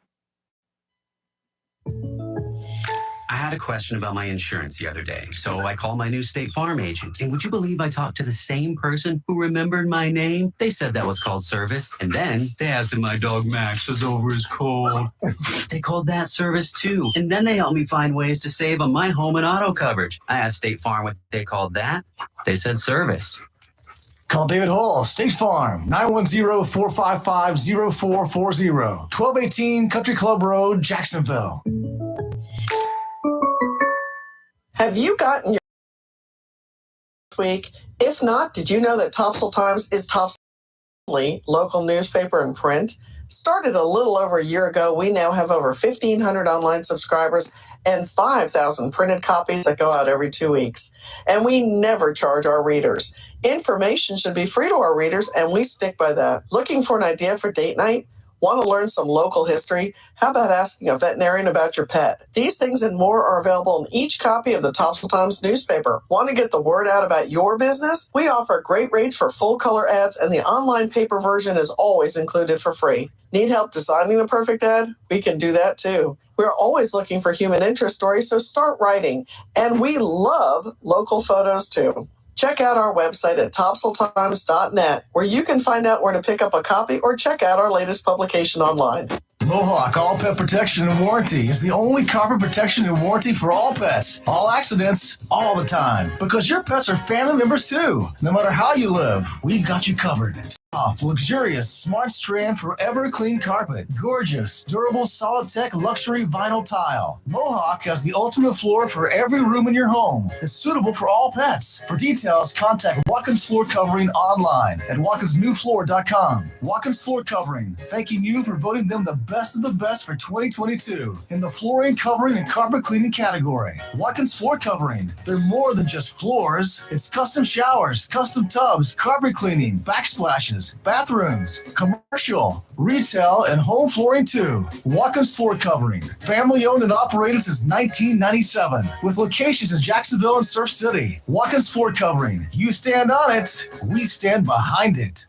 I had a question about my insurance the other day, so I called my new State Farm agent. And would you believe I talked to the same person who remembered my name? They said that was called service. And then they asked if my dog Max was over his cold. They called that service too. And then they helped me find ways to save on my home and auto coverage. I asked State Farm what they called that. They said service. Call David Hall, State Farm, 910-455-0440, 1218 Country Club Road, Jacksonville. Have you gotten your week? If not, did you know that Topsail Times is Topsail's only local newspaper in print? Started a little over a year ago, we now have over 1,500 online subscribers and 5,000 printed copies that go out every 2 weeks. And we never charge our readers. Information should be free to our readers, and we stick by that. Looking for an idea for date night? Want to learn some local history? How about asking a veterinarian about your pet? These things and more are available in each copy of the Topsail Times newspaper. Want to get the word out about your business? We offer great rates for full color ads, and the online paper version is always included for free. Need help designing the perfect ad? We can do that too. We're always looking for human interest stories, so start writing. And we love local photos too. Check out our website at topsailtimes.net, where you can find out where to pick up a copy or check out our latest publication online. Mohawk All Pet Protection and Warranty is the only copper protection and warranty for all pets, all accidents, all the time. Because your pets are family members too. No matter how you live, we've got you covered. Luxurious Smart Strand Forever Clean Carpet. Gorgeous, durable, solid tech luxury vinyl tile. Mohawk has the ultimate floor for every room in your home. It's suitable for all pets. For details, contact Watkins Floor Covering online at watkinsnewfloor.com. Watkins Floor Covering, thanking you for voting them the best of the best for 2022 in the flooring, covering, and carpet cleaning category. Watkins Floor Covering. They're more than just floors. It's custom showers, custom tubs, carpet cleaning, backsplashes, bathrooms, commercial, retail, and home flooring too. Watkins Floor Covering, family owned and operated since 1997, with locations in Jacksonville and Surf City. Watkins Floor Covering, you stand on it, we stand behind it.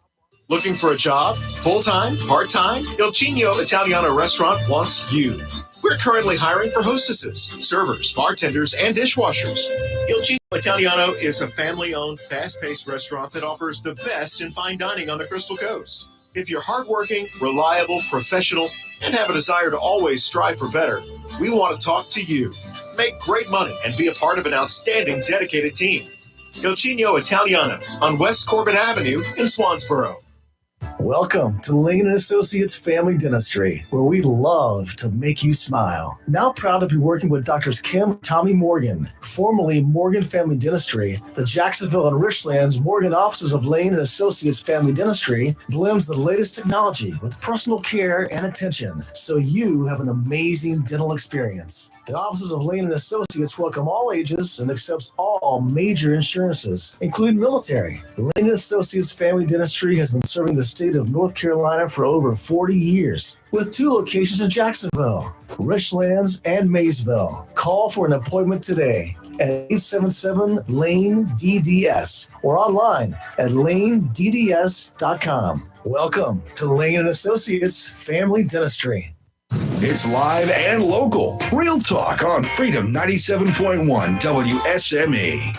Looking for a job? Full-time? Part-time? Il Cigno Italiano Restaurant wants you. We're currently hiring for hostesses, servers, bartenders, and dishwashers. Il Cigno Italiano is a family-owned, fast-paced restaurant that offers the best in fine dining on the Crystal Coast. If you're hardworking, reliable, professional, and have a desire to always strive for better, we want to talk to you. Make great money and be a part of an outstanding, dedicated team. Il Cigno Italiano on West Corbin Avenue in Swansboro. Welcome to Lane & Associates Family Dentistry, where we love to make you smile. Now proud to be working with Doctors Kim and Tommy Morgan, formerly Morgan Family Dentistry. The Jacksonville and Richlands Morgan offices of Lane & Associates Family Dentistry blends the latest technology with personal care and attention, so you have an amazing dental experience. The offices of Lane & Associates welcome all ages and accepts all major insurances, including military. Lane & Associates Family Dentistry has been serving the state of North Carolina for over 40 years, with 2 locations in Jacksonville, Richlands, and Maysville. Call for an appointment today at 877-LANE-DDS or online at lanedds.com. Welcome to Lane & Associates Family Dentistry. It's live and local. Real talk on Freedom 97.1 WSME.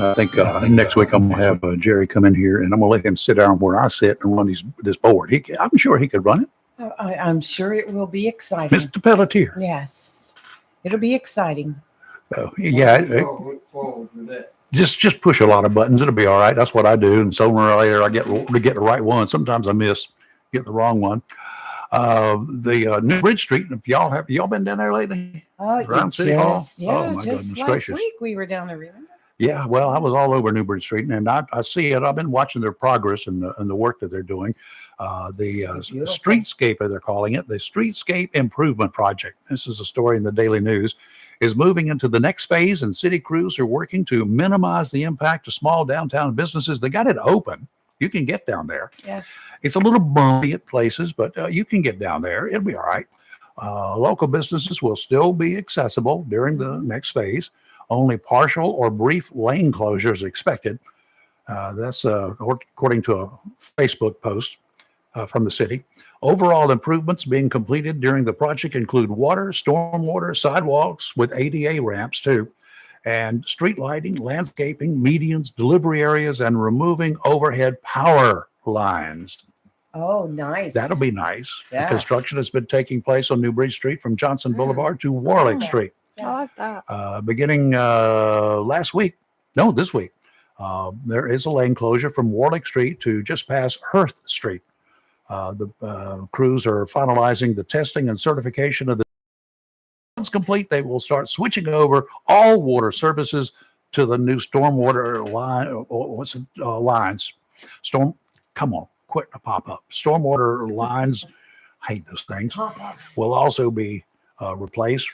I think next week I'm going to have Jerry come in here and I'm going to let him sit down where I sit and run this board. I'm sure he could run it. I'm sure it will be exciting. Mr. Pelletier. Yes, it'll be exciting. Yeah. Look forward to that. Just push a lot of buttons. It'll be all right. That's what I do. And sooner or later I get the right one. Sometimes I get the wrong one. The New Bridge Street. If y'all been down there lately? Around City Hall? Yeah, my just goodness last gracious. week we were down there. Remember? Yeah, well, I was all over New Bridge Street, and I see it. I've been watching their progress and the work that they're doing. The streetscape, as they're calling it, the Streetscape Improvement Project. This is a story in the Daily News. Is moving into the next phase, and city crews are working to minimize the impact of small downtown businesses. They got it open. You can get down there. Yes. It's a little bumpy at places, but you can get down there. It'll be all right. Local businesses will still be accessible during the next phase. Only partial or brief lane closures expected. That's according to a Facebook post from the city. Overall improvements being completed during the project include water, stormwater, sidewalks with ADA ramps too, and street lighting, landscaping, medians, delivery areas, and removing overhead power lines. Oh, nice. That'll be nice. Yes. The construction has been taking place on New Bridge Street from Johnson Boulevard to Warlick Street. I like that. Beginning this week, there is a lane closure from Warlick Street to just past Hearth Street. The crews are finalizing the testing and certification of the. Once complete, they will start switching over all water services to the new stormwater lines. Quit to pop up. Stormwater lines, I hate those things, will also be replaced.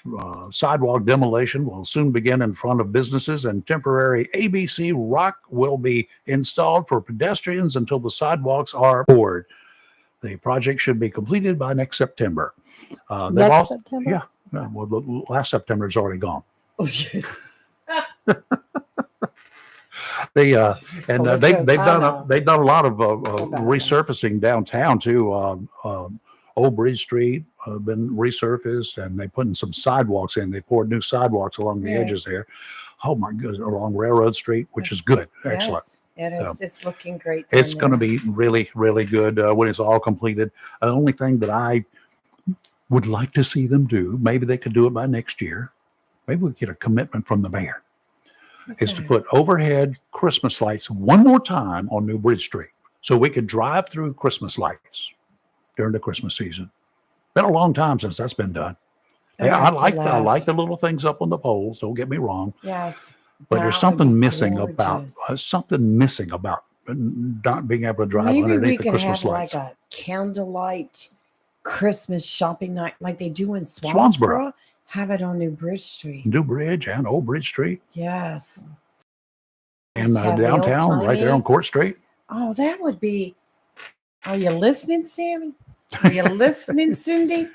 Sidewalk demolition will soon begin in front of businesses, and temporary ABC rock will be installed for pedestrians until the sidewalks are poured. The project should be completed by next September. September? Yeah. Well, the last September is already gone. Oh, shit. They've done a lot of resurfacing downtown too. Old Bridge Street been resurfaced, and they putting some sidewalks in. They poured new sidewalks along the edges there. Oh my goodness, along Railroad Street, which is good, excellent. Yes, it is. It's looking great. It's going to be really, really good when it's all completed. The only thing that I would like to see them do, maybe they could do it by next year. Maybe we get a commitment from the mayor. Is to put overhead Christmas lights one more time on New Bridge Street. so we could drive through Christmas lights during the Christmas season. Been a long time since that's been done. Yeah, I like the little things up on the poles. Don't get me wrong. Yes. But there's That would something be missing gorgeous. about not being able to drive Maybe we underneath the could Christmas have lights. like a candlelight Christmas shopping night like they do in Swansboro. Swansboro. Have it on New Bridge Street. New Bridge and Old Bridge Street Yes. and Just have the downtown, right there on old-timey- Court Street. Oh, that would be. Are you listening, Sammy? Are you listening, Cindy?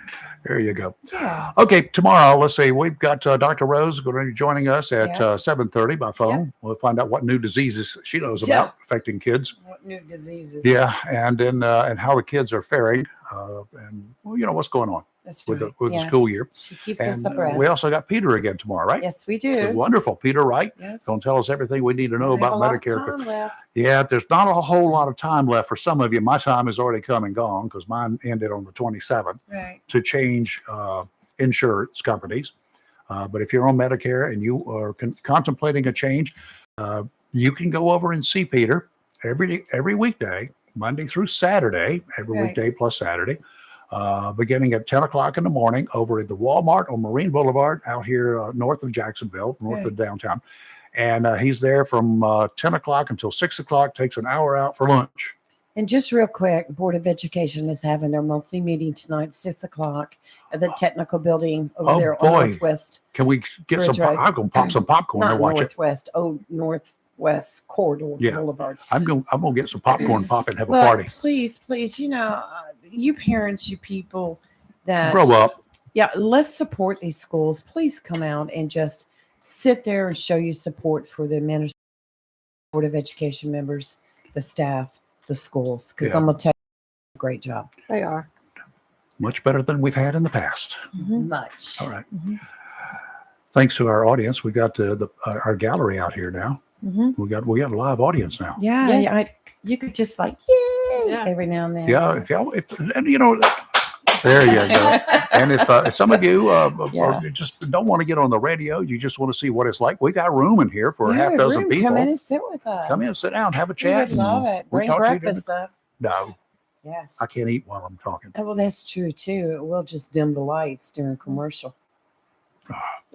There you go. Yes. Okay, tomorrow, let's see, we've got Dr. Rose going to be joining us at Yes. 7:30 by phone. We'll find out what new diseases she knows Yeah. about affecting kids. What new diseases? Yeah, and then and how the kids are faring, and well, what's going on That's with right. the Yes. school year. She keeps And us abreast. we also got Peter again tomorrow, right? Yes, we do. Wonderful, Peter Wright. Yes. Going to tell us everything we need to know We have about a lot of Medicare. time left. Yeah, there's not a whole lot of time left for some of you. My time has already come and gone because mine ended on the 27th Right. to change insurance companies. But if you're on Medicare and you are contemplating a change, you can go over and see Peter every weekday, Monday through Saturday, every Right. weekday plus Saturday, beginning at 10 o'clock in the morning over at the Walmart on Marine Boulevard out here north of Jacksonville, north of downtown. And he's there from 10 o'clock until 6 o'clock, takes an hour out for lunch. And just real quick, Board of Education is having their monthly meeting tonight, 6 o'clock at the technical building over Oh, there boy. on Northwest. Can we get some? Bridge Road. I'm gonna pop some popcorn Not and watch it. Northwest, Northwest Corridor Yeah. Boulevard. I'm gonna get some popcorn, pop, and have a But party. please, you parents, you people that Grow up. Yeah, let's support these schools. Please come out and just sit there and show you support for the administration, Board of Education members, the staff, the schools. Because Yeah. I'm gonna tell you, great job. They are. Much better than we've had in the past. Much. All right. Thanks to our audience, we got our gallery out here now. Mhm. We got a live audience now. Yeah. You could just like yay every now and then. Yeah, if and there you go. And if some of you or you just don't want to get on the radio, you just want to see what it's like. We got room in here for a half dozen people. Come in and sit with us. Come in, sit down, have a We chat. would love and it. we'll Bring talk to you breakfast up. No, Yes. I can't eat while I'm talking. Oh, well, that's true too. It will just dim the lights during commercial.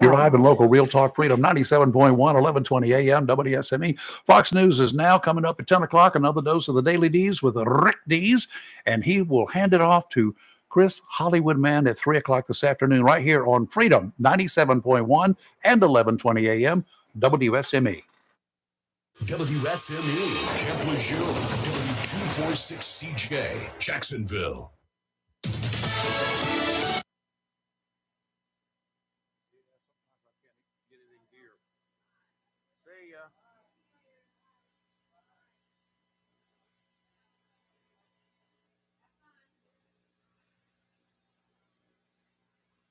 You're live in local Real Talk Freedom 97.1, 1120 AM, WSME. Fox News is now coming up at 10 o'clock. Another dose of the Daily D's with Rick Dees, and he will hand it off to Chris Hollywood Man at 3 o'clock this afternoon, right here on Freedom 97.1 and 1120 AM, WSME. WSME, Camp Lejeune, W246CJ, Jacksonville.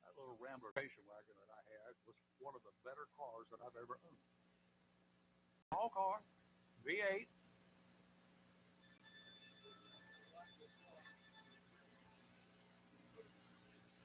That little Rambler station wagon that I had was one of the better cars that I've ever owned. Small car, V8,